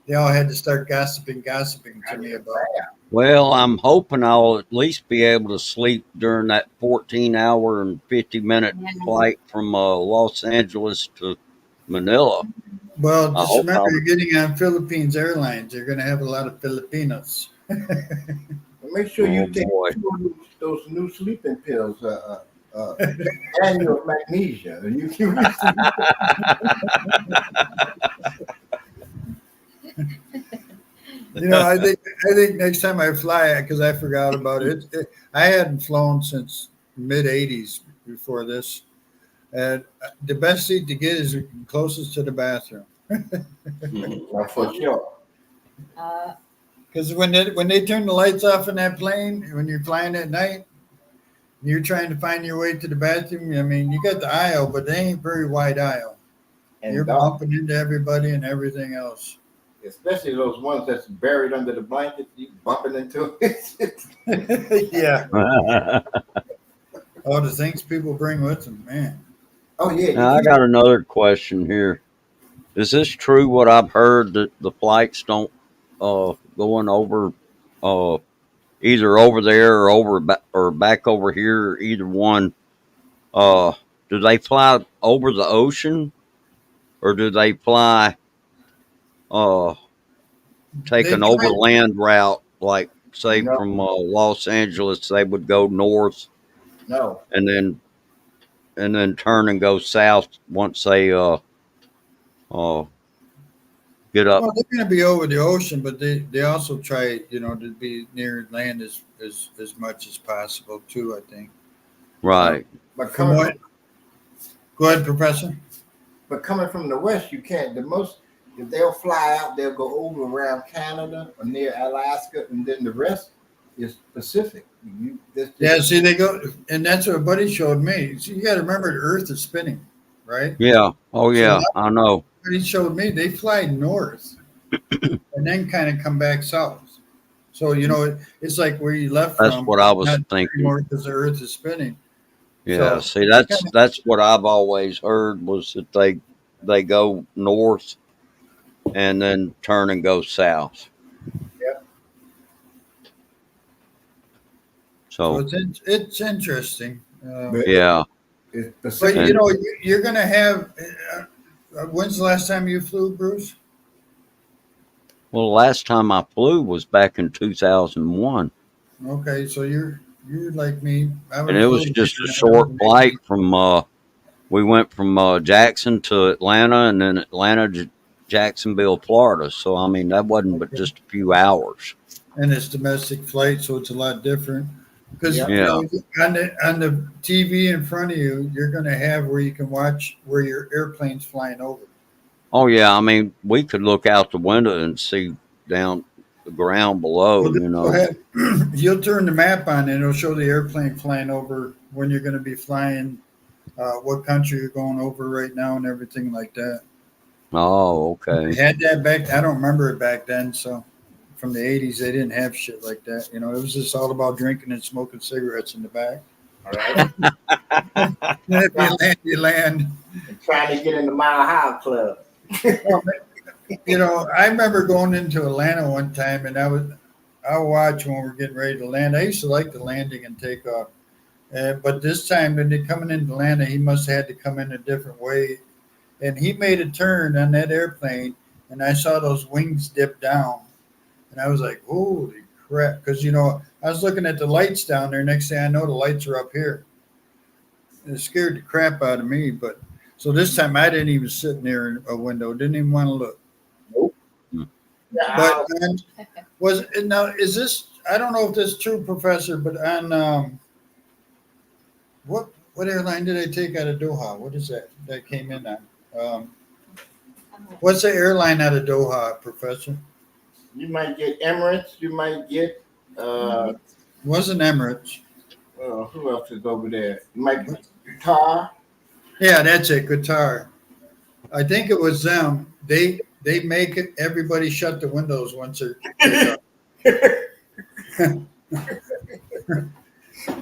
they all had to start gossiping to me about. Well, I'm hoping I'll at least be able to sleep during that 14-hour and 50-minute Yeah. flight from Los Angeles to Manila. Well, I just hope remember, I'll. you're getting on Philippines Airlines. You're going to have a lot of Filipinos. And make sure Oh you take boy. two of those new sleeping pills, and your magnesia. And you be sleeping. I think next time I fly, because I forgot about it, I hadn't flown since mid '80s before this, and the best seat to get is closest to the bathroom. Well, for sure. Uh, Because when they turn the lights off in that plane, when you're flying at night, you're trying to find your way to the bathroom. I mean, you got the aisle, but they ain't very wide aisle. You're And dark, bumping into everybody and everything else. especially those ones that's buried under the blanket, you bumping into it. Yeah. All the things people bring with them, man. Oh yeah, you Now I can't. got another question here. Is this true? What I've heard that the flights don't going over uh either over there or or back over here, either one. Uh, do they fly over the ocean or do they fly uh take They an try. overland route, like say No, from Los Angeles they would go north no. and then turn and go south once they uh get up. Well, they're going to be over the ocean, but they also try, to be near land as much as possible too. I think. Uh, Right. But from what? Go ahead, Professor. coming from the west, you can't. The most if they'll fly out, they'll go over around Canada or near Alaska, and then the rest is Pacific. This Yeah, just see, they go, and that's what a buddy showed me. See, you got to remember the Earth is spinning, right? Yeah. Oh So yeah, that's I know. what he showed me. They fly north and then kind of come back south. So it's like where you left That's from, what I not was thinking. anymore because the Earth is spinning. Yeah. So See, it's kind that's what I've always heard was that they go north and then turn and go south. yeah. So So it's interesting. but yeah. it's But Pacific. And you're going to have. When's the last time you flew, Bruce? well, the last time I flew was back in 2001, Okay, so you're like me. I and haven't it was flown just a in short flight 2018. from we went from Jackson to Atlanta and then Atlanta to Jacksonville, Florida. So I mean that wasn't but Okay. just a few hours. And it's domestic flight, so it's a lot different. Because Yeah. Yeah. on the TV in front of you, you're going to have where you can watch where your airplane's flying over. Oh yeah. I mean we could look out the window and see down the ground below. Well, this You will know. have, you'll turn the map on, and it'll show the airplane flying over when you're going to be flying, what country you're going over right now, and everything like that. Oh, They okay. had that back. I don't remember it back then. So from the '80s, they didn't have shit like that. You know, it was just all about drinking and smoking cigarettes in the back. All right. And if you land, you land. And trying to get in the Mile High Club. Well, you know, I remember going into Atlanta one time, and I watched when we were getting ready to land. I used to like the landing and takeoff. But this time, when they coming into Atlanta, he must have had to come in a different way. And he made a turn on that airplane, and I saw those wings dip down. And I was like, holy crap. Because, you know, I was looking at the lights down there. Next thing I know, the lights are up here. It scared the crap out of me. But so this time, I didn't even sit near a window, didn't even want to look. Nope. Hmm. But Yeah, was now, is this, I don't know if this is true, Professor, but on what airline did I take out of Doha? What is that came in on? Um, what's the airline out of Doha, Professor? you might get Emirates. You might get uh, It wasn't Emirates. who else is over there? You might get Qatar. Yeah, that's it, Qatar. I think it was them. They make it everybody shut the windows once they take off.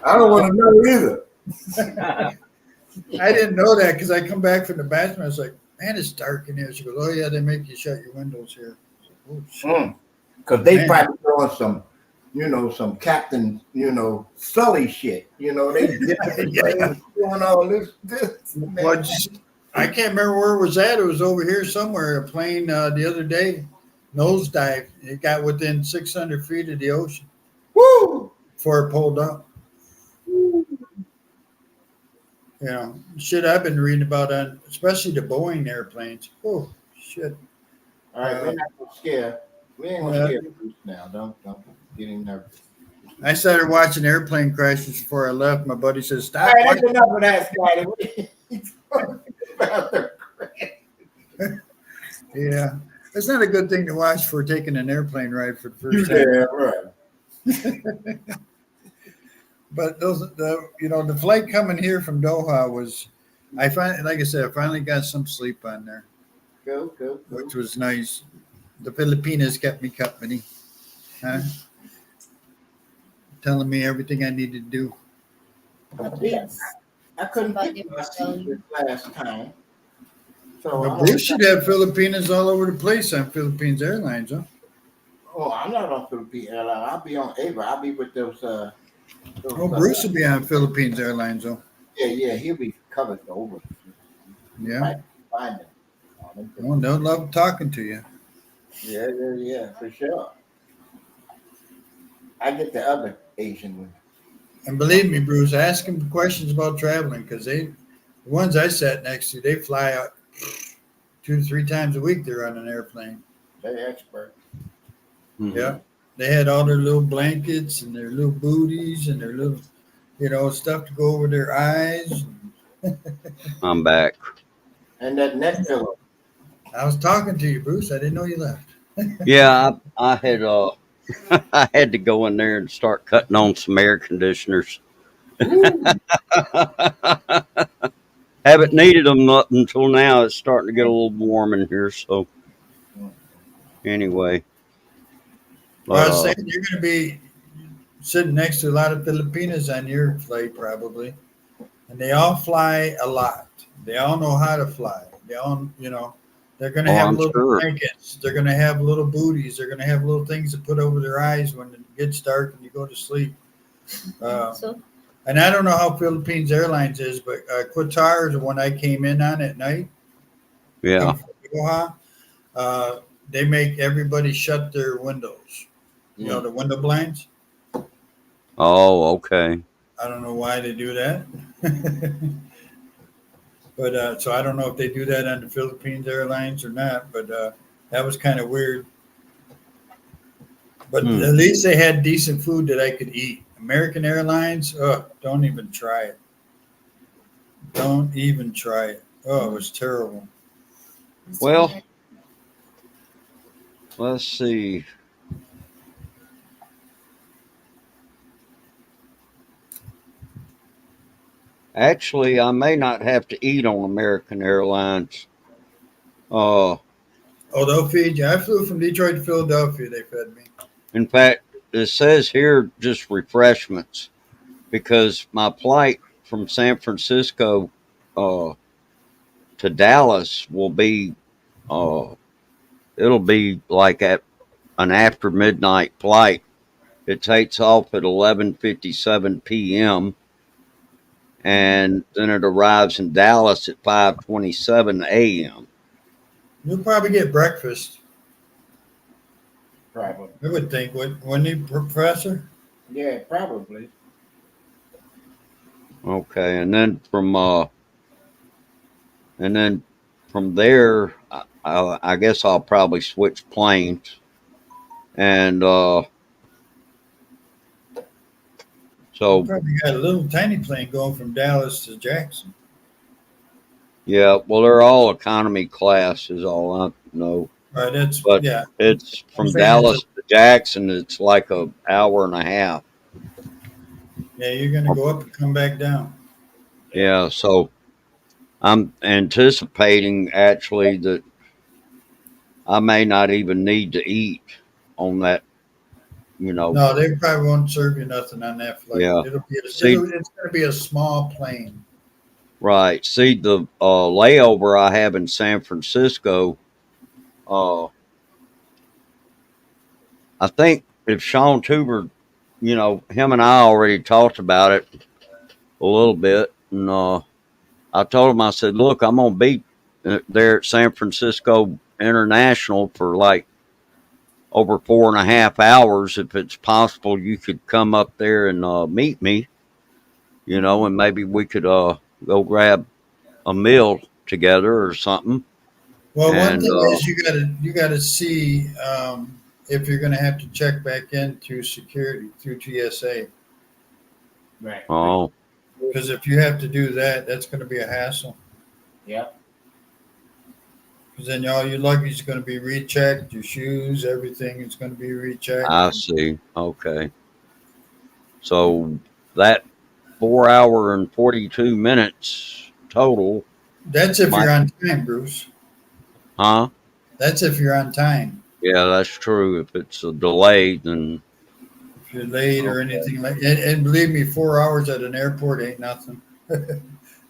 I don't want to know either. I didn't know that because I come back from the bathroom. I was like, man, it's dark in here. She goes, oh yeah, they make you shut your windows here. I was like, oh shit, Because they man. probably doing some, some Captain, Sully shit. They dipping the Yeah. plane, doing all this. Well, I can't remember where it was at. It was over here somewhere. A plane the other day nosedive. It got within 600 feet of the ocean Woo! before it pulled up. You know, shit I've been reading about on, especially the Boeing airplanes. Oh shit. All right, we're Uh, not gonna scare. We ain't gonna uh, scare Bruce now. Don't get him nervous. I started watching airplane crashes before I left. My buddy says, All "Stop right, that's watching." enough of that, Scotty. We talking about the Yeah, it's not a good thing to watch for taking an airplane ride for the first time. yeah, right. But the flight coming here from Doha was, like I said, I finally got some sleep on there, Go. which was nice. The Filipinas kept me company, huh? Telling me everything I needed to do. See, Yes. I couldn't Somebody pick my will tell seat this you. last time, so But I'm gonna Bruce try. should have Filipinas all over the place on Philippines Airlines, huh? Oh, I'm not on Philippine Airline. I'll be on Ava. I'll be with Oh, those. Bruce would be on Philippines Airlines, though. Yeah. He'll be covered over. You Yeah. might find him. On them things. Well, they'll love talking to you. Yeah, for sure. I get the other Asian one. And believe me, Bruce, ask them questions about traveling because the ones I sat next to, they fly out 2 to 3 times a week. They're on an airplane. They're expert. Mhm. Yeah. They had all their little blankets and their little booties and their little, stuff to go over their eyes. I'm back. And that neck pillow. I was talking to you, Bruce. I didn't know you left. Yeah, I had I had to go in there and start cutting on some air conditioners. Ooh. Haven't needed them up until now. It's starting to get a little warm in here. So anyway, Well, but I was saying you're going to be sitting next to a lot of Filipinas on your flight, probably. And they all fly a lot. They all know how to fly. They all, they're going to oh, have I'm little sure. blankets. They're going to have little booties. They're going to have little things to put over their eyes when it gets dark and you go to sleep. Uh, So, and I don't know how Philippines Airlines is, but Qatar is the one I came in on at night. Yeah. Come from Doha. Uh, they make everybody shut their windows. Mm. The window blinds. Oh, okay. I don't know why they do that. But so I don't know if they do that on the Philippines Airlines or not. But that was kind of weird. But Hmm. at least they had decent food that I could eat. American Airlines, don't even try it. Don't even try it. Oh, it was terrible. Well, let's see. Actually, I may not have to eat on American Airlines. Uh, Oh, they'll feed you. I flew from Detroit to Philadelphia. They fed me. in fact, it says here just refreshments because my flight from San Francisco uh, to Dallas will be uh, it'll be like at an after midnight flight. It takes off at 11:57 p.m. and then it arrives in Dallas at 5:27 a.m. You'll probably get breakfast. Probably. I would think, wouldn't you, Professor? Yeah, probably. Okay, and then from there, I guess I'll probably switch planes, and You so probably got a little tiny plane going from Dallas to Jackson. yeah, well, they're all economy class, is all I know. Right, that's But yeah. it's I'm from saying it's a Dallas to Jackson. It's like a hour and a half. yeah. You're gonna go up and come back down. Yeah, so I'm anticipating actually that I may not even need to eat on that. You know, No, they probably won't serve you nothing on that flight. yeah. See, It's gonna be a small plane. right. See the layover I have in San Francisco. Uh, I think if Sean Tuber, him and I already talked about it a little bit, and I told him, I said, look, I'm gonna be there at San Francisco International for like over 4.5 hours. If it's possible, you could come up there and meet me, and maybe we could go grab a meal together or something. Well, one And thing is you gotta see if you're gonna have to check back in through security through TSA. Right. oh, Because if you have to do that, that's going to be a hassle. Yeah. Because then all your luggage is going to be rechecked, your shoes, everything is going to be rechecked. I see. Okay, so that 4 hour and 42 minutes total That's if might, you're on time, Bruce. huh? That's if you're on time. Yeah, that's true. If it's a delay, then If you're late or okay. anything and believe me, 4 hours at an airport ain't nothing.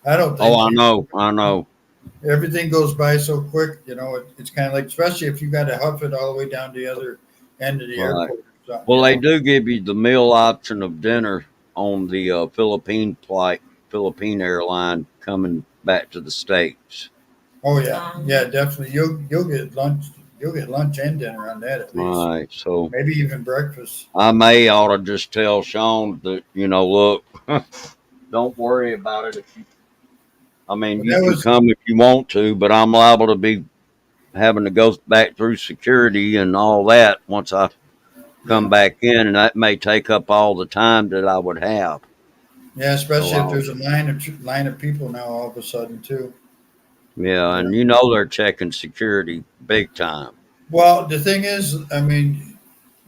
I don't Oh, think I people, know, I know. everything goes by so quick. It's kind of like, especially if you got to huff it all the way down to the other end of the Right. airport or something. Well, they do give you the meal option of dinner on the Philippine airline coming back to the States. Oh yeah, yeah, definitely. You'll get lunch. You'll get lunch and dinner on that at least. Right. So Maybe even breakfast. I may ought to just tell Sean that, look, don't worry about it. I mean, But you that can was come if you want to, but I'm liable to be having to go back through security and all that once I come yeah, back in, and that may take up all the time that I would have. yeah. So Especially if there's a line of people now all of a sudden too. yeah, Yeah. and they're checking security big time. Well, the thing is, I mean,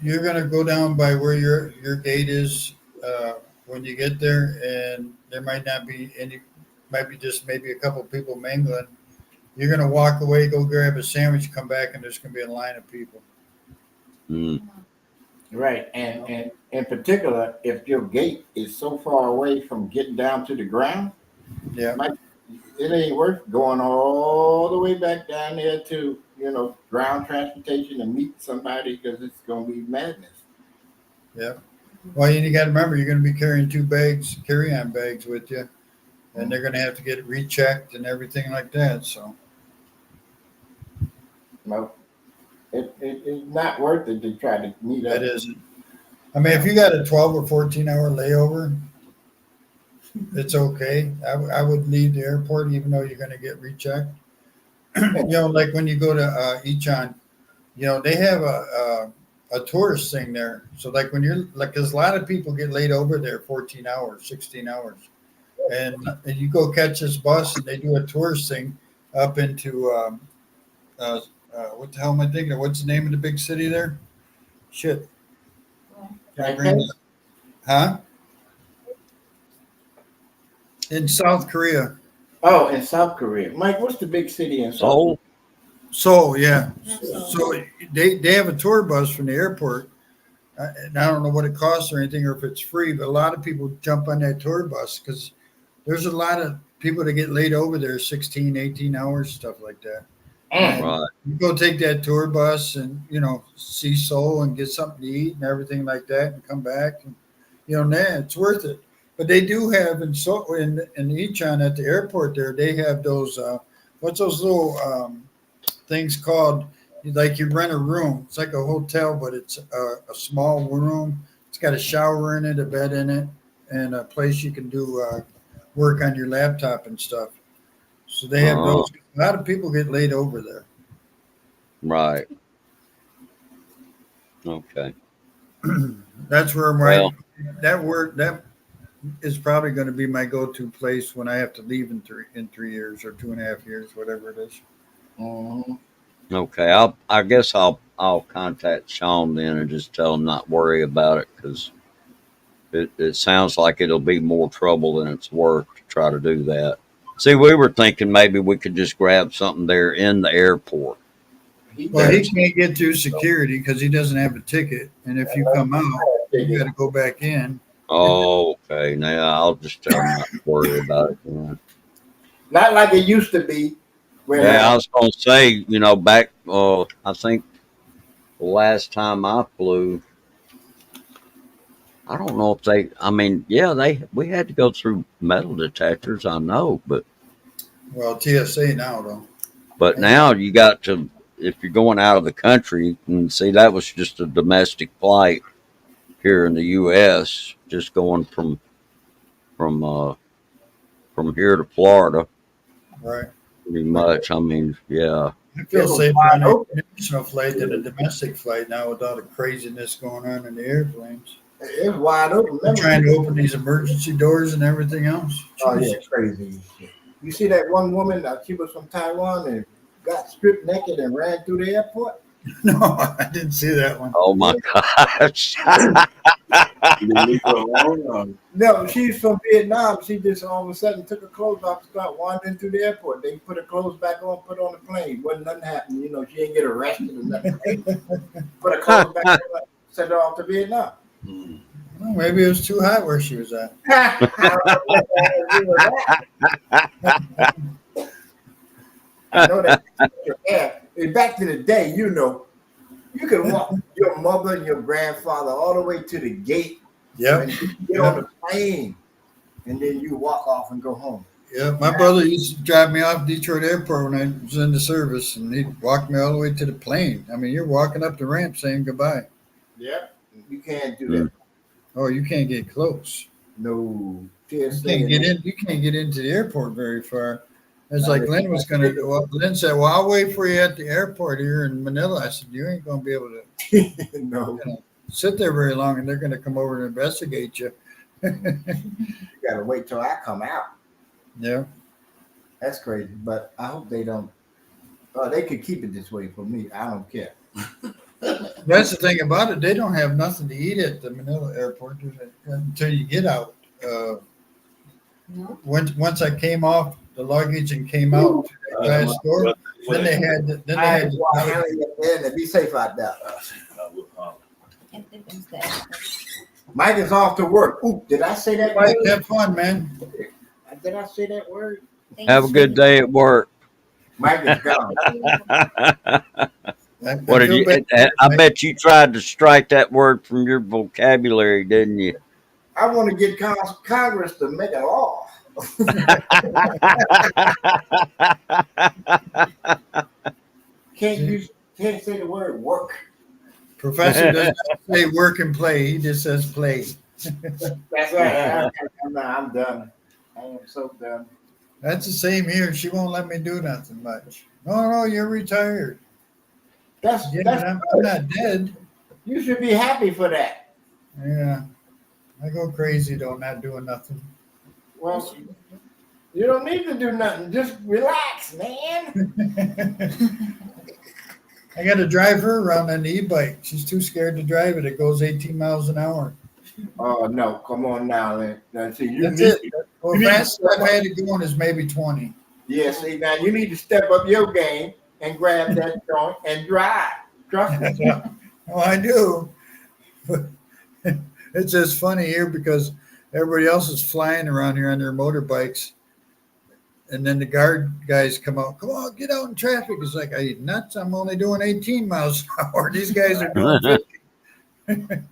you're gonna go down by where your gate is when you get there, and there might not be any. Might be just maybe a couple people mingling. You're gonna walk away, go grab a sandwich, come back, and there's gonna be a line of people. Mm. Right. You And know? and in particular, if your gate is so far away from getting down to the ground, Yeah. might it ain't worth going all the way back down there to ground transportation and meet somebody because it's gonna be madness. Yeah. Well, you got to remember, you're going to be carrying two bags, carry-on bags with you, and they're going to have to get it rechecked and everything like that. So No, it's not worth it to try to meet that up. is, I mean, if you got a 12 or 14 hour layover, it's okay. I would leave the airport even though you're going to get rechecked. Like when you go to Ichon, they have a tourist thing there. So like when you're like, because a lot of people get laid over there 14 hours, 16 hours. And you go catch this bus and they do a tourist thing up into uh, what the hell am I thinking of? What's the name of the big city there? Shit. My Like that? brain's, huh? In South Korea. Oh, in South Korea, Mike, what's the big city in South Korea? Seoul, So yeah, So, so they have a tour bus from the airport. And I don't know what it costs or anything, or if it's free, but a lot of people jump on that tour bus because there's a lot of people that get laid over there 16, 18 hours, stuff like that. Mm. And Right. you go take that tour bus and, see Seoul and get something to eat and everything like that and come back. And, nah, it's worth it. But they do have in Icheon at the airport there, they have those, what's those little things called? Like you rent a room. It's like a hotel, but it's a small room. It's got a shower in it, a bed in it, and a place you can do work on your laptop and stuff. So they have Oh, those. A lot of people get laid over there. right. Okay. That's where my Well, that work that is probably going to be my go-to place when I have to leave in 3 years or 2.5 years, whatever it is. Mhm. okay. I guess I'll contact Sean then and just tell him not worry about it because it sounds like it'll be more trouble than it's worth to try to do that. See, we were thinking maybe we could just grab something there in the airport. He Well, he does. can't get through security because he doesn't have a ticket, and if you come out, you got to go back in. Oh, okay. Now I'll just tell him not to worry about it. Then. Not like it used to be when Yeah, I was gonna say, back. I think the last time I flew, I don't know if they. I mean, yeah, we had to go through metal detectors. I know, Well, TSA now though. but now you got to if you're going out of the country and see that was just a domestic flight here in the U.S. Just going from from here to Florida, Right. pretty much. I mean, yeah, I it feel was safer wide on an open. international flight than a domestic flight now with all the craziness going on in the airplanes. It was wide open. They're Remember? trying to open these emergency doors and everything else. Oh yeah, Jesus. crazy shit. You see that one woman? She was from Taiwan and got stripped naked and ran through the airport. No, I didn't see that one. oh my Yeah. gosh. You didn't leave her alone. No, she's from Vietnam. She just all of a sudden took her clothes off and started wandering through the airport. They put her clothes back on, put her on the plane. Wasn't nothing happened. She didn't get arrested or nothing. Put her clothes back on, sent her off to Vietnam. Mm. Well, maybe it was too hot where she was at. I don't know what that has to do with that. I know that your hair. And back to the day, you could walk your mother and your grandfather all the way to the gate Yep. and you get on the plane, and then you walk off and go home. Yeah, my brother used to drive me off Detroit Airport when I was in the service, and he'd walk me all the way to the plane. I mean, you're walking up the ramp saying goodbye. Yeah, you can't do Mm. that. Oh, you can't get close. No, You TSA. can't get in. You can't get into the airport very far. It's Not like if- Lynn was going to do. Well, Lynn said, "Well, I'll wait for you at the airport here in Manila." I said, "You ain't going to be able to No, sit there very long, and they're going to come over and investigate you." you gotta wait till I come out. Yeah. That's crazy, but I hope they don't. They could keep it this way for me. I don't care. That's the thing about it. They don't have nothing to eat at the Manila airport until you get out. no. Once I came off the luggage and came out to the glass door, then they had Well, handle your business. Be safe out there. And it is that. Mike is off to work. Ooh, did I say that Mike, word? have fun, man. Did I say that word? Have a good day at work. Mike is gone. What did feel you? bad, I Mike. bet you tried to strike that word from your vocabulary, didn't you? I want to get Congress to make a law. Can't say the word work. Professor does not say work and play. He just says play. That's right. I'm done. I am so done. That's the same here. She won't let me do nothing much. No, you're retired. Yeah, but That's I'm good. not dead. You should be happy for that. Yeah. I go crazy though, not doing nothing. Well, you don't need to do nothing. Just relax, man. I got to drive her around on the e-bike. She's too scared to drive it. It goes 18 miles an hour. Oh no, come on now, man. Now, see, you That's need, it. Well, you need to fastest I've had it going is maybe 20. Yeah, see now you need to step up your game and grab that joint and drive. Trust me. Oh, I do. It's just funny here because everybody else is flying around here on their motorbikes, and then the guard guys come out. Come on, get out in traffic. It's like, are you nuts? I'm only doing 18 miles an hour. These guys are doing 50.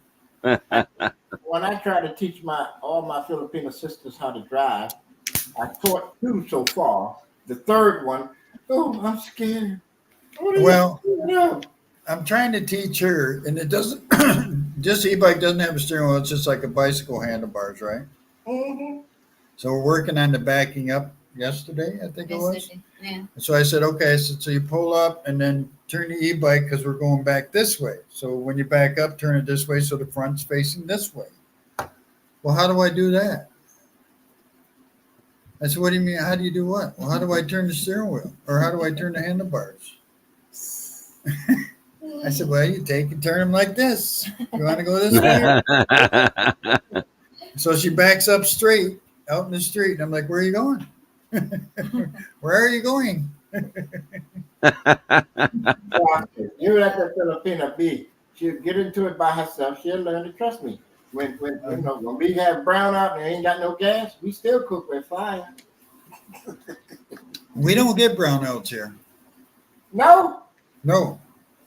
When I try to teach all my Filipino sisters how to drive, I taught two so far. The third one, oh, I'm scared. What are you Well, scared of? I'm trying to teach her, and it doesn't. This e-bike doesn't have a steering wheel. It's just like a bicycle handlebars, right? Mm-hmm. So we're working on the backing up yesterday, I think it was. Yesterday. Yeah. So I said, okay, so you pull up and then turn the e-bike because we're going back this way. So when you back up, turn it this way so the front's facing this way. Well, how do I do that? I said, what do you mean? How do you do what? Well, how do I turn the steering wheel? Or how do I turn the handlebars? I said, well, you take and turn them like this. You want to go this way? So she backs up straight out in the street. And I'm like, where are you going? Where are you going? You let the Filipina be. She'll get into it by herself. She'll learn to trust me. When we have brownout and ain't got no gas, we still cook with fire. We don't get brownouts here. No, No,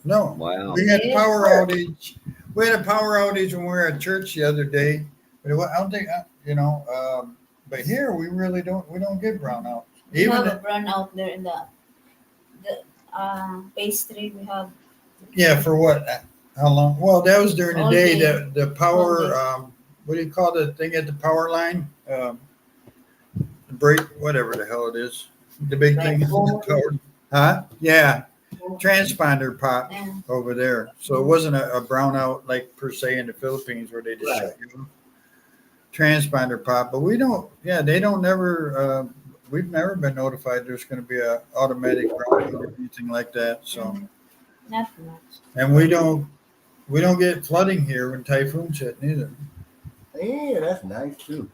no. Wow. We had power outage. We had a power outage when we were at church the other day. But I don't think, but here we really don't. We don't get brownouts. We Even have a run out there in the pastry. We have yeah, for what? How long? Well, that was during the All day. day. The power. All day. What do you call the thing at the power line? The break, whatever the hell it is. The big thing. Transformer? Huh? Yeah, transponder pop yeah. over there. So it wasn't a brownout like per se in the Philippines where they just shut you off. Transponder pop, but we don't. Yeah, they don't never. We've never been notified there's going to be a automatic brownout or anything like that. So, Not much. and we don't get flooding here when typhoons hit neither. yeah, that's nice too.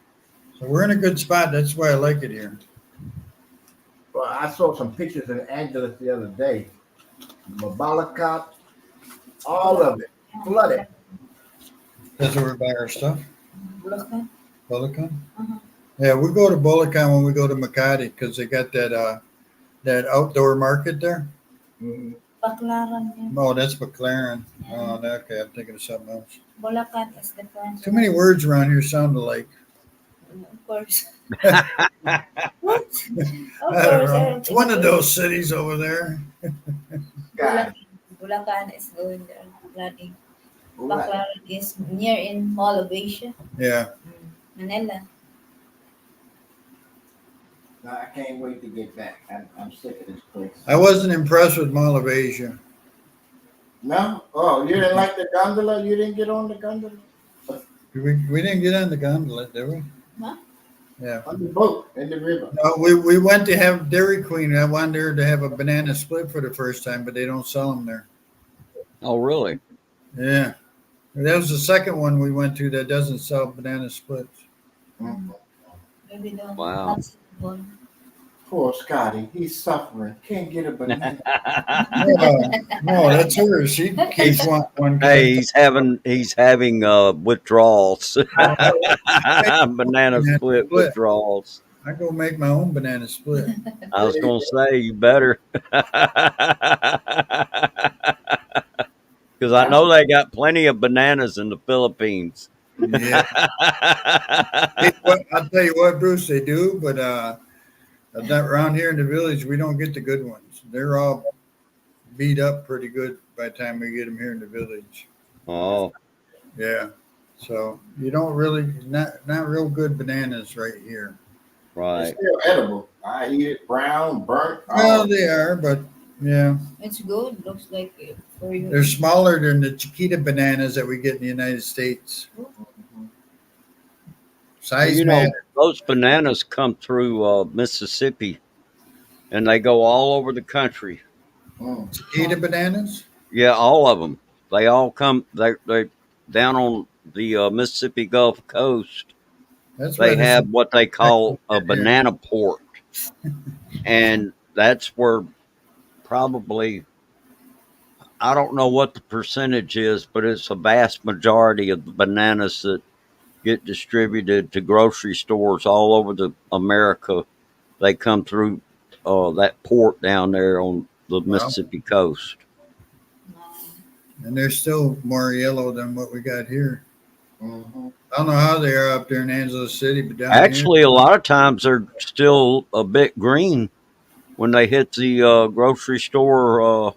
So we're in a good spot. That's why I like it here. Well, I saw some pictures in Angeles the other day. Mabalakot, all of it flooded. That's where we buy our stuff. Bulacan. Bulacan. Uh-huh. Yeah, we go to Bulacan when we go to Makati because they got that outdoor market there. Mhm. Baclaran. Yeah. Oh, that's McLaren. Oh, okay. I'm thinking of something else. Bulacan is different. Too many words around here sound alike. Of course. I What? Of don't course. know. It's one of those cities over there. God, Bulacan is going there. Flooding. right. Baclaran is near in Mall of Asia. Yeah. Manila. No, I can't wait to get back. I'm sick of this place. I wasn't impressed with Mall of Asia. No? Oh, you didn't like the gondola? You didn't get on the gondola? We didn't get on the gondola, did we? Huh? Yeah. On the boat in the river. No, we went to have Dairy Queen. I wanted her to have a banana split for the first time, but they don't sell them there. Oh, really? Yeah. That was the second one we went to that doesn't sell banana splits. Mhm. Maybe the Wow. not suitable. Poor Scotty. He's suffering. Can't get a banana. No, that's her. She keeps one. Hey, he's having withdrawals. Banana split withdrawals. I go make my own banana split. I was gonna say you better. Because I know they got plenty of bananas in the Philippines. Yeah. Hey, I'll tell you what, Bruce, they do, but not around here in the village, we don't get the good ones. They're all beat up pretty good by the time we get them here in the village. Oh, Yeah. So you don't really not real good bananas right here. It's right. still edible. I eat it brown, burnt. Well, they are, but yeah, It's good. Looks like it for you. they're smaller than the Chiquita bananas that we get in the United States. Size You know, matters. those bananas come through Mississippi, and they go all over the country. Mm. Chiquita bananas. Yeah, all of them. They all come. They down on the Mississippi Gulf Coast. That's why They there's have some- what they call a banana port, and that's where probably, I don't know what the percentage is, but it's a vast majority of the bananas that get distributed to grocery stores all over the America. They come through that port down there on the Well, Mississippi coast. and they're still more yellow than what we got here. Mm-hmm. I don't know how they are up there in Angelo City, but down here, Actually, a lot of times they're still a bit green when they hit the grocery store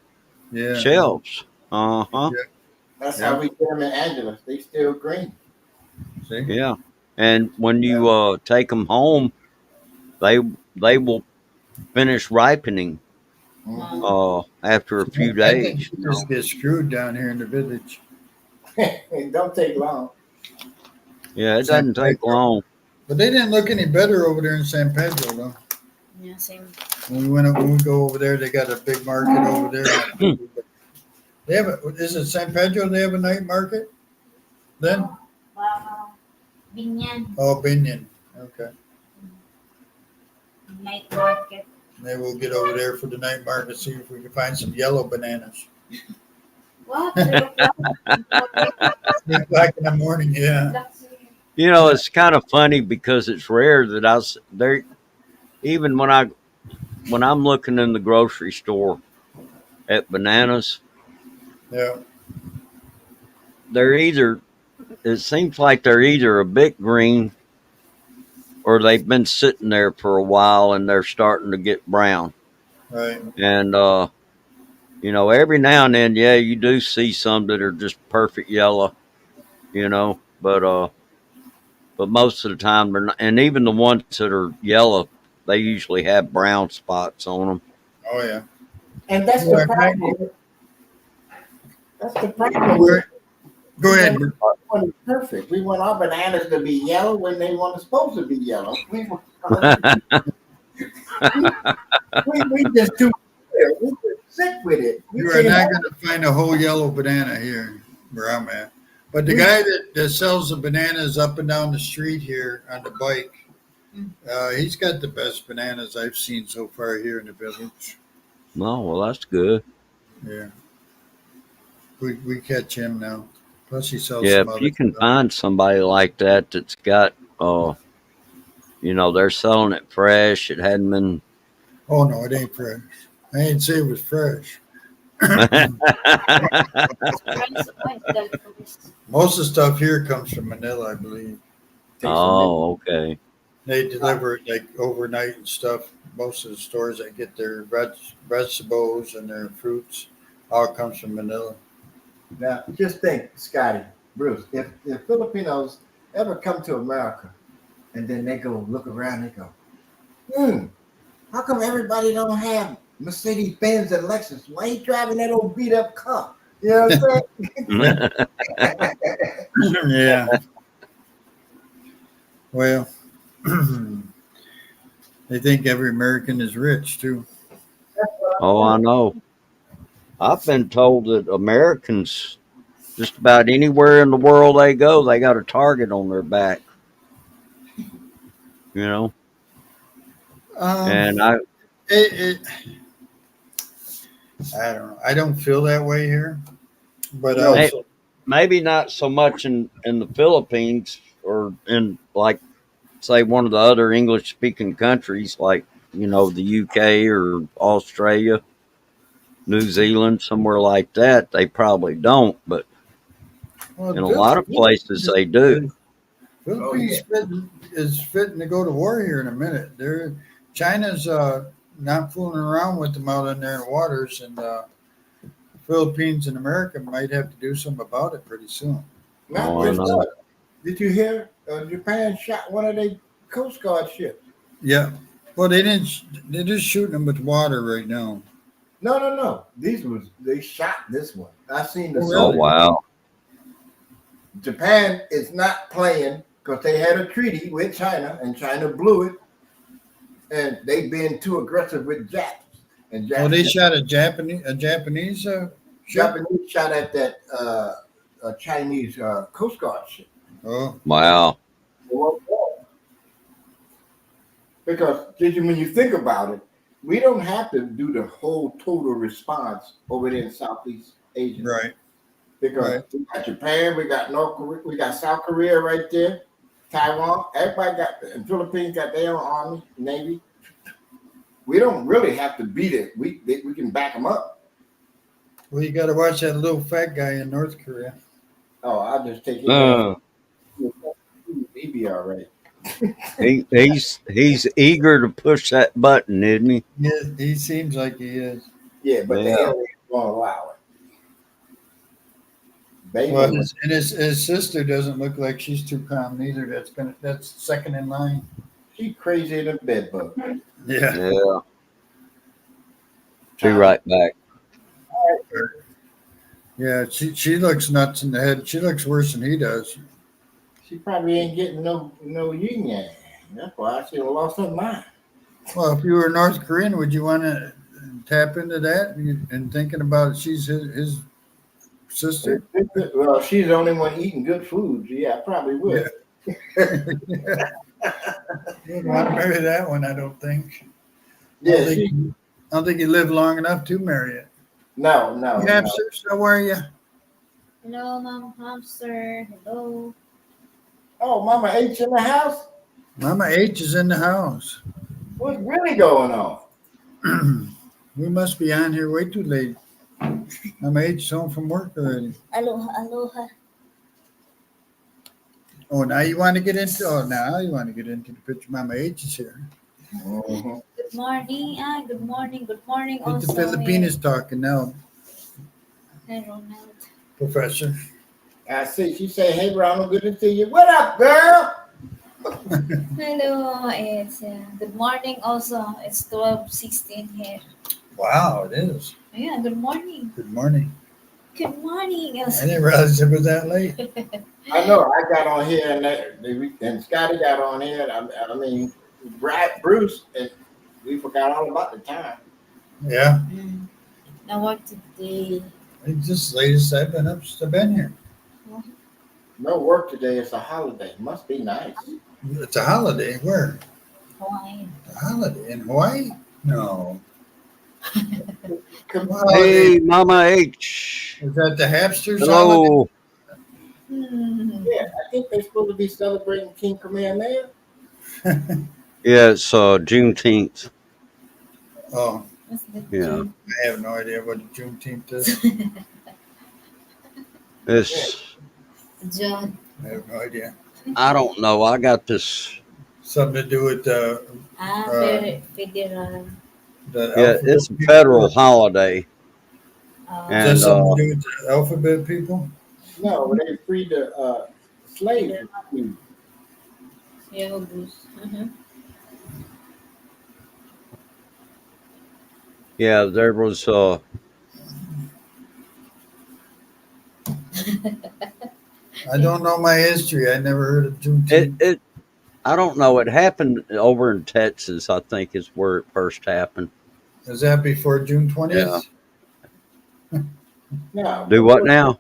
yeah, shelves. Uh huh. yeah, That's how yeah. we get them in Angeles. They still green. See, Yeah. And when yeah. you take them home, they they will finish ripening Mm-hmm. after a few I think days. we just get screwed down here in the village. It don't take long. Yeah, it San doesn't take Pedro. long. But they didn't look any better over there in San Pedro, though. Yeah, same. When we go over there, they got a big market over there. They have is it San Pedro? They have a night market then? Binyan, Oh, Binion. Okay. night market. Maybe we'll get over there for the night market, see if we can find some yellow bananas. What? 3 o'clock? 3 o'clock in the morning, yeah. You know, it's kind of funny because it's rare that there. Even when I'm looking in the grocery store at bananas, Yeah, they're either it seems like they're either a bit green or they've been sitting there for a while and they're starting to get brown. right. And every now and then, yeah, you do see some that are just perfect yellow, but most of the time they're not. And even the ones that are yellow, they usually have brown spots on them. Oh, yeah. And that's the Yeah, problem. That's the problem with We're- Go ahead. want it perfect. We want our bananas to be yellow when they weren't supposed to be yellow. We just too we just sick with it. We You are can't not have going to find a whole yellow banana here where I'm at. But the guy that sells the bananas up and down the street here on the bike, he's got the best bananas I've seen so far here in the village. No, well, that's good. Yeah. We catch him now. Plus, he sells Yeah, some if other you can stuff. find somebody like that that's got, they're selling it fresh. It hadn't been. Oh, no, it ain't fresh. I ain't say it was fresh. Most of the stuff here comes from Manila, I believe. takes a minute. Oh, okay. They deliver it like overnight and stuff. Most of the stores that get their vegetables and their fruits all comes from Manila. Now, just think, Scotty, Bruce, if Filipinos ever come to America and then they go look around, they go, how come everybody don't have Mercedes Benz and Lexus? Why you driving that old beat up car? You know what I'm saying? Yeah. Well, they think every American is rich too. Oh, I know. I've been told that Americans, just about anywhere in the world they go, they got a target on their back. You know, Um, and I it, I don't know. I don't feel that way here, but I No. also maybe not so much in the Philippines or in like say one of the other English speaking countries like the UK or Australia, New Zealand, somewhere like that. They probably don't, but well, in a lot of places they do. Philippines is fitting to go to war here in a minute. China's not fooling around with them out in their waters, and Philippines and America might have to do something about it pretty soon. Not Oh, I just know. that. Did you hear Japan shot one of their Coast Guard ships? Yeah. Well, they didn't. They're just shooting them with water right now. No. They shot this one. I seen the Oh, Oh really? wow. Japan is not playing because they had a treaty with China and China blew it, and they've been too aggressive with Japs. And Oh, they Japs, shot a Japanese ship. Japanese shot at that Chinese Coast Guard ship. Oh, Wow. Because when you think about it, we don't have to do the whole total response over there in Southeast Asia Right. because Right. we got Japan, we got North Korea, we got South Korea right there, Taiwan. Everybody got, and Philippines got their own army, navy. We don't really have to beat it. We can back them up. Well, you got to watch that little fat guy in North Korea. Oh, I'll just take his ass. Uh, He be all right. he's eager to push that button, isn't he? He seems like he is. Yeah, but the Yeah. area won't allow it. Baby, Well, his sister doesn't look like she's too calm neither. That's second in line. she crazy than a bed bug. Yeah. Yeah. Be right back. Yeah. She looks nuts in the head. She looks worse than he does. She probably ain't getting no union. That's why she lost her mind. Well, if you were North Korean, would you want to tap into that and thinking about she's his sister? Well, she's the only one eating good food. Yeah, I probably would. Yeah. You wouldn't want to marry that one, I don't think. Yeah, I don't think you live long enough to marry it. no. Hamsters, how are you? Hello, Mom Hamster. Hello. Oh, Mama H in the house? Mama H is in the house. What's really going on? We must be on here way too late. Mama H is home from work already. Aloha, aloha. Oh, now you want to get into? Oh, now you want to get into the picture. Mama H is here. Mm-hmm. Good morning. Good morning. Good morning. Get the Also, Philippines talking now, Hey, Ronald. Professor. I see. She say, "Hey, Ronald, good to see you. What up, girl?" Hello. It's good morning. Also, it's 12:16 here. Wow, it is. Yeah. Good morning. Good morning. Good morning. I didn't realize it was that late. I know. I got on here and Scotty got on here. I mean, Brad, Bruce, and we forgot all about the time. Yeah, Now what today? it's just latest I've been up. I've been here. No work today. It's a holiday. Must be nice. It's a holiday. Where? Hawaii. A holiday in Hawaii? No. Come What on. holiday? Hey, Mama H. Is that the Hamsters holiday? Hello. Hmm. Yeah, I think they're supposed to be celebrating King Kamehameha. Yeah, it's Juneteenth. Oh, What's the Yeah. I have no idea what Juneteenth is. It's John? I have no idea. I don't know. I got this. Something to do with Federal. the Yeah, alphabet it's a people? federal holiday, Is that and something to do with the alphabet people? No, they freed the slaves. Yeah, Bruce. yeah, there was I don't know my history. I never heard of it Juneteenth. it. I don't know. It happened over in Texas. I think is where it first happened. Is that before June 20th? Yeah. No. Do what now?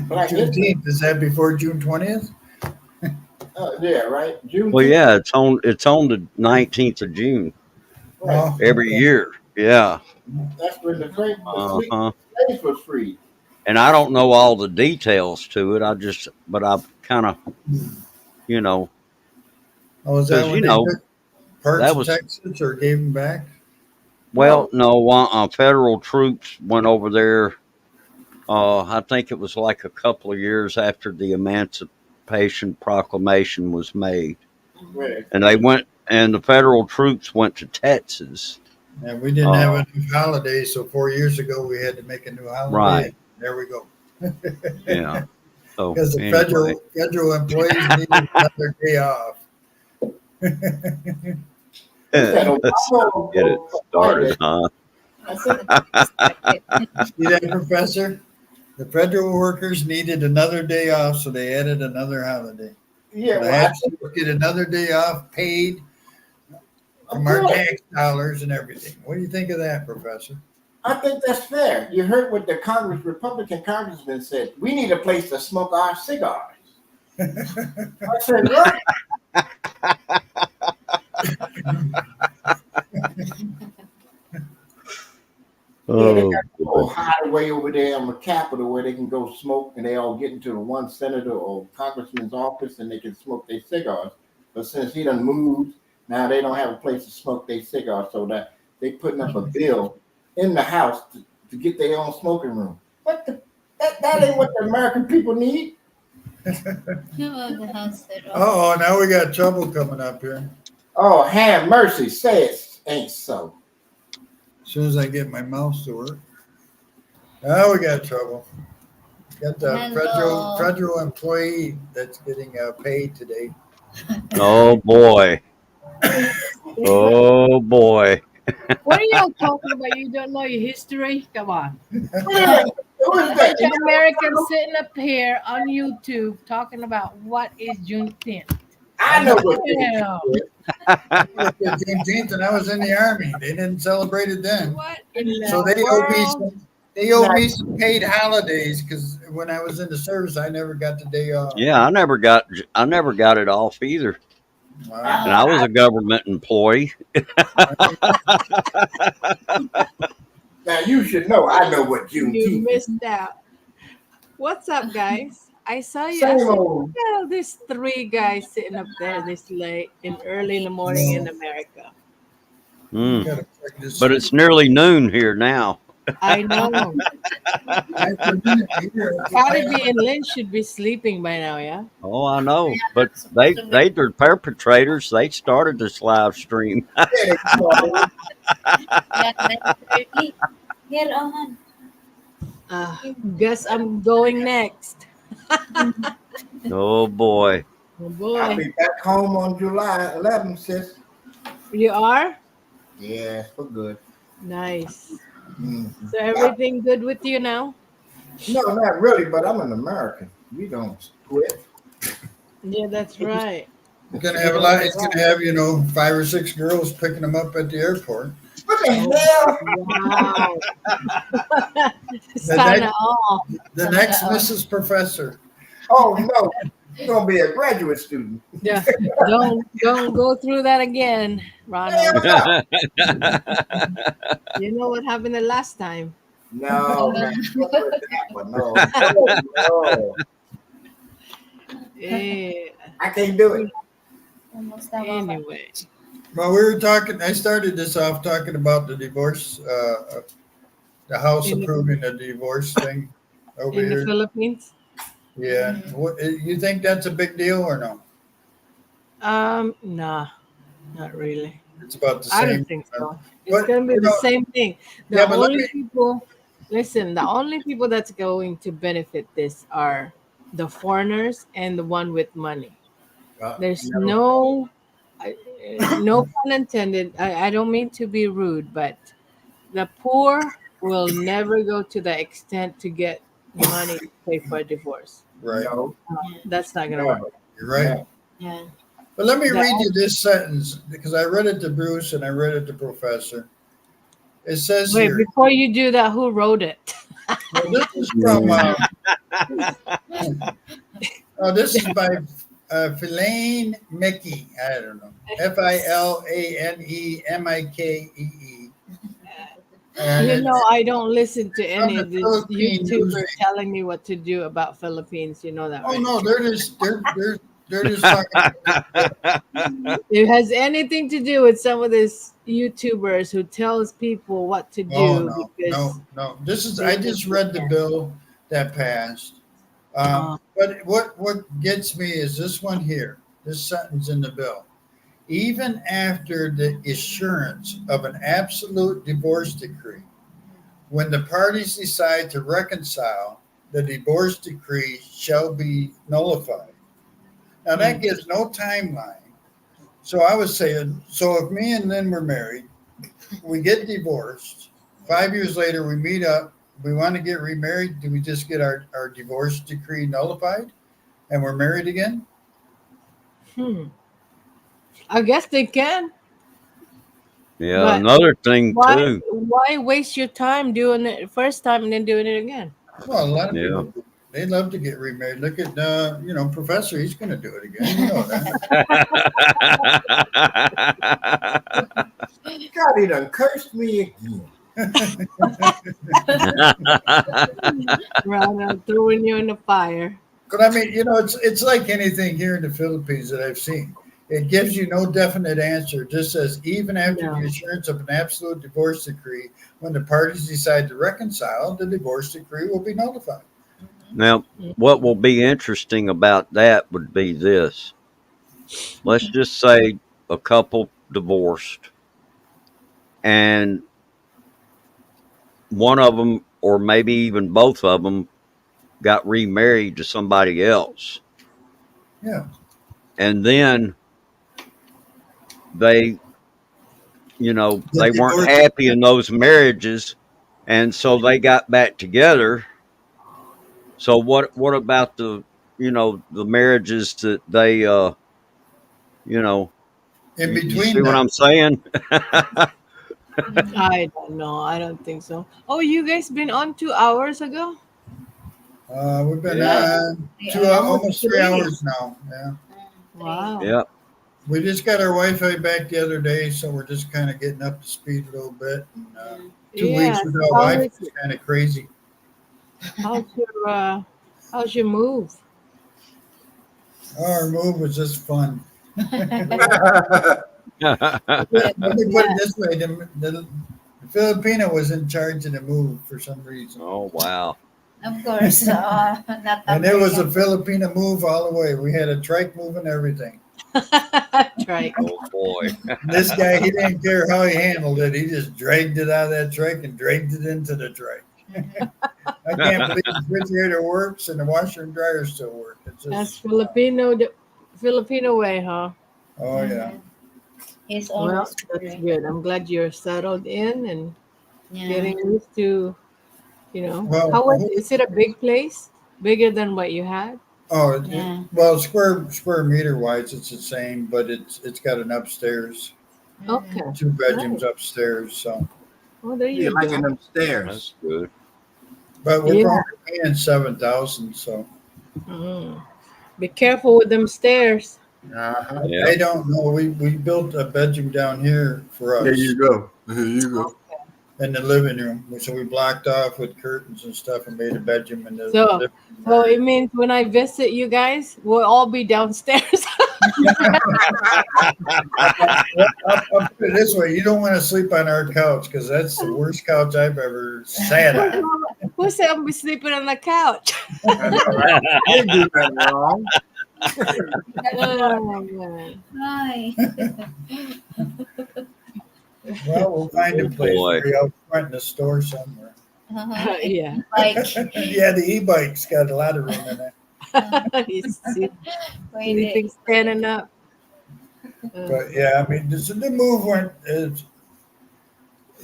Black History. Juneteenth, is that before June 20th? Yeah, right. June. Well, yeah, it's on the 19th of June Right. Oh, every okay. year. Yeah. That's when the Uh huh. slaves was freed. And I don't know all the details to it. But I kind of, you know, Oh, is that because when they took parts that of was Texas or gave them back? well, no, federal troops went over there. I think it was like a couple of years after the Emancipation Proclamation was made, Right. and the federal troops went to Texas. And we didn't have Uh, a new holiday, so 4 years ago we had to make a new holiday. Right. There we go. Yeah. So Because the anyway, federal employees needed another day off. let's not get it started, huh? I think See that, Professor? The federal workers needed another day off, so they added another holiday. yeah. So the Well, Hamsters get another day off paid from our tax dollars and everything. What do you think of that, Professor? I think that's fair. You heard what the Republican congressman said. We need a place to smoke our cigars. I said, right. Yeah, they Oh got a boy. little hideaway over there on the Capitol where they can go smoke, and they all get into the one senator or congressman's office, and they can smoke their cigars. But since he done moved, now they don't have a place to smoke their cigars, so that they putting up a bill in the House to get their own smoking room. What the? That ain't what the American people need. No, the house set off. Oh, now we got trouble coming up here. Oh, have mercy, say it ain't so. As soon as I get my mouse to work. Now we got trouble. Got the Hello. federal employee that's getting paid today. Oh boy. Oh boy. What are y'all talking about? You don't know your history? Come on. Who is that? Bunch of Americans sitting up here on YouTube talking about what is Juneteenth. I I know know what Hell, they it was Juneteenth and I was in the army. They didn't celebrate it then. what in So the world? they owe me some paid holidays because when I was in the service, I never got the day off. Yeah, I never got it off either. Wow. And I Oh, was a government employee. Now you should know. I know what You Juneteenth is. missed out. What's up, guys? I saw you. I Same said, old. well, there's three guys sitting up there this late and early in the morning in No, America. you Mm. gotta check this. But it's nearly noon here now. I know. After a minute here, Cardi B and Lynn should be sleeping by now, yeah? Oh, I know. yeah, But that's supposed to be. they're perpetrators. They started this live stream. Yeah, they started. Yeah, 9:30. Here, on. Uh, guess I'm going next. Oh boy. Oh I'll boy. be back home on July 11th, sis. You are? Yeah, for good. Nice. Mhm. So everything good with you now? No, not really, but I'm an American. We don't quit. Yeah, that's right. It's gonna have a lot. It's gonna have 5 or 6 girls picking them up at the airport. What the Oh, hell? wow. The next, Sana all. the next Mrs. Professor. Oh no, you're gonna be a graduate student. Yeah. Don't go through that again, Ronald. Hell You know what happened the last time. no, man. Don't do that one. No, no, no. Eh, I can't do it. Almost na baba. anyway, Well, we were talking. I started this off talking about the divorce. The House in the, approving the divorce thing over in the here. Philippines. Yeah. What, you think that's a big deal or no? Nah, not really. It's about the I don't same. think so. It's But gonna be the same thing. yeah, The but let only me. people, listen, the only people that's going to benefit this are the foreigners and the one with money. There's No. no, no pun intended. I don't mean to be rude, but the poor will never go to the extent to get money to pay for a divorce. Right. No, Yeah. That's not gonna never. work. You're right. never. Yeah. But let me The read you this sentence because I read it to Bruce and I read it to Professor. It says Wait, here. before you do that, who wrote it? Well, this is from. This is by Philane Mickey. I don't know. FILANEMIKEE. And You know, it's I don't listen to from any the of these Philippine YouTubers news. telling me what to do about Philippines. You know that, Oh right? no, they're just talking. It has anything to do with some of these YouTubers who tells people what to Oh do because no. This is they I think just it's read the bill that passed. uh, But what gets me is this one here, this sentence in the bill. Even after the assurance of an absolute divorce decree, when the parties decide to reconcile, the divorce decree shall be nullified. Now that gives no timeline. So I was saying, so if me and Lynn were married, we get divorced, 5 years later we meet up, we want to get remarried, do we just get our divorce decree nullified and we're married again? hmm, I guess they can, Yeah, but another thing why too. why waste your time doing it first time and then doing it again? Well, a lot of Yeah. people, they love to get remarried. Look at, Professor, he's going to do it again. You know that. God, he done cursed me again. Right, I'm throwing you in the fire. But I mean, it's like anything here in the Philippines that I've seen. It gives you no definite answer. It just says even after the No. assurance of an absolute divorce decree, when the parties decide to reconcile, the divorce decree will be nullified. Now, what will be interesting about that would be this. Let's just say a couple divorced and one of them, or maybe even both of them, got remarried to somebody else. Yeah, And then they, the they weren't divorce. happy in those marriages. And so they got back together. So what about the marriages that they, you know, In you see between what them. I'm saying? Mhm. I don't know. I don't think so. Oh, you guys been on 2 hours ago? We've been Yeah, Yeah. on they two, are. Almost almost 3. 3 hours now. Yeah, Three. Wow. Yeah. we just got our Wi-Fi back the other day, so we're just kind of getting up to speed a little bit. And, Mm. 2 weeks Yeah. without So how Wi-Fi is is it? kind of crazy. How's your move? Our move was just fun. Good. Let me put it Yeah. this way: the Filipino was in charge of the move for some reason, Oh, wow. Of course, not and it was a American. Filipino move all the way. We had a trike move and everything. Trike. Oh, boy. And this guy, he didn't care how he handled it. He just dragged it out of that trike and dragged it into the trike. Mhm. I can't believe the refrigerator works and the washer and dryer still work. It's That's just, Filipino, the Filipino way, huh? oh yeah. Mhm. He's Well, always that's free. good. I'm glad you're settled in and Yeah. getting used to, Well, how was it? Is it a big place? Bigger than what you had? Yeah. well, square meter wise, it's the same, but it's got an upstairs, Mm. Okay. two Nice. bedrooms upstairs. So, Oh, there You you liking go. them stairs? That's good. but we're Yeah. only paying 7,000. So Mm. Be careful with them stairs. Uh-huh. Yeah. I don't know. We built a bedroom down here for There us you go. There you go. Okay. in the living room, so we blocked off with curtains and stuff and made a bedroom in the So, living room so it area. means when I visit you guys, we'll all be downstairs. Well, I'll put it this way: you don't want to sleep on our couch because that's the worst couch I've ever sat on. Who said I'm be sleeping on the couch? I know, right? You didn't do nothing wrong. That's wrong. Oh man. Hi. Well, we'll find a Oh, place boy. for you out front in the store somewhere. Yeah. Like, Yeah, the e-bike's got a lot of room in it. He's pwede. sleeping standing up. But yeah, I mean, the move went.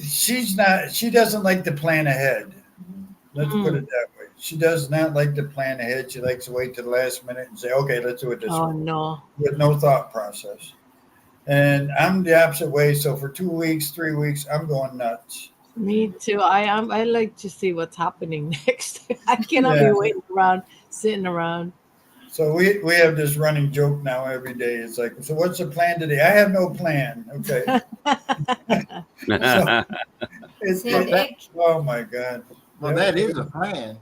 She's not. She doesn't like to plan ahead. Let's put it Mm. that way. She does not like to plan ahead. She likes to wait to the last minute and say, "Okay, let's do it this Oh way," no. with no thought process. And I'm the opposite way. So for 2 weeks, 3 weeks, I'm going nuts. Me too. I like to see what's happening next. I cannot be Yeah. waiting around, sitting around. So we have this running joke now every day. It's like, so what's the plan today? I have no plan. Okay. So it's Well, Send it, that egg. oh my God. well, that is a plan.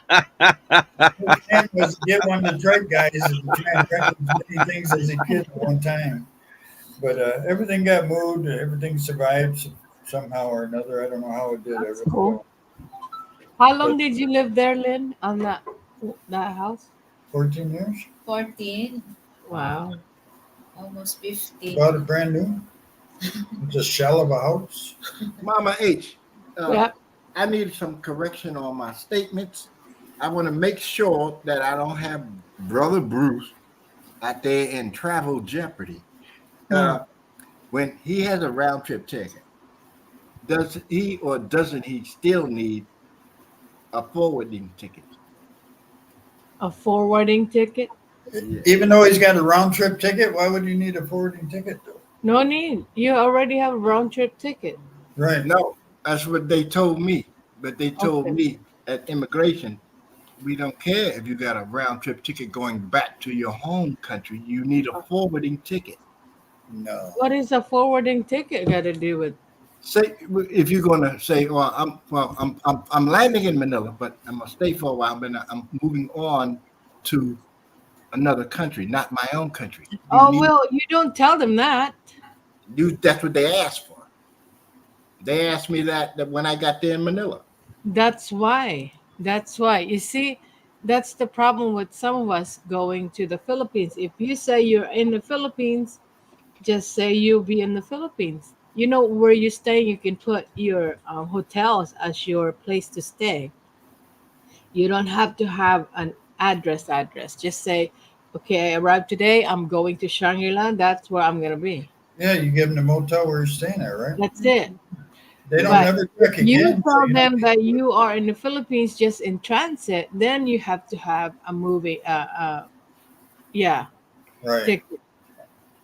The plan was to get one of the trike guys and try and wreck as many things as he could at one time. But everything got moved. Everything survived somehow or another. I don't know how it did. I That's really cool. don't. How But long did you live there, Lynn, on that house? 14 years. 14. Wow. Almost 15. Bought it brand new. It's a shell of a house. Mama H, uh, Yeah. I need some correction on my statements. I want to make sure that I don't have Brother Bruce out there in travel jeopardy. Hmm. Uh, when he has a round trip ticket, does he or doesn't he still need a forwarding ticket? A forwarding ticket? Yeah. Even though he's got a round trip ticket, why would you need a forwarding ticket though? No need. You already have a round trip ticket. Right. No, that's what they told me. But they told Okay. me at immigration, we don't care if you got a round trip ticket going back to your home country. You need a forwarding ticket. No. What is a forwarding ticket got to do with? say if you're going to say, well, I'm landing in Manila, but I'm gonna stay for a while. But I'm moving on to another country, not my own country. You Oh, need well, you don't tell them that. you. That's what they asked for. They asked me that when I got there in Manila. That's why. That's why. You see, that's the problem with some of us going to the Philippines. If you say you're in the Philippines, just say you'll be in the Philippines. You know where you're staying, you can put your hotels as your place to stay. You don't have to have an address. Just say, okay, I arrived today. I'm going to Shangri-La. That's where I'm going to be. Yeah, you give them the motel where you're staying at, right? That's it. They don't But never if check you again, so tell you don't them that you are in the Philippines just in transit, then you have to have a movie, yeah, right. ticket.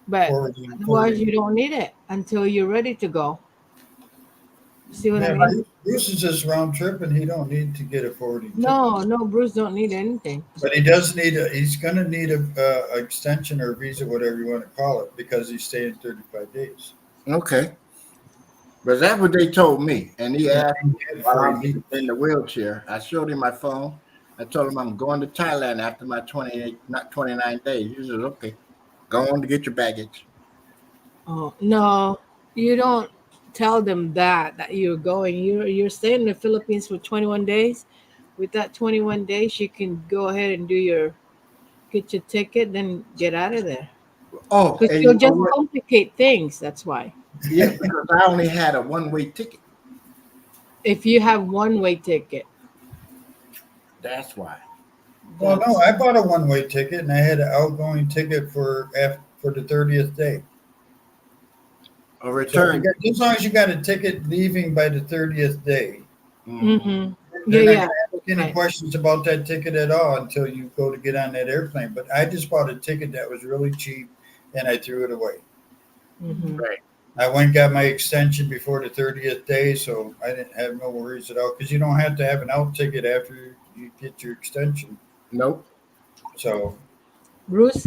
But Forwarding, otherwise, forwarding. you don't need it until you're ready to go. See what I Yeah, mean? Bruce is just round trip, and he don't need to get a forwarding ticket. No, no, Bruce don't need anything. But he does need a. He's going to need a extension or visa, whatever you want to call it, because he's staying 35 days. Okay, but that's what they told me. And he And asked he me can get it while before he I'm leaves. in the wheelchair. I showed him my phone. I told him I'm going to Thailand after my 28, not 29 days. He said, okay, go on to get your baggage. Oh no, you don't tell them that you're going. You're staying in the Philippines for 21 days. With that 21 days, you can go ahead and do your get your ticket, then get out of there. Oh, Because and you'll you know just what? complicate things. That's why. Yeah, because I only had a one-way ticket. If you have one way ticket, That's why. Well, no, that's I bought a one-way ticket, and I had an outgoing ticket for the 30th day. A So if you return. got, as long as you got a ticket leaving by the 30th day, Hmm. mm-hmm. Yeah, they're not yeah, going to ask that's any right. questions about that ticket at all until you go to get on that airplane. But I just bought a ticket that was really cheap, and I threw it away. Mm-hmm. Right. I went and got my extension before the 30th day, so I didn't have no worries at all because you don't have to have an out ticket after you get your extension. Nope. So Bruce,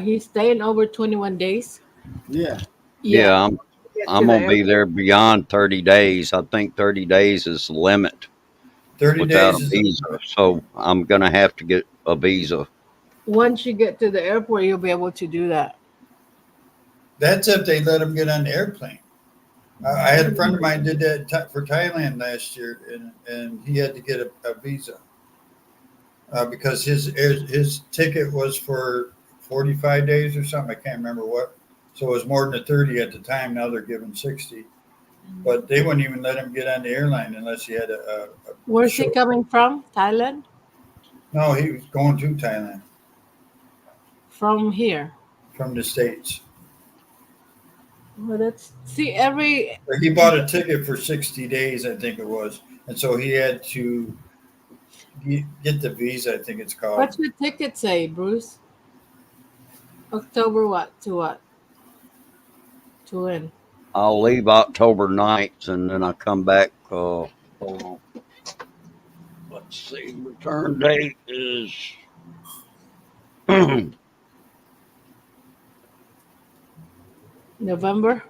he's staying over 21 days. Yeah. Yeah, Yeah, get to I'm the gonna be airport. there beyond 30 days. I think 30 days is the limit 30 without a days is the visa. limit. So I'm gonna have to get a visa. Once you get to the airport, you'll be able to do that. That's if they let them get on the airplane. I had a friend of mine did that for Thailand last year, and he had to get a visa because his ticket was for 45 days or something. I can't remember what. So it was more than 30 at the time. Now they're giving 60. But they wouldn't even let him get on the airline unless he had a Where's he show. coming from? Thailand? No, he was going to Thailand From here. from the States. Well, that's see every. But he bought a ticket for 60 days, I think it was. And so he had to get the visa, I think it's called. What's your ticket say, Bruce? October what to what to when? I'll leave October 9th and then I come back. Hold on. Let's see. Return date is. November.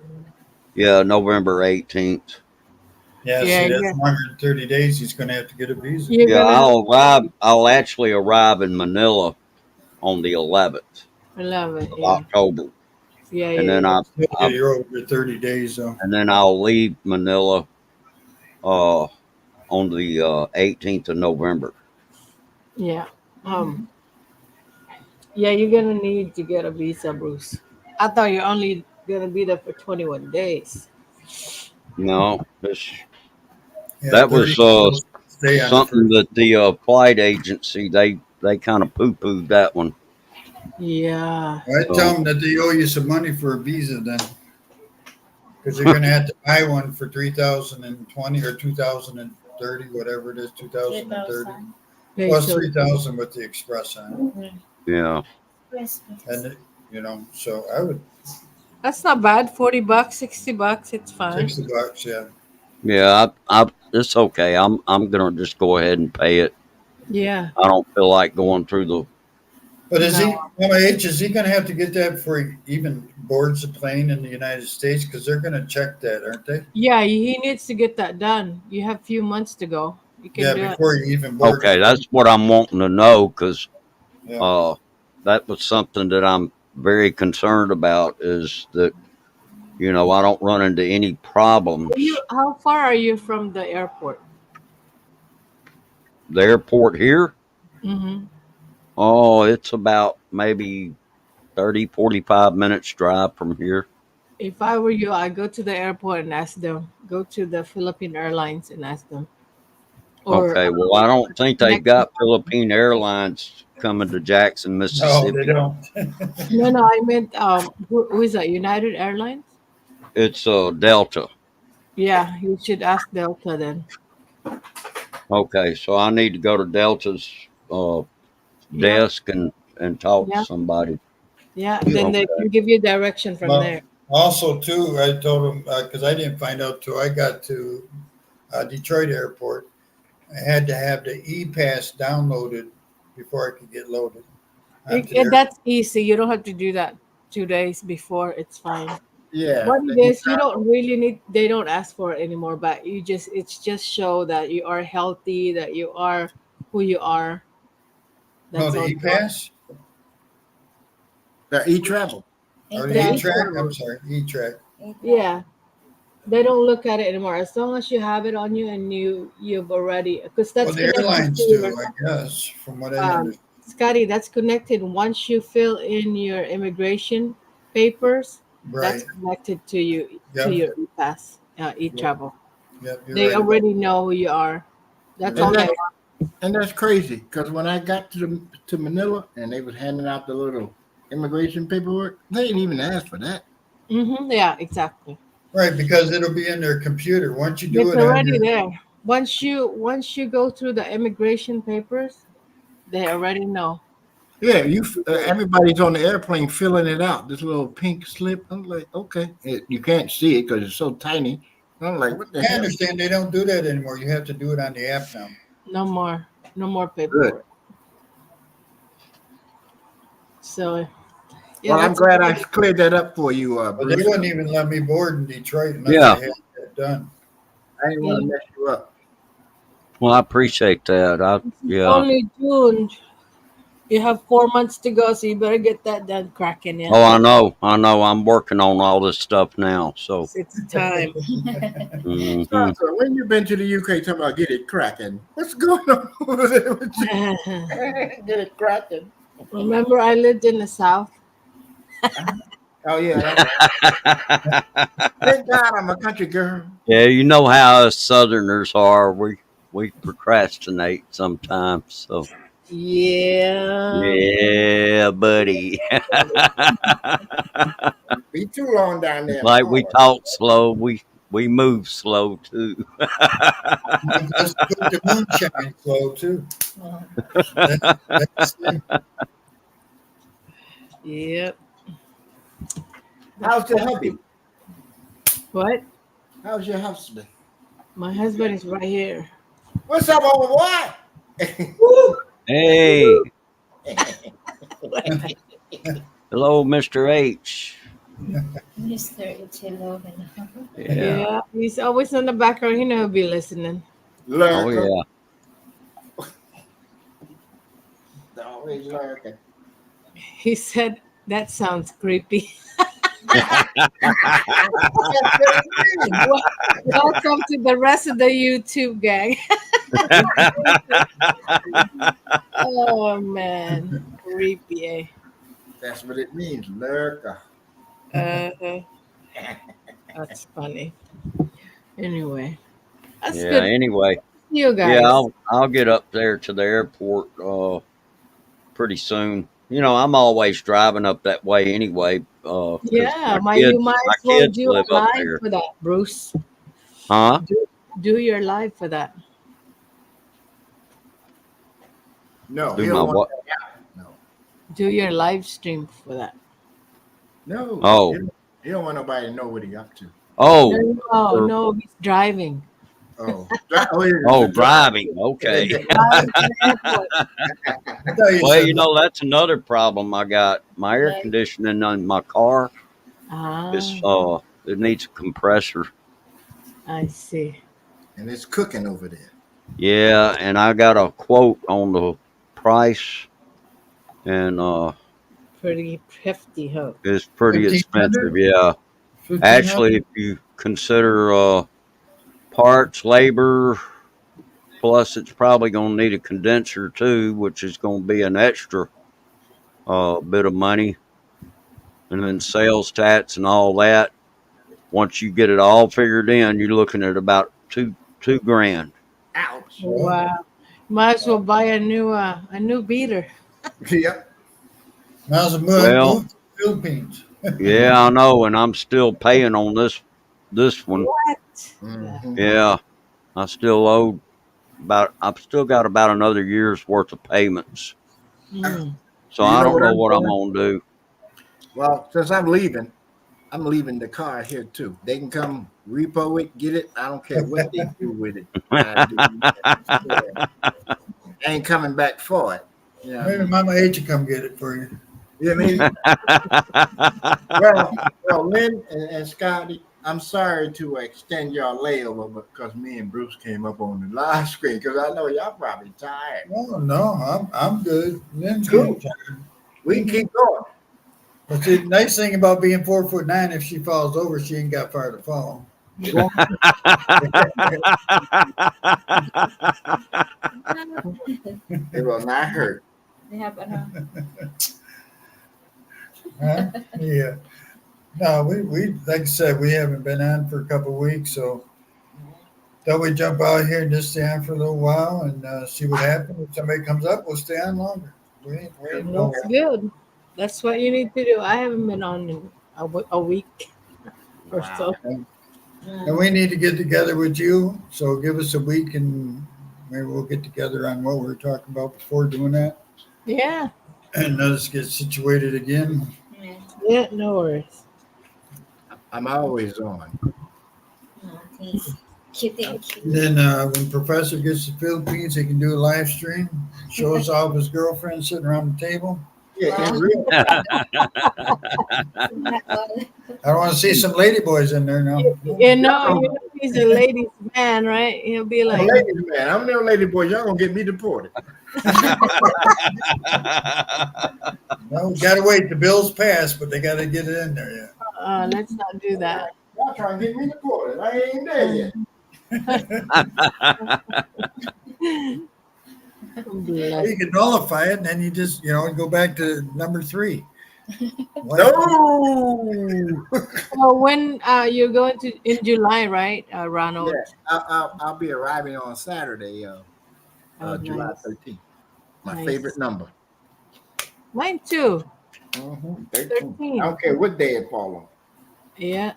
Yeah, November 18th. Yeah, Yeah, see, that's yeah. 130 days. He's going to have to get a visa. You're Yeah, gonna I'll arrive. I'll actually arrive in Manila on the 11th love it. of Yeah, October, yeah, and yeah, then yeah. Yeah, you're over 30 days, though. I'll leave Manila uh on the 18th of November. Yeah. Yeah, you're gonna need to get a visa, Bruce. I thought you're only gonna be there for 21 days. No, this Yeah, that 30 was people stay on the something first. that the flight agency they kind of poo pooed that one. Yeah. I tell So them that they owe you some money for a visa then, because you're going to have to buy one for 3020 or 2030, whatever it is, 2030. Okay, Plus so 3,000 with the express on yeah, it. And, so I would, that's not bad. 40 bucks, $60. It's fine. $60, yeah. yeah, it's okay. I'm gonna just go ahead and pay it. Yeah. I don't feel like going through But is No. he, MIH, is he going to have to get that before he even boards a plane in the United States? Because they're going to check that, aren't they? Yeah, he needs to get that done. You have few months to go. You can Yeah, do it. before he even boards Okay, a plane. that's what I'm wanting to know because Yeah. uh, that was something that I'm very concerned about. Is that I don't run into any You, problems. how far are you from the airport? The airport here, Mm-hmm. oh, it's about maybe 30, 45 minutes drive from here. If I were you, I'd go to the airport and ask them. Go to the Philippine Airlines and ask them. Or Okay, well, I don't think they've connecting. got Philippine Airlines coming to Jackson, No, they Mississippi. don't. No, no, I meant who is that? United Airlines? It's Delta. Yeah, you should ask Delta then. Okay, so I need to go to Delta's uh, Yep. desk and talk to Yeah. somebody. Yeah. Yeah. Then they Okay. can give you direction from Well, there. also, too, I told him, because I didn't find out till I got to Detroit Airport, I had to have the e-pass downloaded before I could get loaded onto the airplane. That's easy. You don't have to do that 2 days before. It's fine. Yeah. What it is, you don't really need. They don't ask for it anymore, but it's just show that you are healthy, that you are who you are. No, That's the all they want. e-pass The e-travel. or the The E-track. e-track. I'm e-travel. sorry, e-track. E-track. Yeah, they don't look at it anymore. As long as you have it on you and you've already because Well, that's the connected to airlines your do, I guess, from what I um, understand. Scotty. That's connected. Once you fill in your immigration papers, that's Right. connected to you to Yep. your e-pass, Yep. e-travel. Yep. You're They right about. already know who you are. That's You're And all right. they that want. and that's crazy because when I got to Manila and they was handing out the little immigration paperwork, they didn't even ask for that. Yeah, exactly. Right, because it'll be in their computer. Once you do It's it on already your, there. Once you go through the immigration papers, they already know. Yeah, everybody's on the airplane filling it out. This little pink slip. I'm like, okay, you can't see it because it's so tiny. I'm like, what the I hell? understand they don't do that anymore. You have to do it on the app now. No more, no more Good. paperwork. So yeah, Well, I'm that's glad I good. cleared that up for you, But they Bruce. wouldn't even let me board in Detroit unless I Yeah, had that done. I didn't want Yeah, to mess you up. well, I appreciate that. it's Yeah. only June. You have 4 months to go, so you better get that done cracking. Yeah, Oh, I know. I know. I'm working on all this stuff now. So, it's time. hmm So when you been to the UK talking about get it cracking, what's going on over there with you? Get it cracking. Remember, I lived in the South. Oh yeah, that's right. Thank God I'm a country girl. yeah, you know how us Southerners are. We procrastinate sometimes. So, Yeah. yeah, buddy. Be too long down there in Like we Florida. talk slow, we move slow too. Mine does put the moonshine slow too. Well, That, that's the thing. Yep. The How's your country. hubby? What? How's your husband? My husband is right here. What's up, old boy? Woo! Hey, Woo! hello, Mister H. Mr. Ichiloven. Yeah. Yeah, he's always in the background. He'll be listening. Oh Lurker. yeah. Always lurking. He said, that sounds creepy. Wel- Welcome to the rest of the YouTube gang. Oh, man. Creepy, eh? That's what it means, lurker. Uh, that's funny. Anyway, that's Yeah. good. Anyway, You yeah, guys. I'll get up there to the airport pretty soon. I'm always driving up that way anyway, because Yeah, you might my as well kids do live a up live there. for that, Bruce. Huh? Do your live for that. No, Do he my don't want what? that out. No. Do your live stream for that. No. Oh, He don't want nobody to know what he up to. No, oh, no, for no, he's driving. Yeah, Oh, the drive. driving. Okay. Driving to the airport. I thought you Well, said that's another problem I got. My air Like, conditioning on my car is Ah, it needs a compressor. I see. And it's cooking over there. Yeah, and I got a quote on the price, and Pretty hefty, huh? it's pretty expensive. 1,500, Yeah, 1,500. actually, if you consider parts, labor, plus it's probably going to need a condenser too, which is going to be an extra bit of money, and then sales tax and all that. Once you get it all figured in, you're looking at about two grand. Ouch. Well, Wow. Might as well buy a new beater. Yep. now's a Well, move to the Philippines. yeah, I know, and I'm still paying on this one. What? Yeah. Hmm. Yeah, I still owe I've still got about another year's worth of payments. Mm. So You I know don't what know I'm what I'm doing? gonna do. Well, since I'm leaving the car here too. They can come repo it, get it. I don't care what they do with it. I do. Yeah. I ain't coming back for it. You know what I Maybe mean? Mama H will come get it for you. You know what I mean? Well, Lynn and Scotty, I'm sorry to extend your layover because me and Bruce came up on the live screen because I know y'all probably tired. No, no, I'm good. Lynn's Cool. getting tired. We can keep going. But the nice thing about being 4'9", if she falls over, she ain't got far to fall. Go It will not hurt. they have Huh? Yeah. No, we like I said, we haven't been on for a couple of weeks, so thought we'd jump out here and just stay on for a little while and see what happens. If somebody comes up, we'll stay on longer. We ain't no. That's good. That's what you need to do. I haven't been on in a week or Wow. so. And we need to get together with you. So give us a week and maybe we'll get together on what we were talking about before doing that. Yeah. And let us get situated again. Yeah. Yeah, no worries. I'm always on. Oh, thanks. Thank you. And then when Professor gets to the Philippines, he can do a live stream, show us all of his girlfriend sitting around the table. Yeah, Wow. in real I want to see some lady boys in there now. You know, he's a ladies' man, right? He'll be I'm a like, ladies man. I'm no lady boy. Y'all gonna get me deported. No, we got to wait. The bills pass, but they got to get it in there yet. let's not do that. Y'all trying to get me deported. I ain't there yet. Bless. You can nullify it, and then you just, go back to number 3. No. So when you're going to in July, right, Yeah, Ronald? I'll be arriving on Saturday, Oh, July nice. 13th. My Nice. favorite number. Mine too. 13. 13. I don't care what day it falls on. Yeah,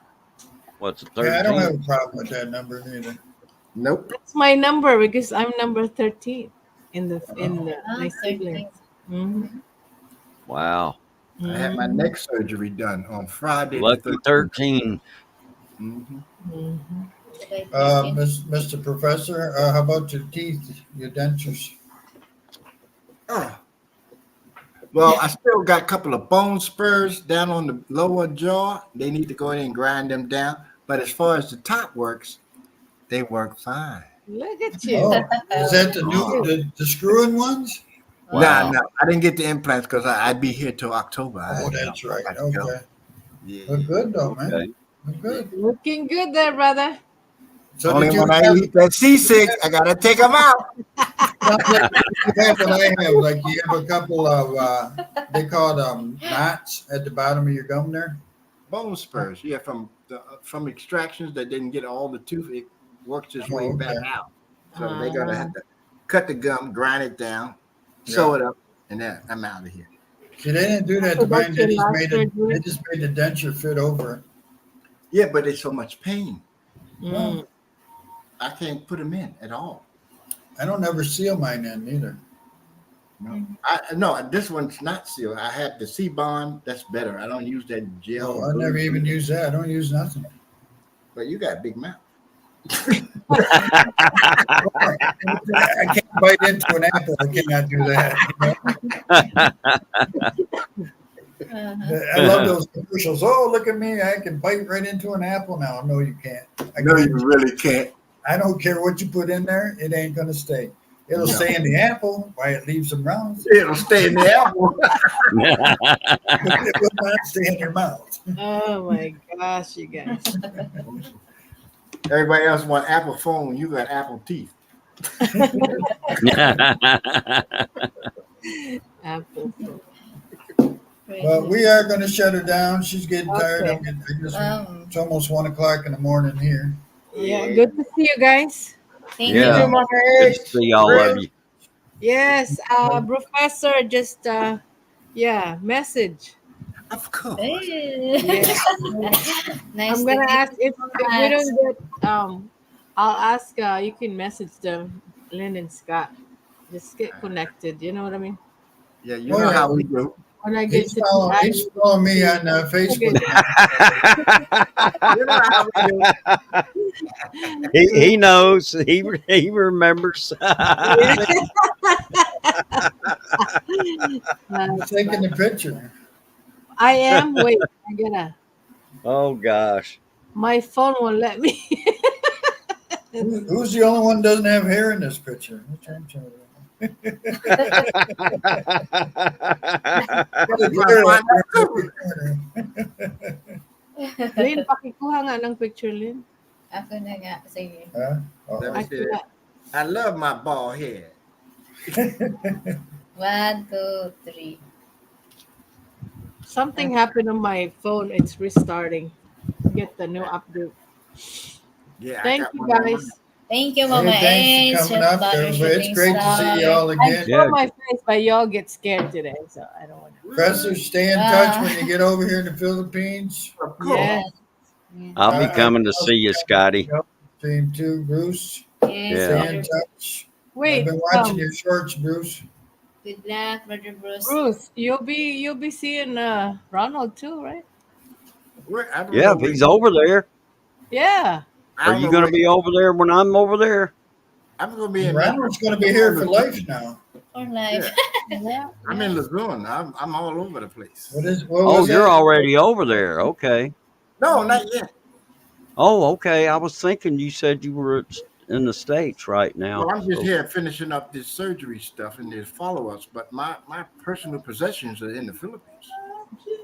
What's the Yeah, I don't 13th? have a problem with that number either. Nope. that's my number because I'm number 13 in my 13. siblings. Hmm. Wow, I had my neck surgery done on Friday the lucky 13th. 13. Mm-hmm. Hmm. Mr. Professor, how about your teeth, your dentures? Oh, well, I still got a couple of bone spurs down on the lower jaw. They need to go in and grind them down. But as far as the top works, they work fine. Look at you. Oh, is that the new Oh, the screwing ones? Nah, wow. no, I didn't get the implants because I'd be here till October. Oh, that's right. I got to go. Okay, Yeah, look yeah. good though, man. Okay. Look good. Looking good there, brother. So Only did you when I have? eat that C6, I gotta take them out. You have what I have? Like you have a couple of they call them knots at the bottom of your gum there. Bone spurs, yeah, from extractions that didn't get all the tooth. It works its way Oh, back okay. out. So they're gonna Uh, have to cut the gum, grind it down, sew it up, and then I'm out of here. See, they didn't do that so to mine. that's your last They surgery. just made the denture fit over it. Yeah, but it's so much pain. Mm. I can't put them in at all. I don't ever seal mine in either. No, no, this one's not sealed. I have the C-bond. That's better. I don't use that gel. Oh, I never even use that. I don't use nothing. But you got a big mouth. I can't bite into an apple. I cannot do that. I love those commercials. Oh, look at me! I can bite right into an apple now. No, you can't. I No, you can't. really can't. I don't care what you put in there. It ain't gonna stay. It'll No. stay in the apple. Why it leaves some rounds. It'll stay in the apple. It will not stay in your mouth. Oh my gosh, you guys. Everybody else want Apple phone. You got Apple teeth. Apple. Well, we are going to shut her down. She's getting tired. Okay. I'm getting. It's almost 1 o'clock in the morning here. Yeah, good to see you guys. Thank You Yeah. too, you. Mama Good H. to see all of you. Yes, Professor, just yeah, message. Of course. Yeah. Nice I'm to gonna meet ask you, if we Max. don't get I'll ask you can message them, Lynn and Scott. Just get connected. You know what I mean? Yeah, you Oh, know yeah. how we do. When I get He's to he's following me on Facebook. You know how we do. He knows. He remembers. Yeah. He's taking the picture. I am. Wait, I gotta. Oh gosh. My phone won't let me. Who's the only one that doesn't have hair in this picture? Which one? Lynn, pakikuha nga ng picture, Lynn. Ako na nga. Sige. Huh? Let me I see cannot. that. I love my bald head. 1, 2, 3. Something happened on my phone. It's restarting. Get the new update. Yeah, I Thank got you one on my- guys. Thank you, Mama Hey, H. thanks for coming Your up. butter It's shooting great to see you all I again. show Yeah. my face, but y'all get scared today, so I don't want to. Professor, stay in touch when you get over here in the Philippines. Of course. Yeah. I'll be coming to see you, Scotty. Team 2, Bruce. Yes, Yeah. Stay in touch. I've Wait, been watching your shorts, Bruce. good luck, Brother Bruce. Bruce, you'll be seeing Ronald too, right? I don't Yeah, know if where, he's over there, Yeah. I are don't you know going to where, be over there when I'm over there? I'm going to be in Ronald's going to be here for life now. For life. Yeah. I'm in Luzon. I'm all over the place. What Oh, was you're that? already over there. Okay. No, not yet. Oh, okay. I was thinking you said you were in the States right now. Well, I'm just So- here finishing up this surgery stuff and there's follow-ups, but my personal possessions are in the Philippines.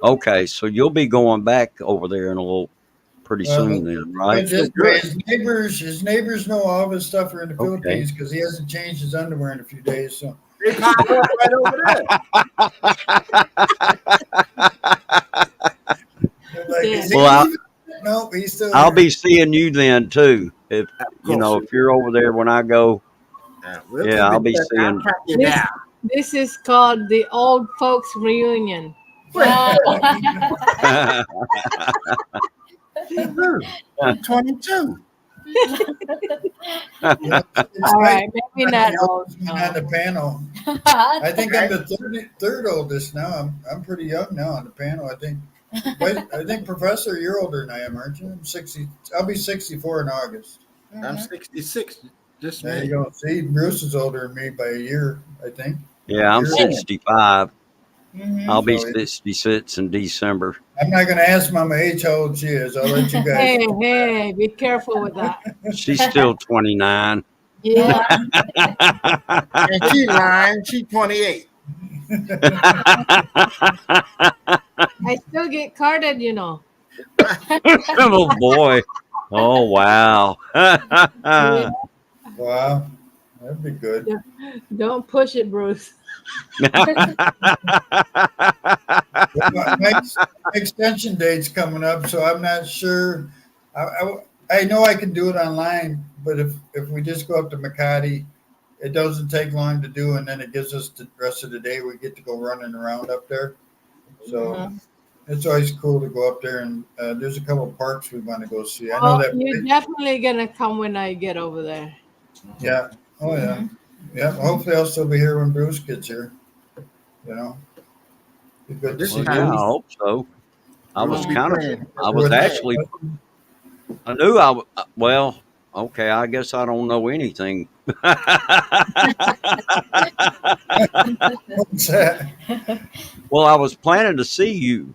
Okay, so you'll be going back over there in a little pretty Well, soon then, But right? this good. way, his neighbors know all of his stuff are in the Okay. Philippines because he hasn't changed his underwear in a few days. So They pop up right over they're like, Yeah. is he Well, leaving? No, he's still I'll here. be seeing you then too. If there. you know, if you're over there when I go, We'll yeah, keep I'll in be touch. I'll seeing. track you This, down. this is called the old folks reunion. Wow. I'm 22. All right, maybe not old. On the No. panel. I think I'm the third oldest now. I'm pretty young now on the panel. I think. I think Professor, you're older than I am, aren't you? I'm 60. I'll be 64 in August. I'm 66. Just There me. you go. See, Bruce is older than me by a year, I think. Yeah, I'm You're- 65. Mhm. I'll be So, 66 in December. I'm not going to ask Mama H how old she is. I'll let you guys. Hey, be careful with that. She's still 29. Yeah. And she lying. She 28. I still get carded, you know. Oh boy. Oh wow. Yeah. Wow, that'd be good. Don't push it, Bruce. My extension date's coming up, so I'm not sure. I know I can do it online, but if we just go up to Makati, it doesn't take long to do, and then it gives us the rest of the day. We get to go running around up there, so it's always cool to go up there. And there's a couple of parks we want to go see. I know Oh, that. you're definitely gonna come when I get over there. Yeah. Oh yeah. Yeah. Hopefully, I'll still be here when Bruce gets here. You know. Be good to This see Well, is yeah, you. I hope so. I We'll was be kind of, praying. I was actually, I knew I, well, Okay, I guess I don't know anything. What's that? Well, I was planning to see you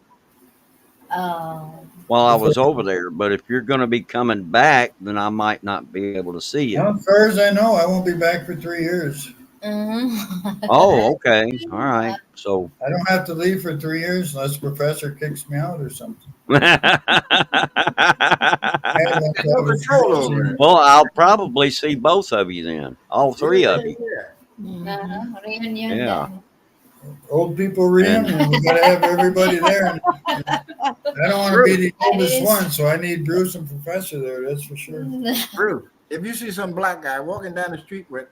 Oh, while I The was first, over there, but if you're going to be coming back, then I might not be able to see you. well, as far as I know, I won't be back for 3 years. Oh, okay. All right. So, I don't have to leave for 3 years unless the professor kicks me out or something. I want to No have a control over vacation. it. well, I'll probably see both of you then, all Yeah, three of yeah, you. yeah. Hmm. reunion Yeah. then. Old people And reunion. We got to have everybody there. And I don't want to be Bruce, the That oldest is. one, so I need Bruce and Professor there. That's for sure. Bruce, if you see some black guy walking down the street with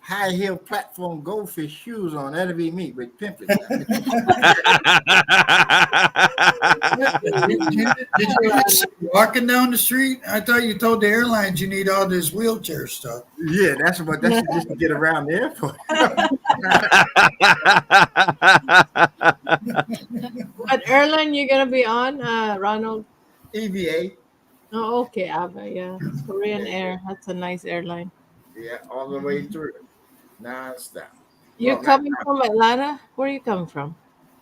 high heel platform goldfish shoes on, that'll be me with pimples. Did you just say walking down the street? I thought you told the airlines you need all this wheelchair stuff. Yeah, that's just to get around the airport. What airline you gonna be on, Ronald? EVA, Oh, okay, Ava, yeah. Korean yeah, yeah, Air. That's a nice airline. yeah, all the way through, nonstop. You Well, not coming from Atlanta? Where are you coming from?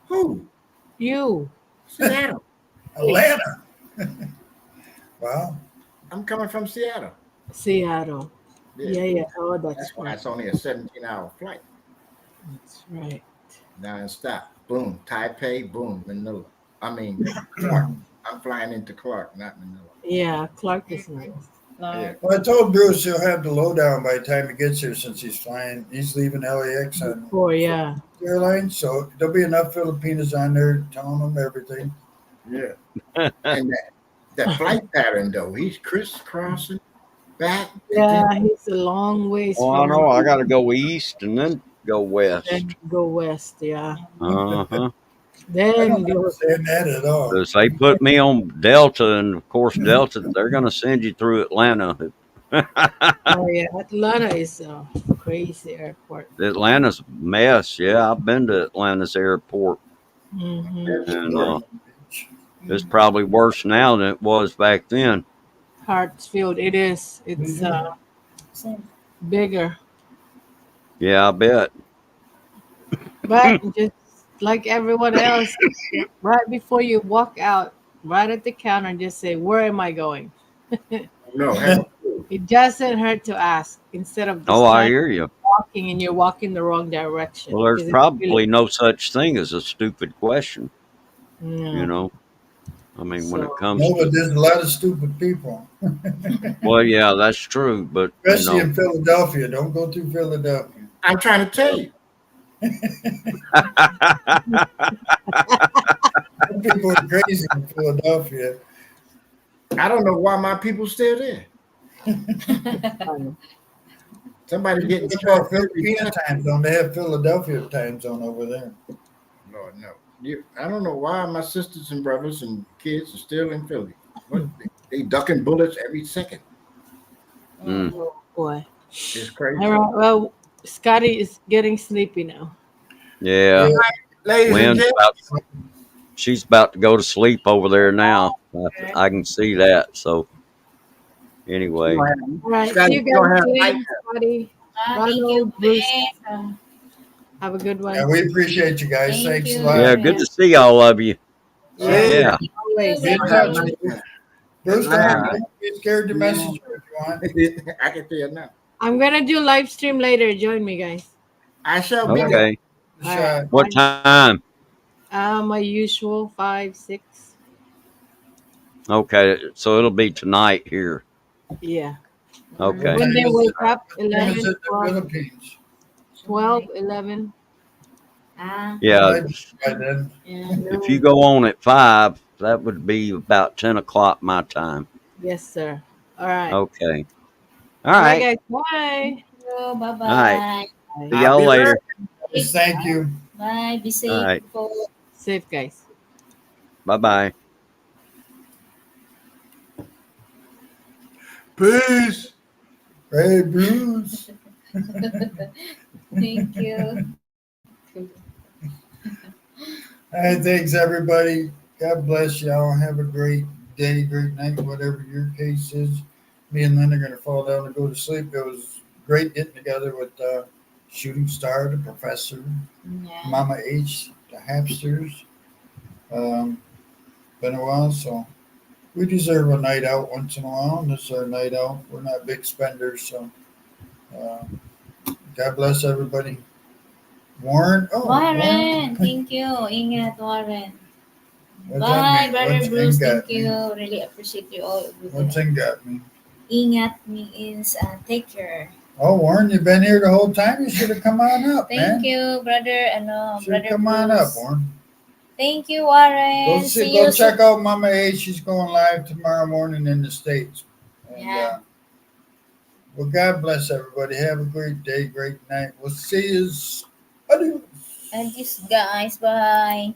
who? You. Seattle. Atlanta. Wow. I'm coming from Seattle. Seattle. Yeah, Yeah, yeah. Oh, that's that's why right. it's only a 17-hour flight, That's right. nonstop. Boom, Taipei, boom, Manila. I mean, Clark. I'm flying into Clark, not Manila. Yeah, Clark is nice. Yeah. Well, I told Bruce he'll have the lowdown by the time he gets here since he's flying. He's leaving LAX on Before, yeah. Airlines, so there'll be enough Filipinos on there telling them everything. Yeah. And that flight pattern though, he's crisscrossing back and then Yeah, he's a long ways well, I from know I got to go east and then go then west. go west, yeah. Uh huh. I Then don't go. understand that at all. Because they put me on Delta, and of course, Delta, they're going to send you through Atlanta. Oh yeah, Atlanta is a crazy airport. Atlanta's a mess. Yeah, I've been to Atlanta's airport, Mm-hmm. there's and Florida. it's probably worse now than it was back then. Hartsfield, it is. It's bigger, Yeah, I bet. but just like everyone else, right before you walk out, right at the counter, just say, "Where am I going?" No, have a clue. It doesn't hurt to ask instead of Oh, just I like hear you. walking and you're walking the wrong direction Well, there's because it's really probably no such thing as a stupid question, you no. know? I mean, when it So comes No, but to, there's a lot of stupid people, well, yeah, that's true, but, especially in Philadelphia. Don't go through Philadelphia. I'm trying to tell you. Some people are crazy in Philadelphia. I don't know why my people still there. um, Somebody getting What charged about every Filipino second. time zone? They have Philadelphia time zone over there. Lord no. I don't know why my sisters and brothers and kids are still in Philly. What they ducking bullets every second. mm, oh boy. It's All crazy. right. Well, Scotty is getting sleepy now. yeah, Yeah, Ladies and Lynn's gentlemen, about, she's about to go to sleep over there now. I can see that. So, anyway, All right. See Scotty, you you don't guys have light. soon, Scotty, Thank you, Ronald, Bruce. Ben. Have a good yeah, one. we appreciate you guys. Thank Thanks a you. lot. yeah, good to see all of you. Yeah, Yeah. Yeah. always. Be in Y'all touch. have a nice time. Bruce, Atlanta. don't be scared to message her if you want. I can tell you now. I'm gonna do live stream later. Join me, guys. I shall be All right. there. Okay. All right. Shot. What time? My usual 5, 6. Okay. So it'll be tonight here. Yeah. Okay. When they wake up, Time is 11, it in the 12, Philippines? 12, 11. Ah, Yeah. Might be by then. yeah. If you go on at 5, that would be about 10 o'clock my time. Yes, sir. All right. Okay. All All right, right. guys. Bye. So, All right. bye-bye. See Bye. I'll y'all be later. Yes, thank you. Bye. Be All safe. right. Safe, guys. Bye bye. Peace. Hey, Bruce. Thank you. All right, thanks, everybody. God bless y'all. Have a great day, great night, whatever your case is. Me and Lynn are gonna fall down and go to sleep. It was great getting together with Shooting Star, the Professor, Yeah. Mama H, the Hamsters. Um, been a while, so we deserve a night out once in a while. And this is our night out. We're not big spenders, so uh, God bless everybody. Warren, oh Warren, Warren, thank you. Ingat, Warren. what's that Bye, mean? Brother What's Bruce. in Thank got you. me? Really appreciate you all. What's in got me? Ingat means take care. Oh Warren, you've been here the whole time. You should have come on up, Thank man. you, brother. Should have Brother come on up, Bruce. Warren. Thank you, Warren. See Go you soon. check out Mama A. She's going live tomorrow morning in the States. And Yeah. well, God bless everybody. Have a great day, great night. We'll see you. Adios. And this guys, bye.